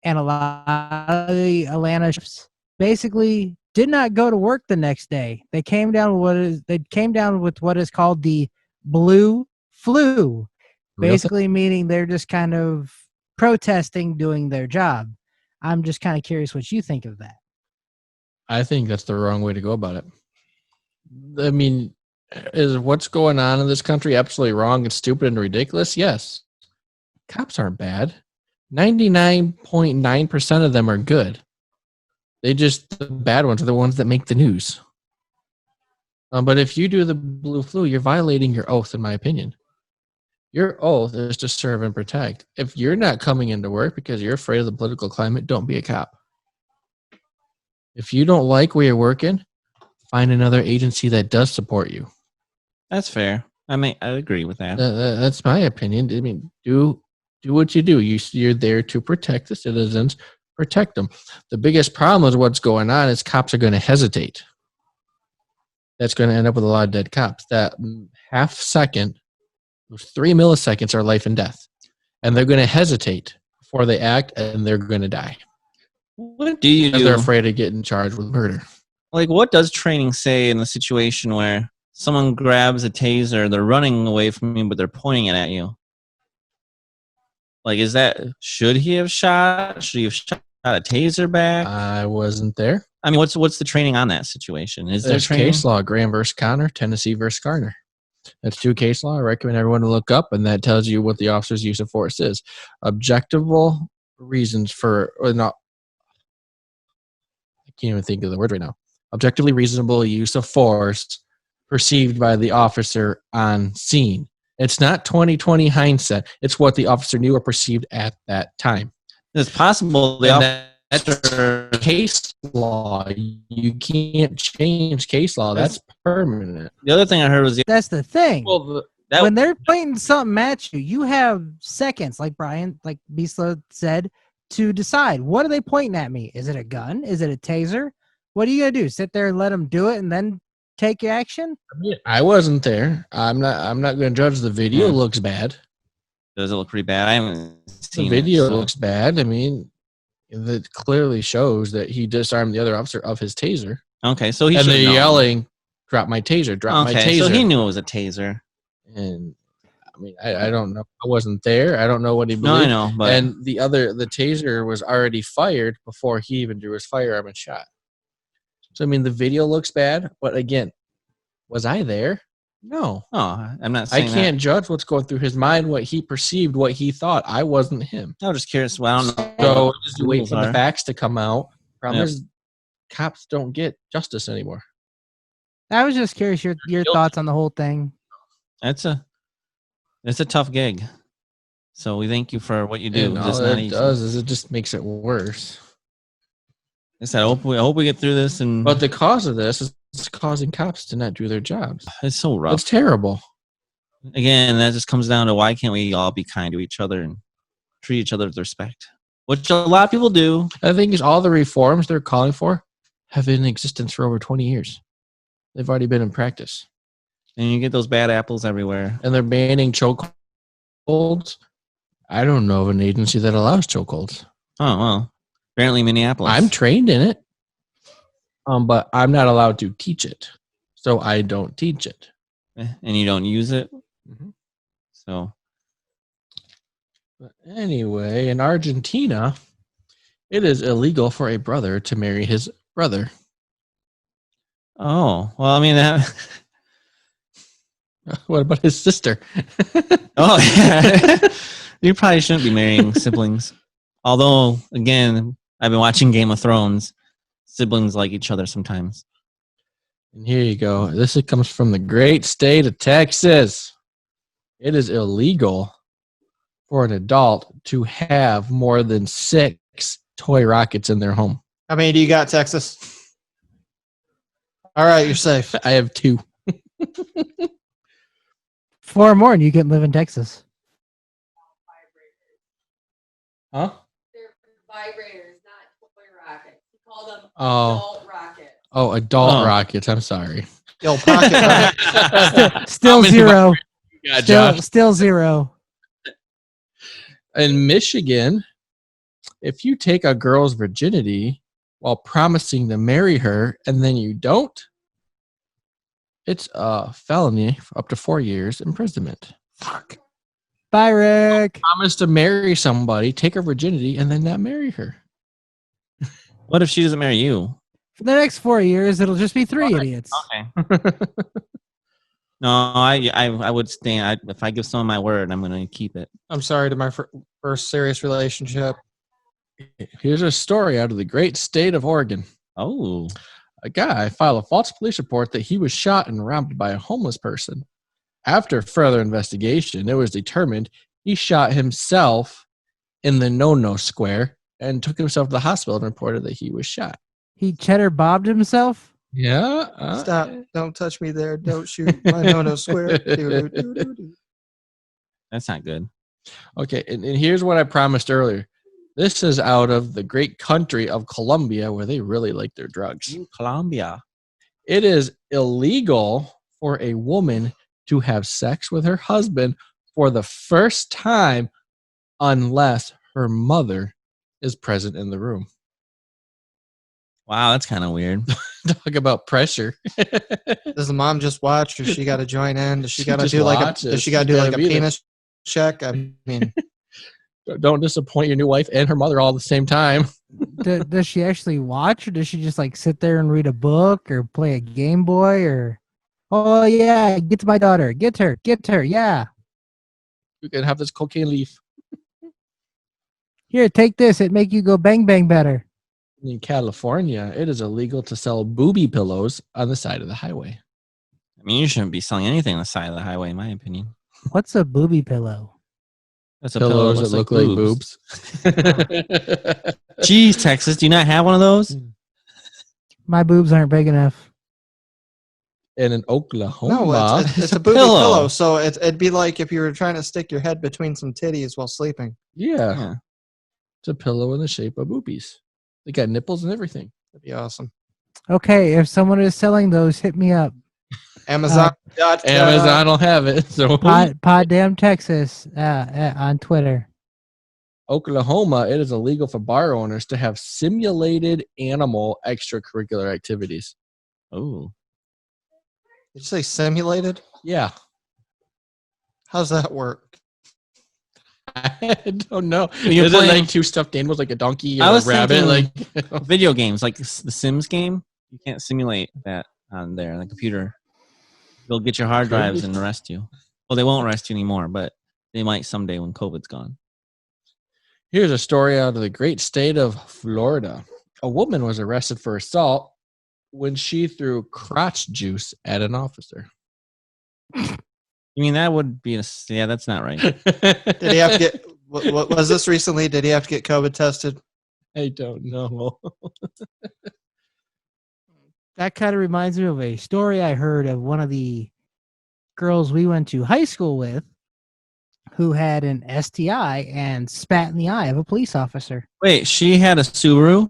and a lot of the Atlanta sheriffs basically did not go to work the next day. They came down with what is called the blue flu, basically meaning they're just kind of protesting doing their job. I'm just kind of curious what you think of that. I think that's the wrong way to go about it. I mean, is what's going on in this country absolutely wrong and stupid and ridiculous? Yes. Cops aren't bad. 99.9% of them are good. The bad ones are the ones that make the news. But if you do the blue flu, you're violating your oath, in my opinion. Your oath is to serve and protect. If you're not coming into work because you're afraid of the political climate, don't be a cop. If you don't like where you're working, find another agency that does support you. That's fair. I agree with that. That's my opinion. I mean, do what you do. You're there to protect the citizens, protect them. The biggest problem is what's going on is cops are going to hesitate. That's going to end up with a lot of dead cops. That half second, those 3 milliseconds are life and death. And they're going to hesitate before they act, and they're going to die. What do you Because do? they're afraid of getting charged with murder. Like, what does training say in the situation where someone grabs a taser, they're running away from you, but they're pointing it at you? Like, should he have shot? Should he have shot a taser back? I wasn't there. I mean, what's the training on that situation? Is there There's training? case law, Graham versus Connor, Tennessee versus Garner. That's 2 case law. I recommend everyone to look up, and that tells you what the officer's use of force is. Objectable reasons for, or not, I can't even think of the word right now. Objectively reasonable use of force perceived by the officer on scene. It's not 20/20 hindsight. It's what the officer knew or perceived at that time. It's possible the And officer. that's case law. You can't change case law. That's permanent. The other thing I heard was That's the thing. Well, When they're pointing something at you, you have seconds, like Bisla said, to decide, what are they pointing at me? Is it a gun? Is it a taser? What are you going to do? Sit there and let them do it and then take action? I mean, I wasn't there. I'm not going to judge. The video Yeah. looks bad. Does it look pretty bad? I haven't The seen video it. So. looks bad. I mean, it clearly shows that he disarmed the other officer of his taser. Okay, so he And should they're know. yelling, "Drop my taser! Drop my Okay, taser!" so he knew it was a taser. And I mean, I don't know. I wasn't there. I don't know what he No, I believed. know, but And the taser was already fired before he even drew his firearm and shot. So I mean, the video looks bad, but again, was I there? No. oh, I'm not I saying can't judge what's going through his mind, what he perceived, what he thought. I wasn't him. that. I was just curious. Well, I don't know. So what just the wait rules for the are. facts to come out. Problem Yep. is, cops don't get justice anymore. I was just curious your thoughts on the whole thing. It's a tough gig. So we thank you for what you do. And all It's not it easy. does is it just makes it worse. I said, I hope we get through this, and But the cause of this is it's causing cops to not do their jobs. it's so rough. It's terrible. Again, that just comes down to why can't we all be kind to each other and treat each other with respect, which a lot of people do. I think is all the reforms they're calling for have been in existence for over 20 years. They've already been in practice. And you get those bad apples everywhere. And they're banning chokeholds. I don't know of an agency that allows chokeholds. Oh, well, apparently Minneapolis. I'm trained in it, but I'm not allowed to teach it. So I don't teach it. And you don't use it. Mhm. So, But anyway, in Argentina, it is illegal for a brother to marry his brother. oh, well, I mean, that. What about his sister? Oh, yeah. You probably shouldn't be marrying siblings. Although, again, I've been watching Game of Thrones. Siblings like each other sometimes. And here you go. This comes from the great state of Texas. It is illegal for an adult to have more than 6 toy rockets in their home. How many do you got, Texas? All right, you're safe. I have 2. 4 more and you can live in Texas. Huh? They're vibrators, not toy rockets. He called them Oh. adult rockets. Oh, adult Oh. rockets. I'm sorry. Yo, pocket rocket. Still many zero. Yeah, Still zero. In Michigan, if you take a girl's virginity while promising to marry her and then you don't, it's a felony for up to 4 years imprisonment. Fuck. Bye, Rick. Promise to marry somebody, take her virginity, and then not marry her. What if she doesn't marry you? For the next 4 years, it'll just be 3 idiots. Okay. No, I would stand. If I give someone my word, I'm going to keep it. I'm sorry to my first serious relationship. Here's a story out of the great state of Oregon. Oh, A guy filed a false police report that he was shot and robbed by a homeless person. After further investigation, it was determined he shot himself in the no-no square and took himself to the hospital and reported that he was shot. He cheddar bobbed himself. Yeah. Stop. Don't touch me there. Don't shoot my no square. Do. that's not good. Okay, and here's what I promised earlier. This is out of the great country of Colombia where they really like their drugs. Colombia. It is illegal for a woman to have sex with her husband for the first time unless her mother is present in the room. Wow, that's kind of weird. Talk about pressure. Does the mom just watch, or she got to join in? Does she She got to just do like a? watches. Does she got to do She's like a gotta be there. penis check? I mean, Don't disappoint your new wife and her mother all at the same time. Does she actually watch, or does she just like sit there and read a book or play a Game Boy or? Oh yeah, get my daughter. Get her. Yeah. You can have this cocaine leaf. Here, take this. It make you go bang bang better. In California, it is illegal to sell booby pillows on the side of the highway. I mean, you shouldn't be selling anything on the side of the highway, in my opinion. What's a booby pillow? That's a pillow Pillows that looks look like boobs. Jeez, Texas, do you not have one of those? My boobs aren't big enough. And in Oklahoma, No, it's It's a a booby pillow. pillow. So it'd be like if you were trying to stick your head between some titties while sleeping. yeah, it's a pillow in the shape of boobies. They got nipples and everything. That'd be awesome. Okay, if someone is selling those, hit me up. Amazon. Amazon will have it. So Poddamn Texas on Twitter. Oklahoma, it is illegal for bar owners to have simulated animal extracurricular activities. Oh, Did you say simulated? Yeah. How's that work? I don't know. You're Is it playing- like two stuffed animals, like a donkey or I a was rabbit? thinking- Like video games like the Sims game. You can't simulate that on there on the computer. They'll get your hard drives and arrest you. Well, they won't arrest you anymore, but they might someday when COVID's gone. Here's a story out of the great state of Florida. A woman was arrested for assault when she threw crotch juice at an officer. You mean that would be yeah, that's not right. Did he have to get? What was this recently? Did he have to get COVID tested? I don't know. That kind of reminds me of a story I heard of one of the girls we went to high school with who had an STI and spat in the eye of a police officer. Wait, she had a Subaru?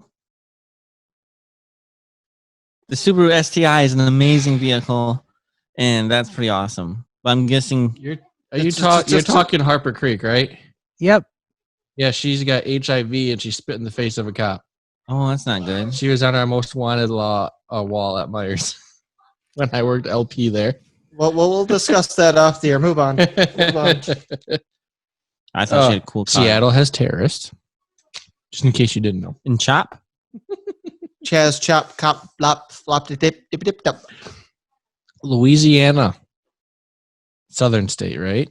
The Subaru STI is an amazing vehicle, and that's pretty awesome. But I'm guessing You're It's talking Harper Creek, right? Yep. Yeah, she's got HIV and she spit in the face of a cop. oh, that's not good. She was on our most wanted wall at Myers when I worked LP there. Well, we'll discuss that off the air. Move on. Move on. I thought she had a cool car. Seattle has terrorists. Just in case you didn't know. In Chop? Chaz, chop, cop, flop, flop, dip, dip, dip, dip. Louisiana. Southern state, right?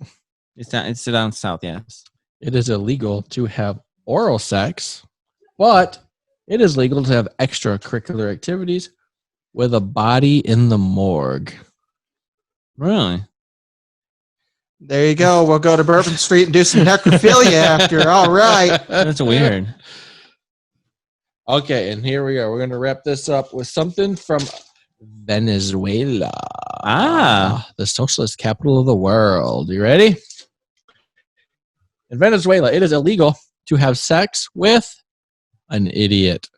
It's down south, yes. It is illegal to have oral sex, but it is legal to have extracurricular activities with a body in the morgue. Really? There you go. We'll go to Bourbon Street and do some necrophilia after. All right. That's weird. Okay, and here we are. We're going to wrap this up with something from Venezuela. The socialist capital of the world. You ready? In Venezuela, it is illegal to have sex with an idiot.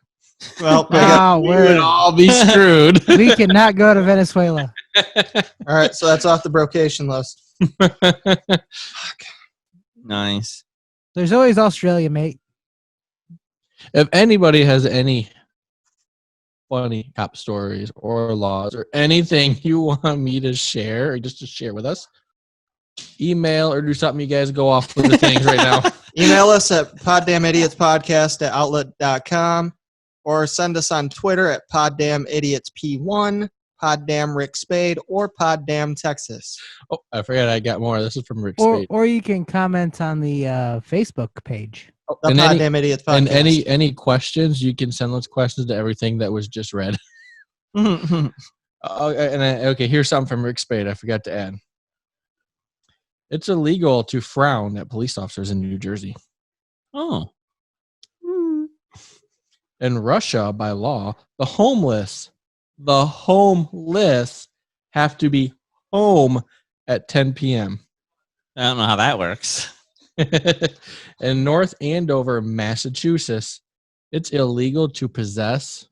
Well, Wow, We would all be screwed. we cannot go to Venezuela. all right. So that's off the brocation list. Nice. There's always Australia, mate. If anybody has any funny cop stories or laws or anything you want me to share or just to share with us, email or do something. You guys go off with the things right now. Email us at poddammidiots@outlet.com or send us on Twitter at poddammidiotsp1, Poddam Rick Spade, or Poddam Texas. Oh, I forgot I got more. This is from Rick Or Spade. or you can comment on the Facebook page. The And Poddam Idiots podcast. And any questions, you can send those questions to everything that was just read. Okay, here's something from Rick Spade I forgot to add. It's illegal to frown at police officers in New Jersey. Oh. In Russia, by law, the homeless have to be home at 10 p.m. I don't know how that works. In North Andover, Massachusetts, it's illegal to possess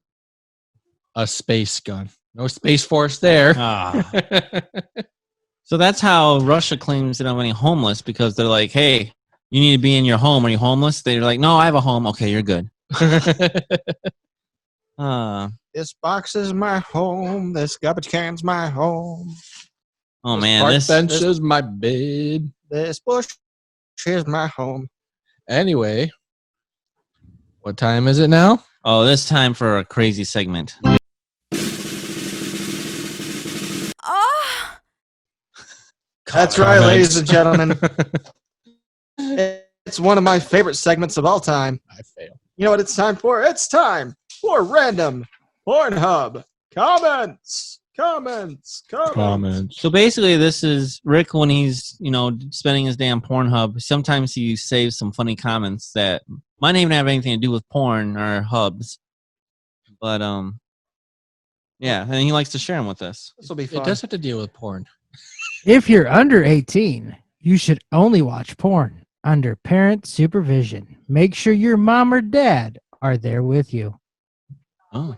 a space gun. No Space Force there. Ah. So that's how Russia claims they don't have any homeless, because they're like, hey, you need to be in your home. Are you homeless? They're like, no, I have a home. Okay, you're good. This box is my home. This garbage can's my home. Oh, This man. park This, bench is my bed. This bush is my home. Anyway, what time is it now? oh, this time for a crazy segment. Oh, That's right, ladies and gentlemen. It's one of my favorite segments of all time. I fail. You know what it's time for? It's time for random PornHub comments. So basically, this is Rick when he's, spending his day on Pornhub. Sometimes he saves some funny comments that might not even have anything to do with porn or hubs. But, yeah, and he likes to share them with us. This will be fun. It does have to deal with porn. If you're under 18, you should only watch porn under parent supervision. Make sure your mom or dad are there with you. Oh.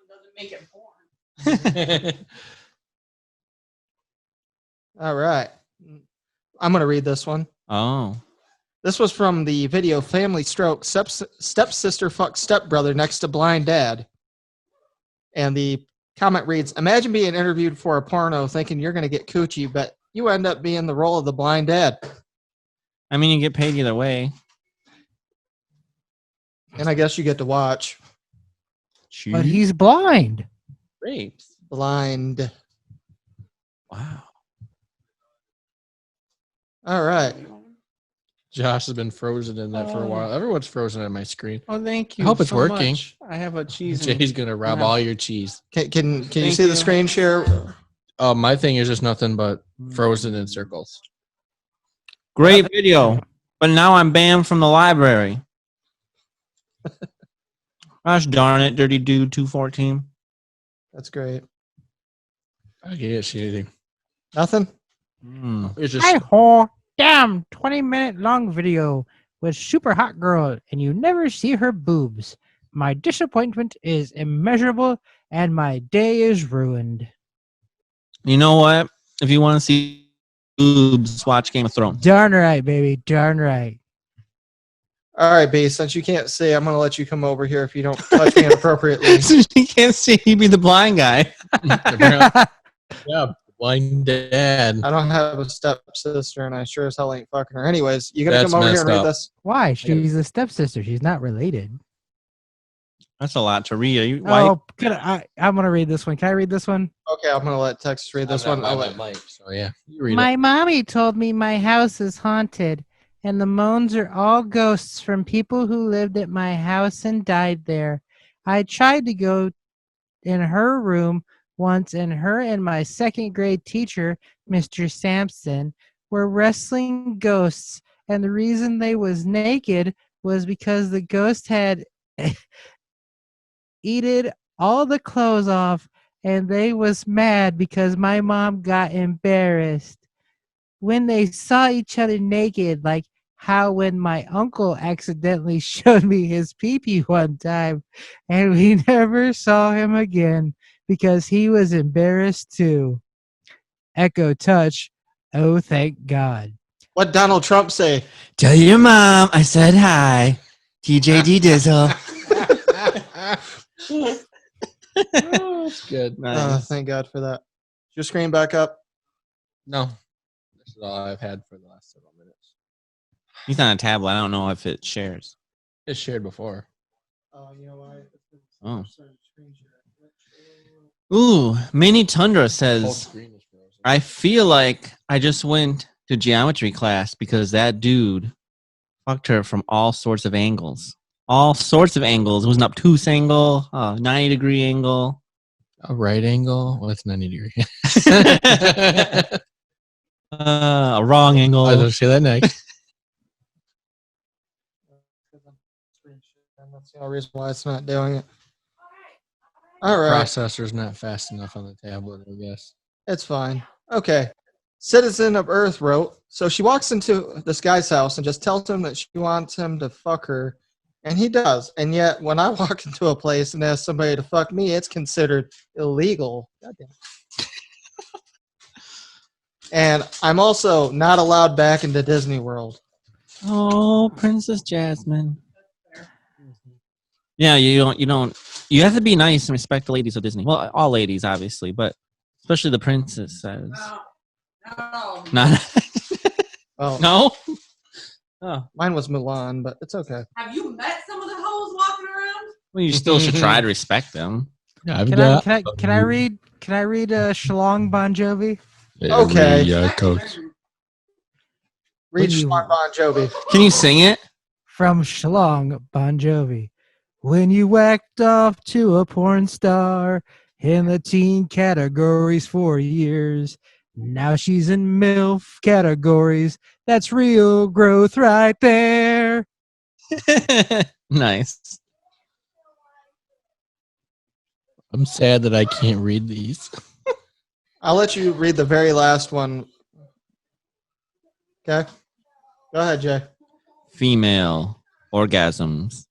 Doesn't make it porn. All right. I'm going to read this one. Oh. This was from the video Family Stroke, Stepsister Fuck Stepbrother Next to Blind Dad. And the comment reads, imagine being interviewed for a porno thinking you're going to get coochie, but you end up being the role of the blind dad. I mean, you get paid either way. And I guess you get to watch. But he's blind. Rapes. Blind. Wow. All right. Josh has been frozen in that for a while. Everyone's frozen on my screen. Oh, thank you. I hope it's so working. much. I have a cheese. Jay's gonna rob all your cheese. Can you Thank see you. the screen share? Oh, my thing is just nothing but frozen in circles. Great video. But now I'm banned from the library. Gosh darn it, Dirty Dude 214. That's great. I can't see anything. Nothing? It's just Hi ho! Damn, 20-minute long video with super hot girl, and you never see her boobs. My disappointment is immeasurable, and my day is ruined. You know what? If you want to see boobs, watch Game of Thrones. Darn right, baby. Darn right. All right, B, since you can't see, I'm going to let you come over here if you don't touch me inappropriately. You can't see, he'd be the blind guy. yeah, blind dad. I don't have a stepsister, and I sure as hell ain't fucking her. Anyways, you going to That's come over here and messed read up. this? Why? She's a stepsister. She's not related. That's a lot to read. Are you Oh, I'm going to read this one. Can I read this one? Okay, I'm going to let Texas read this one. I'll let Mike. So yeah, you read My mommy told me my house is haunted, and the moans are all ghosts from people who lived at my house and died there. I tried to go in her room once, and her and my second grade teacher, Mr. Sampson, were wrestling ghosts, and the reason they was naked was because the ghost had eaten all the clothes off, and they was mad because my mom got embarrassed when they saw each other naked, like how when my uncle accidentally showed me his pee-pee one time, and we never saw him again because he was embarrassed too. Echo touch. Oh, thank God. What Donald Trump say? Tell your mom I said hi. TJD Dizzle. Oh, that's good. Thank God for that. Is your screen back up? No, this is all I've had for the last several minutes. He's on a tablet. I don't know if it shares. It's shared before. Oh, you know why? Oh. Ooh, Mini Tundra Whole says, screen is frozen. I feel like I just went to geometry class because that dude fucked her from all sorts of angles. All sorts of angles. It was an obtuse angle, 90-degree angle. A right angle with 90 degree. A wrong angle. I'll say that next. That's the only reason why it's not doing it. All right. Processor's not fast enough on the tablet, I guess. It's fine. Okay. Citizen of Earth wrote, so she walks into this guy's house and just tells him that she wants him to fuck her, and he does. And yet, when I walk into a place and ask somebody to fuck me, it's considered illegal. Goddamn. And I'm also not allowed back into Disney World. Oh, Princess Jasmine. Yeah, you you have to be nice and respect the ladies of Disney. Well, all ladies, obviously, but especially the princesses. No. Not Well, no. Oh, mine was Mulan, but it's okay. Have you met some of the hoes walking around? well, you still should try to respect them. Yeah, Can I read Shalong Bon Jovi? Okay. Yeah, coach. Read When you- Schlong Bon Jovi. Can you sing it? From Schlong Bon Jovi. When you whacked off to a porn star in the teen categories for years. Now she's in MILF categories. That's real growth right there. Nice. I'm sad that I can't read these. I'll let you read the very last one. Okay? Go ahead, Jay. Female orgasms.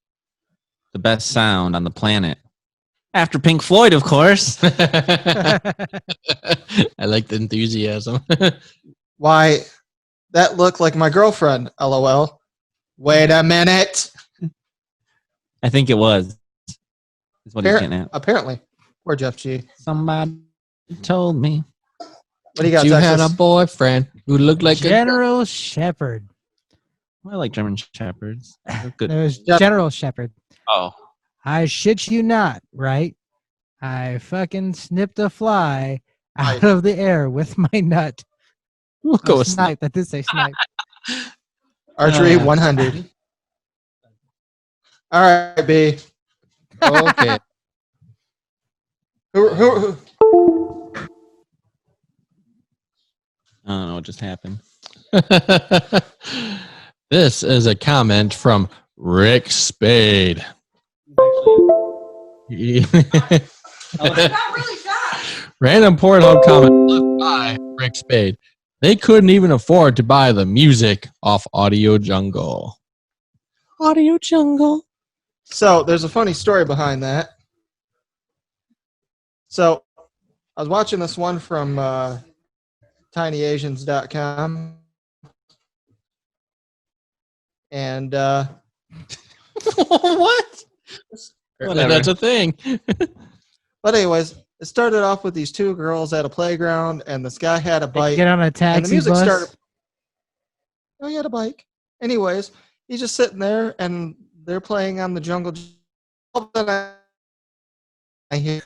The best sound on the planet. After Pink Floyd, of course. I like the enthusiasm. Why, that looked like my girlfriend, LOL. Wait a minute. I think it was. Is what he's getting at. Apparently. Poor Jeff G. Somebody told me. What do you got, You had Texas? a boyfriend who looked like General Shepherd. I like German Shepherds. They're good. There's Yep. General Shepherd. Oh. I shit you not, right? I fucking snipped a fly out Right. of the air with my nut. We'll go Oh, with snipe. That did say snipe. Archery 100. All right, B. Okay. Who? I don't know what just happened. This is a comment from Rick Spade. I got really shocked. Random Pornhub comment left by Rick Spade. They couldn't even afford to buy the music off Audio Jungle. Audio Jungle. So there's a funny story behind that. So I was watching this one from tinyasians.com. And What? Whatever. That's a thing. but anyways, it started off with these two girls at a playground, and this guy had a bike. Get on a And the taxi music bus. started. Oh, he had a bike. Anyways, he's just sitting there, and they're playing on the jungle. I hear,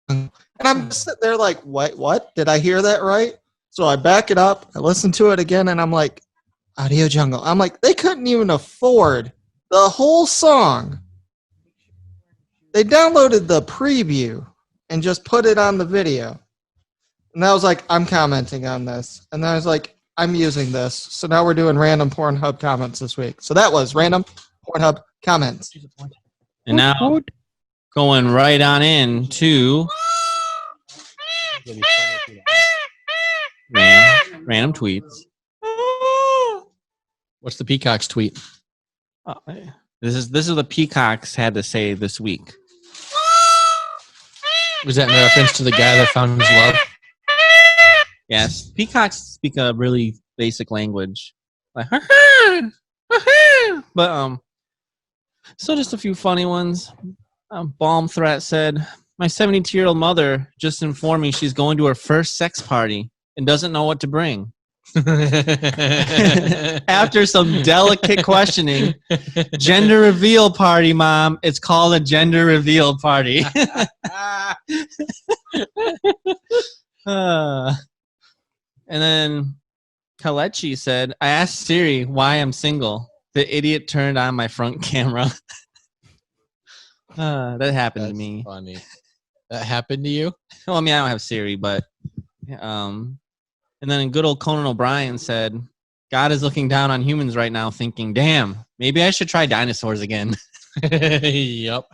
and I'm just sitting there like, what? Did I hear that right? So I back it up. I listen to it again, and I'm like, Audio Jungle. I'm like, they couldn't even afford the whole song. They downloaded the preview and just put it on the video. And I was like, I'm commenting on this. And then I was like, I'm using this. So now we're doing random Pornhub comments this week. So that was random Pornhub comments. And now going right on in to random tweets. What's the Peacock's tweet? This is what Peacocks had to say this week. Was that in reference to the guy that found his love? Yes, peacocks speak a really basic language, like but so just a few funny ones. Bomb Threat said, "My 72-year-old mother just informed me she's going to her first sex party and doesn't know what to bring." After some delicate questioning, gender reveal party, Mom. It's called a gender reveal party. And then Kalechi said, I asked Siri why I'm single. The idiot turned on my front camera. That happened to me. Funny. That happened to you? Well, I mean, I don't have Siri, but and then good old Conan O'Brien said, God is looking down on humans right now thinking, damn, maybe I should try dinosaurs again. Yep.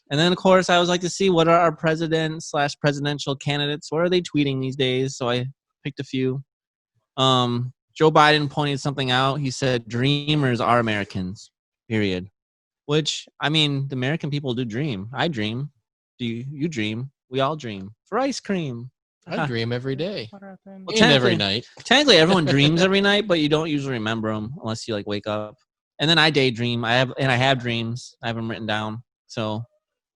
And then, of course, I always like to see what are our president/presidential candidates. What are they tweeting these days? So I picked a few. Joe Biden pointed something out. He said, dreamers are Americans, period. Which, I mean, the American people do dream. I dream. Do you dream? We all dream. For ice cream. I dream every day. Well, And every night. Technically, everyone dreams every night, but you don't usually remember them unless you like wake up. And then I daydream. I have dreams. I have them written down. So,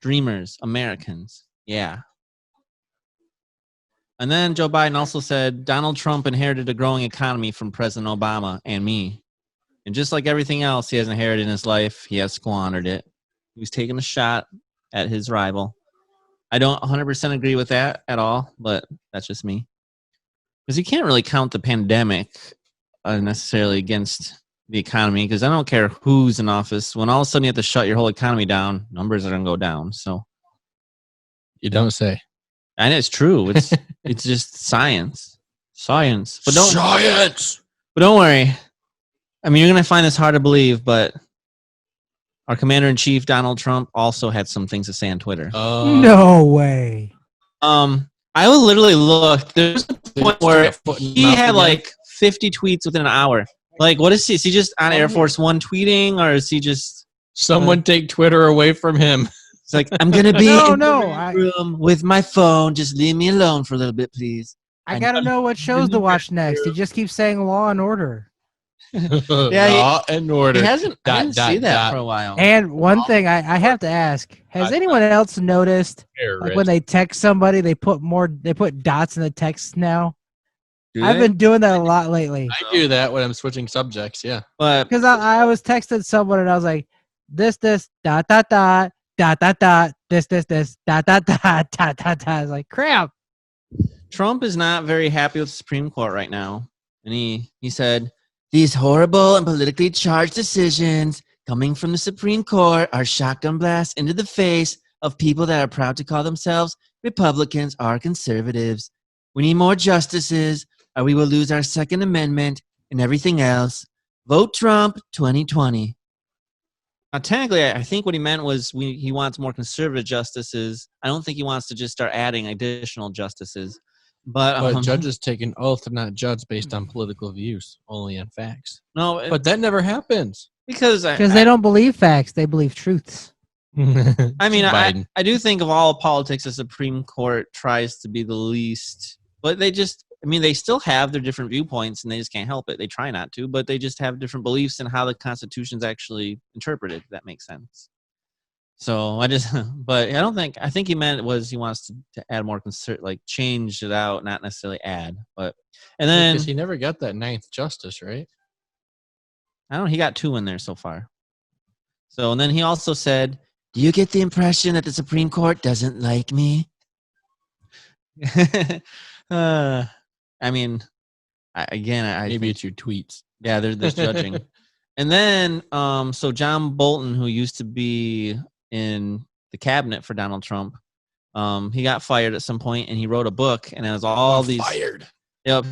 dreamers, Americans, yeah. And then Joe Biden also said Donald Trump inherited a growing economy from President Obama and me. And just like everything else he has inherited in his life, he has squandered it. He was taking a shot at his rival. I don't 100% agree with that at all, but that's just me. Because you can't really count the pandemic necessarily against the economy, because I don't care who's in office. When all of a sudden you have to shut your whole economy down, numbers are going to go down. So You don't say. and it's true. It's just science. But don't worry. I mean, you're going to find this hard to believe, but our commander-in-chief, Donald Trump, also had some things to say on Twitter. No way. I would literally look. There's a point where he had like 50 tweets within an hour. Like, what is he? Is he just on Air Force One tweeting, or is he just... Someone take Twitter away from him. It's like, I'm going to be No, in no, the room with my phone. Just leave me alone for a little bit, please. I gotta know what shows to watch next. He just keeps saying Law and Order. Law and Order. He hasn't. I didn't see that for a while. And one thing I have to ask: has anyone else noticed, like when they text somebody, they put dots in the text now? I've been doing that a lot lately. I do that when I'm switching subjects. Yeah, but because I was texting someone and I was like, this dot dot dot dot dot dot this dot dot dot dot dot. I was like, crap. Trump is not very happy with the Supreme Court right now, and he said, These horrible and politically charged decisions coming from the Supreme Court are shotgun blasts into the face of people that are proud to call themselves Republicans or conservatives. We need more justices, or we will lose our Second Amendment and everything else. Vote Trump 2020. Now, technically, I think what he meant was he wants more conservative justices. I don't think he wants to just start adding additional justices. But judges take an oath to not judge based on political views, only on facts. No, but that never happens. Because they don't believe facts, they believe truths. I mean, I do think of all politics, the Supreme Court tries to be the least, but they still have their different viewpoints and they just can't help it. They try not to, but they just have different beliefs in how the Constitution's actually interpreted, if that makes sense. So I think he meant he wants to add more change it out, not necessarily add. But and then because he never got that ninth justice, right? I don't know. He got 2 in there so far. So and then he also said, "Do you get the impression that the Supreme Court doesn't like me?" I mean, maybe it's your tweets. Yeah, they're judging. And then so John Bolton, who used to be in the cabinet for Donald Trump, he got fired at some point, and he wrote a book, and it has all these fired. Yep,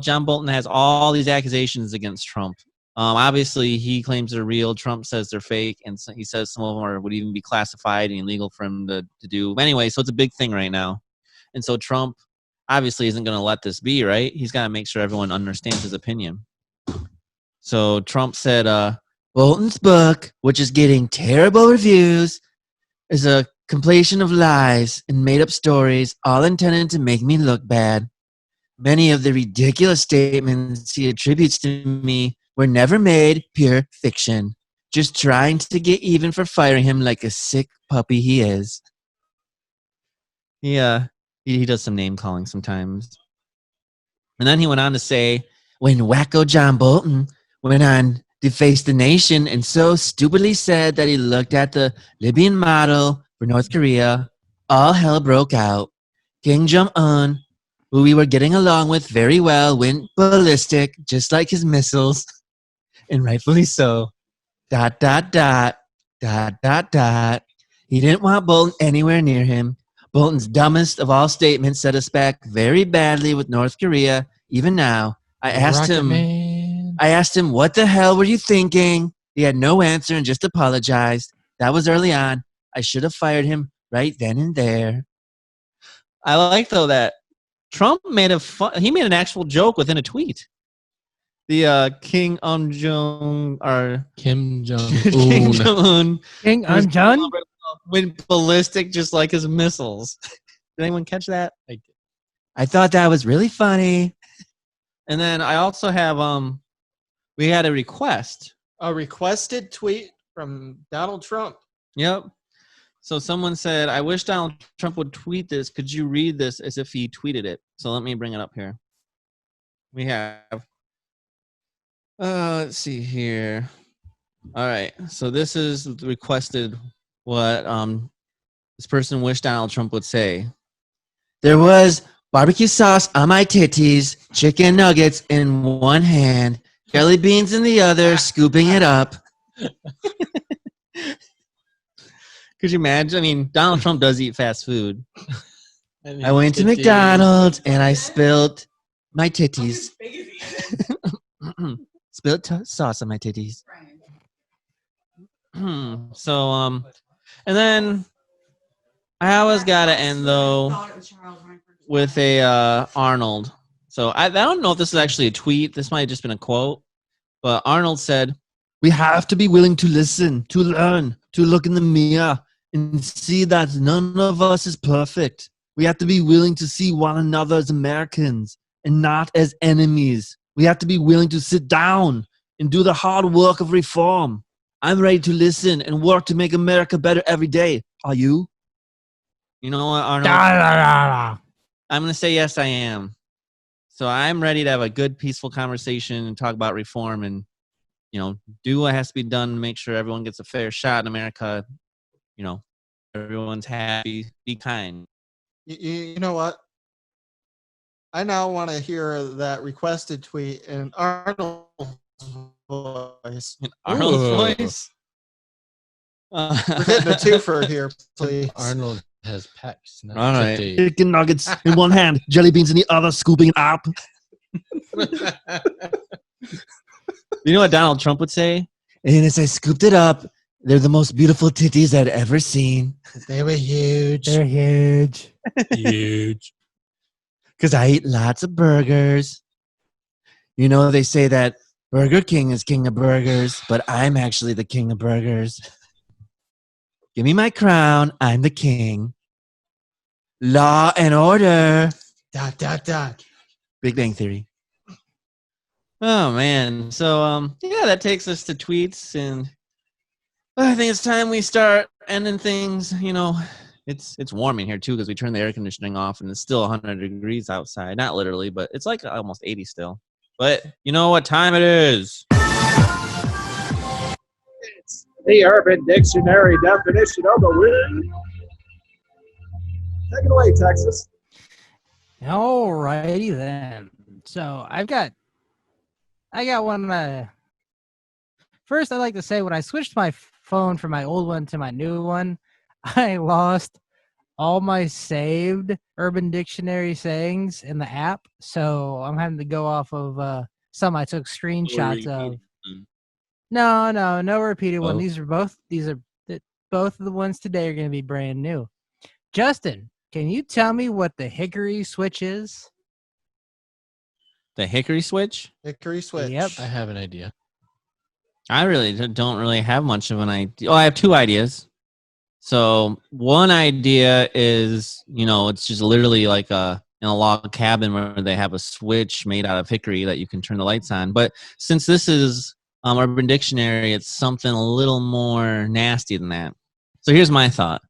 John Bolton has all these accusations against Trump. Obviously, he claims they're real. Trump says they're fake, and he says some of them would even be classified and illegal for him to do. Anyway, so it's a big thing right now, and so Trump obviously isn't going to let this be, right? He's got to make sure everyone understands his opinion. So Trump said, Bolton's book, which is getting terrible reviews, is a compilation of lies and made-up stories, all intended to make me look bad. Many of the ridiculous statements he attributes to me were never made, pure fiction. Just trying to get even for firing him like a sick puppy he is. Yeah, he does some name-calling sometimes. And then he went on to say, when wacko John Bolton went on to face the nation and so stupidly said that he looked at the Libyan model for North Korea, all hell broke out. King Jong-un, who we were getting along with very well, went ballistic, just like his missiles, and rightfully so. ... He didn't want Bolton anywhere near him. Bolton's dumbest of all statements set us back very badly with North Korea. Even now, I asked him, what the hell were you thinking? He had no answer and just apologized. That was early on. I should have fired him right then and there. I like, though, that Trump made an actual joke within a tweet. The Kim Jong-un went ballistic just like his missiles. Did anyone catch that? I did. I thought that was really funny. And then I also have we had a request. A requested tweet from Donald Trump. Yep. So someone said, I wish Donald Trump would tweet this. Could you read this as if he tweeted it? So let me bring it up here. We have let's see here. All right. So this is requested what this person wished Donald Trump would say. There was barbecue sauce on my titties, chicken nuggets in one hand, jelly beans in the other, scooping it up. Could you imagine? I mean, Donald Trump does eat fast food. I went to McDonald's and I spilled my titties. Spilled sauce on my titties. So, and then I always gotta end though with a Arnold. So I don't know if this is actually a tweet. This might have just been a quote, but Arnold said, We have to be willing to listen, to learn, to look in the mirror and see that none of us is perfect. We have to be willing to see one another as Americans and not as enemies. We have to be willing to sit down and do the hard work of reform. I'm ready to listen and work to make America better every day. Are you? you know what, Arnold? I'm going to say yes, I am. So I'm ready to have a good, peaceful conversation and talk about reform and, do what has to be done to make sure everyone gets a fair shot in America. Everyone's happy. Be kind. You know what? I now want to hear that requested tweet in Arnold's voice. In Arnold's Ooh. voice. We're hitting a twofer here, please. Arnold has pecs. Not All right. titties. Chicken nuggets in one hand, jelly beans in the other, scooping it up. You know what Donald Trump would say? And as I scooped it up, they're the most beautiful titties I'd ever seen. They were huge. They're huge. Huge. Because I eat lots of burgers. They say that Burger King is king of burgers, but I'm actually the king of burgers. Give me my crown. I'm the king. Law and order. ... Big Bang Theory. Oh man. So that takes us to tweets, and I think it's time we start ending things. It's warm in here too because we turned the air conditioning off and it's still 100 degrees outside. Not literally, but it's like almost 80 still. But you know what time it is? It's the Urban Dictionary definition of the week. Take it away, Texas. Alrighty then. So I got one. First, I'd like to say when I switched my phone from my old one to my new one, I lost all my saved Urban Dictionary sayings in the app. So I'm having to go off of some I took screenshots of. No repeated one. These are both of the ones today are going to be brand new. Justin, can you tell me what the hickory switch is? The hickory switch? Hickory switch. Yep. I have an idea. I really don't really have much of an idea. Oh, I have two ideas. So one idea is, it's just literally like in a log cabin where they have a switch made out of hickory that you can turn the lights on. But since this is Urban Dictionary, it's something a little more nasty than that. So here's my thought.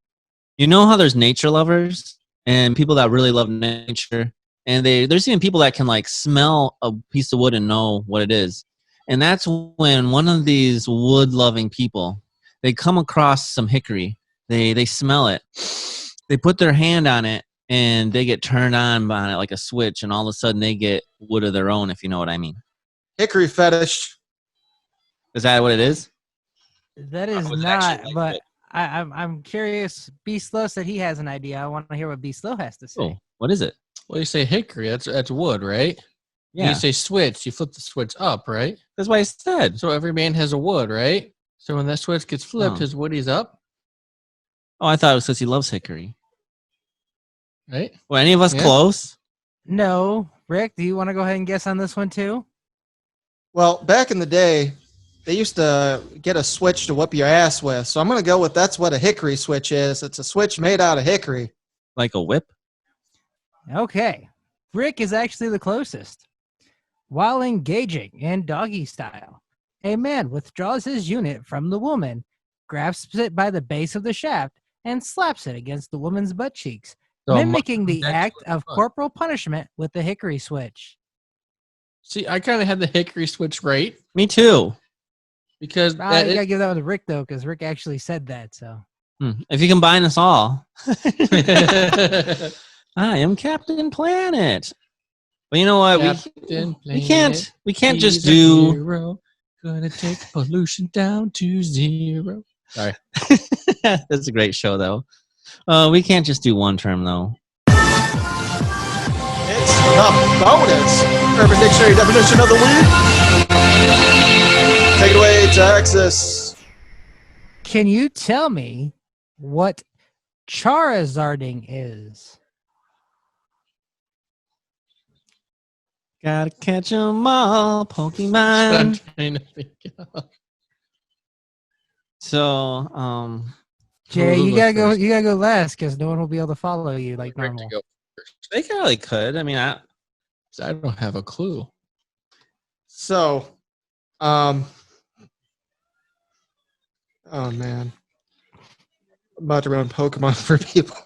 You know how there's nature lovers and people that really love nature, and there's even people that can like smell a piece of wood and know what it is. And that's when one of these wood-loving people, they come across some hickory. They smell it. They put their hand on it, and they get turned on it like a switch, and all of a sudden they get wood of their own, if you know what I mean. Hickory fetish. Is that what it is? That is not, but I'm curious. B-Slow said he has an idea. I want to hear what B-Slow has to say. Oh, what is it? Well, you say hickory. That's wood, right? Yeah. And you say switch. You flip the switch up, right? That's what I said. So every man has a wood, right? So when that switch gets flipped, Oh. his wood is up, Oh, I thought it was because he loves hickory. right? Were any of us Yeah. close? No. Rick, do you want to go ahead and guess on this one too? Well, back in the day, they used to get a switch to whoop your ass with. So I'm going to go with that's what a hickory switch is. It's a switch made out of hickory. Like a whip? Okay. Rick is actually the closest. While engaging in doggy style, a man withdraws his unit from the woman, grasps it by the base of the shaft, and slaps it against the woman's butt cheeks, So mimicking the that's act what- of corporal punishment with the hickory switch. See, I kind of had the hickory switch right Me too. because You that gotta give that one to Rick though, because Rick actually said that. So If you combine us all. I am Captain Planet. But you know what? We can't just do. Hero, gonna take pollution down to 0. Sorry. That's a great show, though. We can't just do one term, though. It's the bonus Urban Dictionary definition of the week. Take it away, Texas. Can you tell me what Charizarding is? Gotta catch 'em all, Pokemon. I'm trying to think of. So, Jay, Who you goes gotta go. first? You gotta go last because no one will be able to follow you like Rick to normal. go. they probably could. I mean, I don't have a clue. So, oh man, I'm about to run Pokemon for people.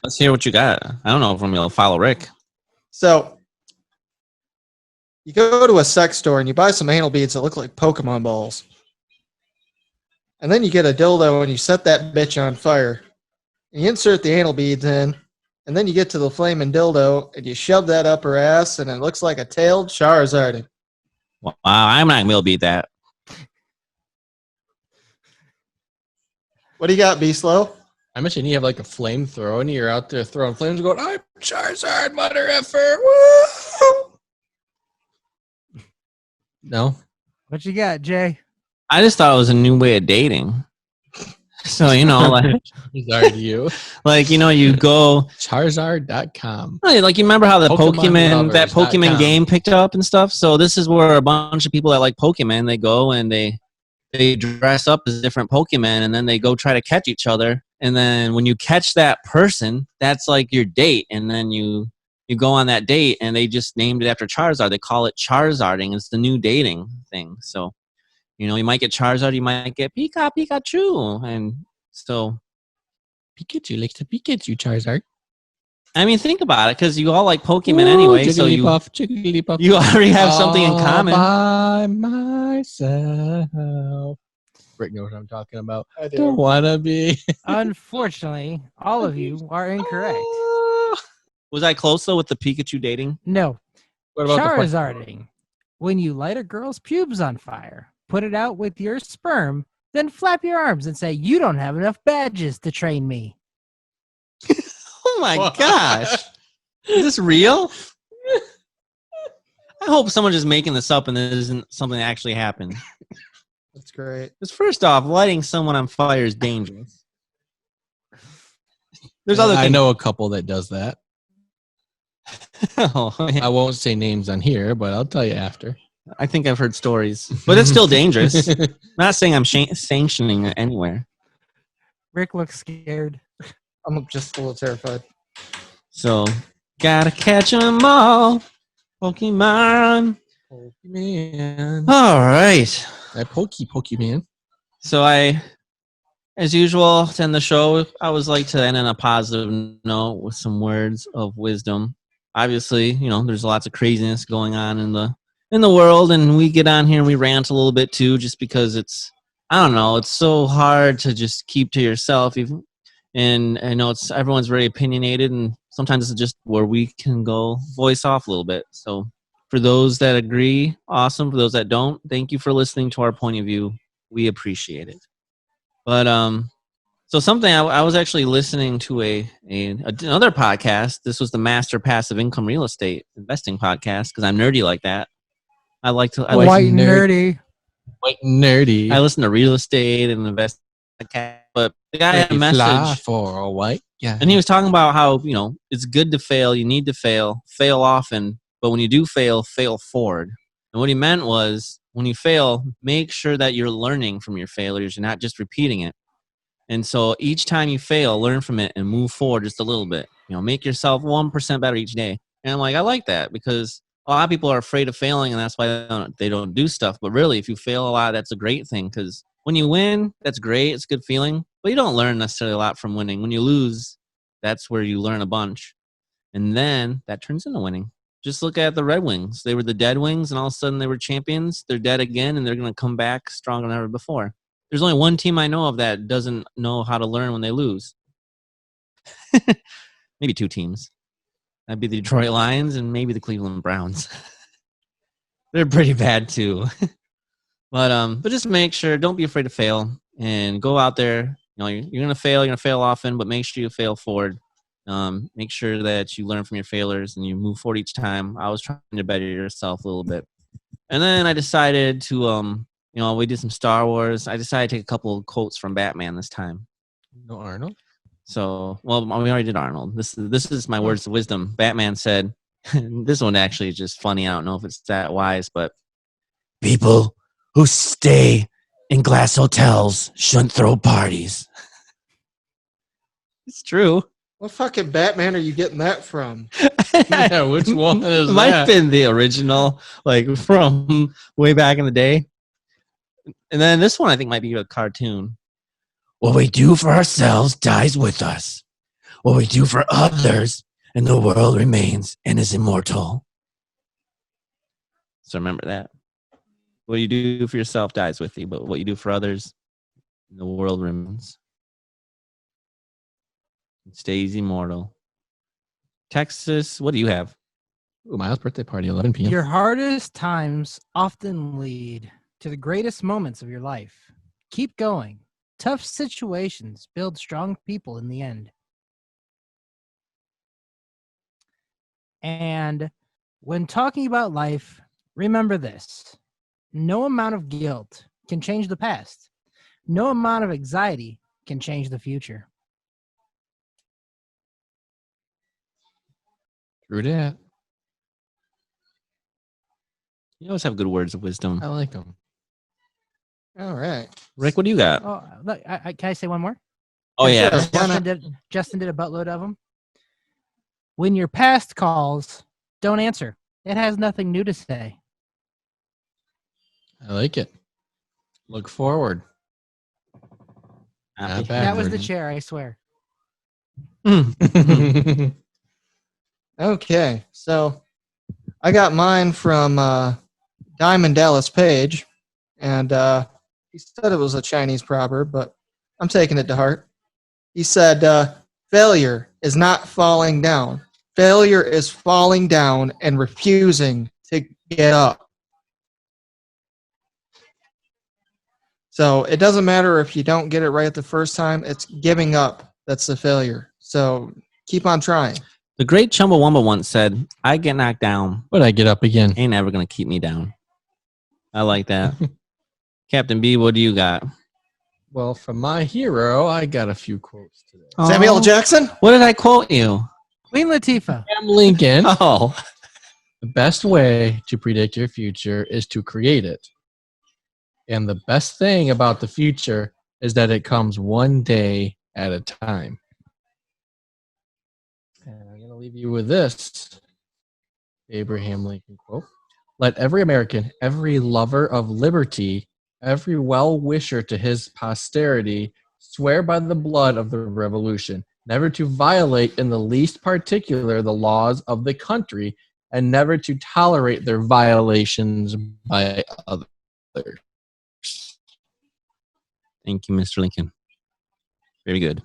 let's hear what you got. I don't know if I'm gonna follow Rick. So, you go to a sex store and you buy some anal beads that look like Pokemon balls. And then you get a dildo and you set that bitch on fire. And you insert the anal beads in, and then you get to the flaming dildo and you shove that up her ass, and it looks like a tailed Charizard. Wow, I'm not gonna be able to beat that. What do you got, B-Slow? I mentioned you have like a flamethrower and you're out there throwing flames going, I'm Charizard, mother effer. Woo! No? What you got, Jay? I just thought it was a new way of dating. So you know, like Charizard you. You go Charizard.com. like you remember how the Pokemon that PokemonLovers.com. Pokemon game picked up and stuff. So this is where a bunch of people that like Pokemon they go and they dress up as different Pokemon and then they go try to catch each other. And then when you catch that person, that's like your date. And then you go on that date and they just named it after Charizard. They call it Charizarding. It's the new dating thing. So, you might get Charizard, you might get Pikachu. And so Pikachu likes to Pikachu, Charizard. I mean, think about it, because you all like Pokemon anyway, so you already have something in common. By myself. Rick knows what I'm talking about. I do. Don't wanna be. Unfortunately, all of you are incorrect. Was I close though with the Pikachu dating? No. What about Charizarding. When you light a girl's pubes on fire, put it out with your sperm, then flap your arms and say, "You don't have enough badges to train me." Oh my gosh. Is this real? I hope someone just making this up and this isn't something that actually happened. That's great. Because first off, lighting someone on fire is dangerous. There's other things. I know a couple that does that. Oh, I won't say names on here, but I'll tell you after. I think I've heard stories, but it's still dangerous. I'm not saying I'm sanctioning it anywhere. Rick looks scared. I'm just a little terrified. So, gotta catch 'em all, Pokemon. Pokemon. All right. Pokemon. So as usual, to end the show, I always like to end on a positive note with some words of wisdom. Obviously, there's lots of craziness going on in the world, and we get on here and we rant a little bit too, just because it's so hard to just keep to yourself. And I know everyone's very opinionated, and sometimes it's just where we can go voice off a little bit. So for those that agree, awesome. For those that don't, thank you for listening to our point of view. We appreciate it. But so something I was actually listening to another podcast. This was the Master Passive Income Real Estate Investing podcast, because I'm nerdy like that. I like White nerdy. White nerdy. I listen to real estate and investing. But the guy had a message for a white guy. And he was talking about how, it's good to fail. You need to fail often. But when you do fail forward. And what he meant was, when you fail, make sure that you're learning from your failures. You're not just repeating it. And so each time you fail, learn from it and move forward just a little bit. Make yourself 1% better each day. And I'm like, I like that, because a lot of people are afraid of failing, and that's why they don't do stuff. But really, if you fail a lot, that's a great thing, because when you win, that's great. It's a good feeling. But you don't learn necessarily a lot from winning. When you lose, that's where you learn a bunch. And then that turns into winning. Just look at the Red Wings. They were the dead Wings, and all of a sudden they were champions. They're dead again, and they're going to come back stronger than ever before. There's only one team I know of that doesn't know how to learn when they lose. maybe 2 teams. That'd be the Detroit Lions and maybe the Cleveland Browns. They're pretty bad too. But just make sure, don't be afraid to fail and go out there. You're gonna fail often, but make sure you fail forward. Make sure that you learn from your failures and you move forward each time. I was trying to better yourself a little bit. And then I decided to we did some Star Wars. I decided to take a couple of quotes from Batman this time. No Arnold? So, we already did Arnold. This is my words of wisdom. Batman said, this one actually is just funny. I don't know if it's that wise, but People who stay in glass hotels shouldn't throw parties. it's true. What fucking Batman are you getting that from? Yeah, which one is It might that? have been the original, like from way back in the day. And then this one I think might be a cartoon. What we do for ourselves dies with us. What we do for others and the world remains and is immortal. So remember that. What you do for yourself dies with you, but what you do for others, the world remains. It stays immortal. Texas, what do you have? Ooh, Miles' birthday party, 11 p.m. Your hardest times often lead to the greatest moments of your life. Keep going. Tough situations build strong people in the end. And when talking about life, remember this. No amount of guilt can change the past. No amount of anxiety can change the future. True that. You always have good words of wisdom. I like them. All right. Rick, what do you got? Oh, look, can I say one more? Oh, yeah. Sure. Why not? Justin did a buttload of them. When your past calls, don't answer. It has nothing new to say. I like it. Look forward. Happy. Not That was the backward. chair, I swear. Okay, so I got mine from Diamond Dallas Page, and he said it was a Chinese proverb, but I'm taking it to heart. He said, failure is not falling down. Failure is falling down and refusing to get up. So it doesn't matter if you don't get it right the first time, it's giving up that's the failure. So keep on trying. The great Chumbawamba once said, I get knocked down, But I get up again. ain't never going to keep me down. I like that. Captain B, what do you got? Well, from my hero, I got a few quotes today. Samuel Aw. Jackson? What did I quote you? Queen Latifah. Abraham Lincoln. Oh, The best way to predict your future is to create it. And the best thing about the future is that it comes one day at a time. And I'm going to leave you with this Abraham Lincoln quote. Let every American, every lover of liberty, every well-wisher to his posterity swear by the blood of the revolution, never to violate in the least particular the laws of the country, and never to tolerate their violations by others. thank you, Mr. Lincoln. Very good.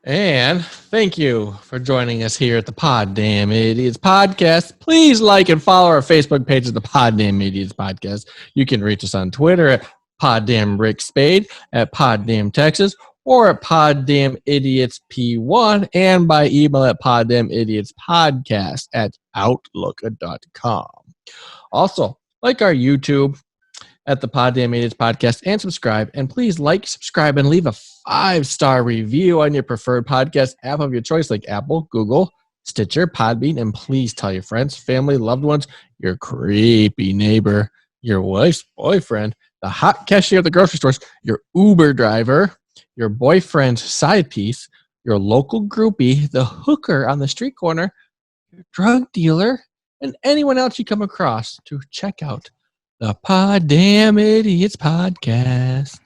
And thank you for joining us here at the Poddamn Idiots Podcast. Please like and follow our Facebook page at the Poddamn Idiots Podcast. You can reach us on Twitter at Poddamn Rick Spade, at Poddamn Texas, or at Poddamn Idiots P1, and by email at Poddamn Idiots Podcast at Outlook.com. Also, like our YouTube at the Poddamn Idiots Podcast and subscribe. And please like, subscribe, and leave a 5-star review on your preferred podcast app of your choice like Apple, Google, Stitcher, Podbean. And please tell your friends, family, loved ones, your creepy neighbor, your wife's boyfriend, the hot cashier at the grocery stores, your Uber driver, your boyfriend's side piece, your local groupie, the hooker on the street corner, your drug dealer, and anyone else you come across to check out the Poddamn Idiots Podcast.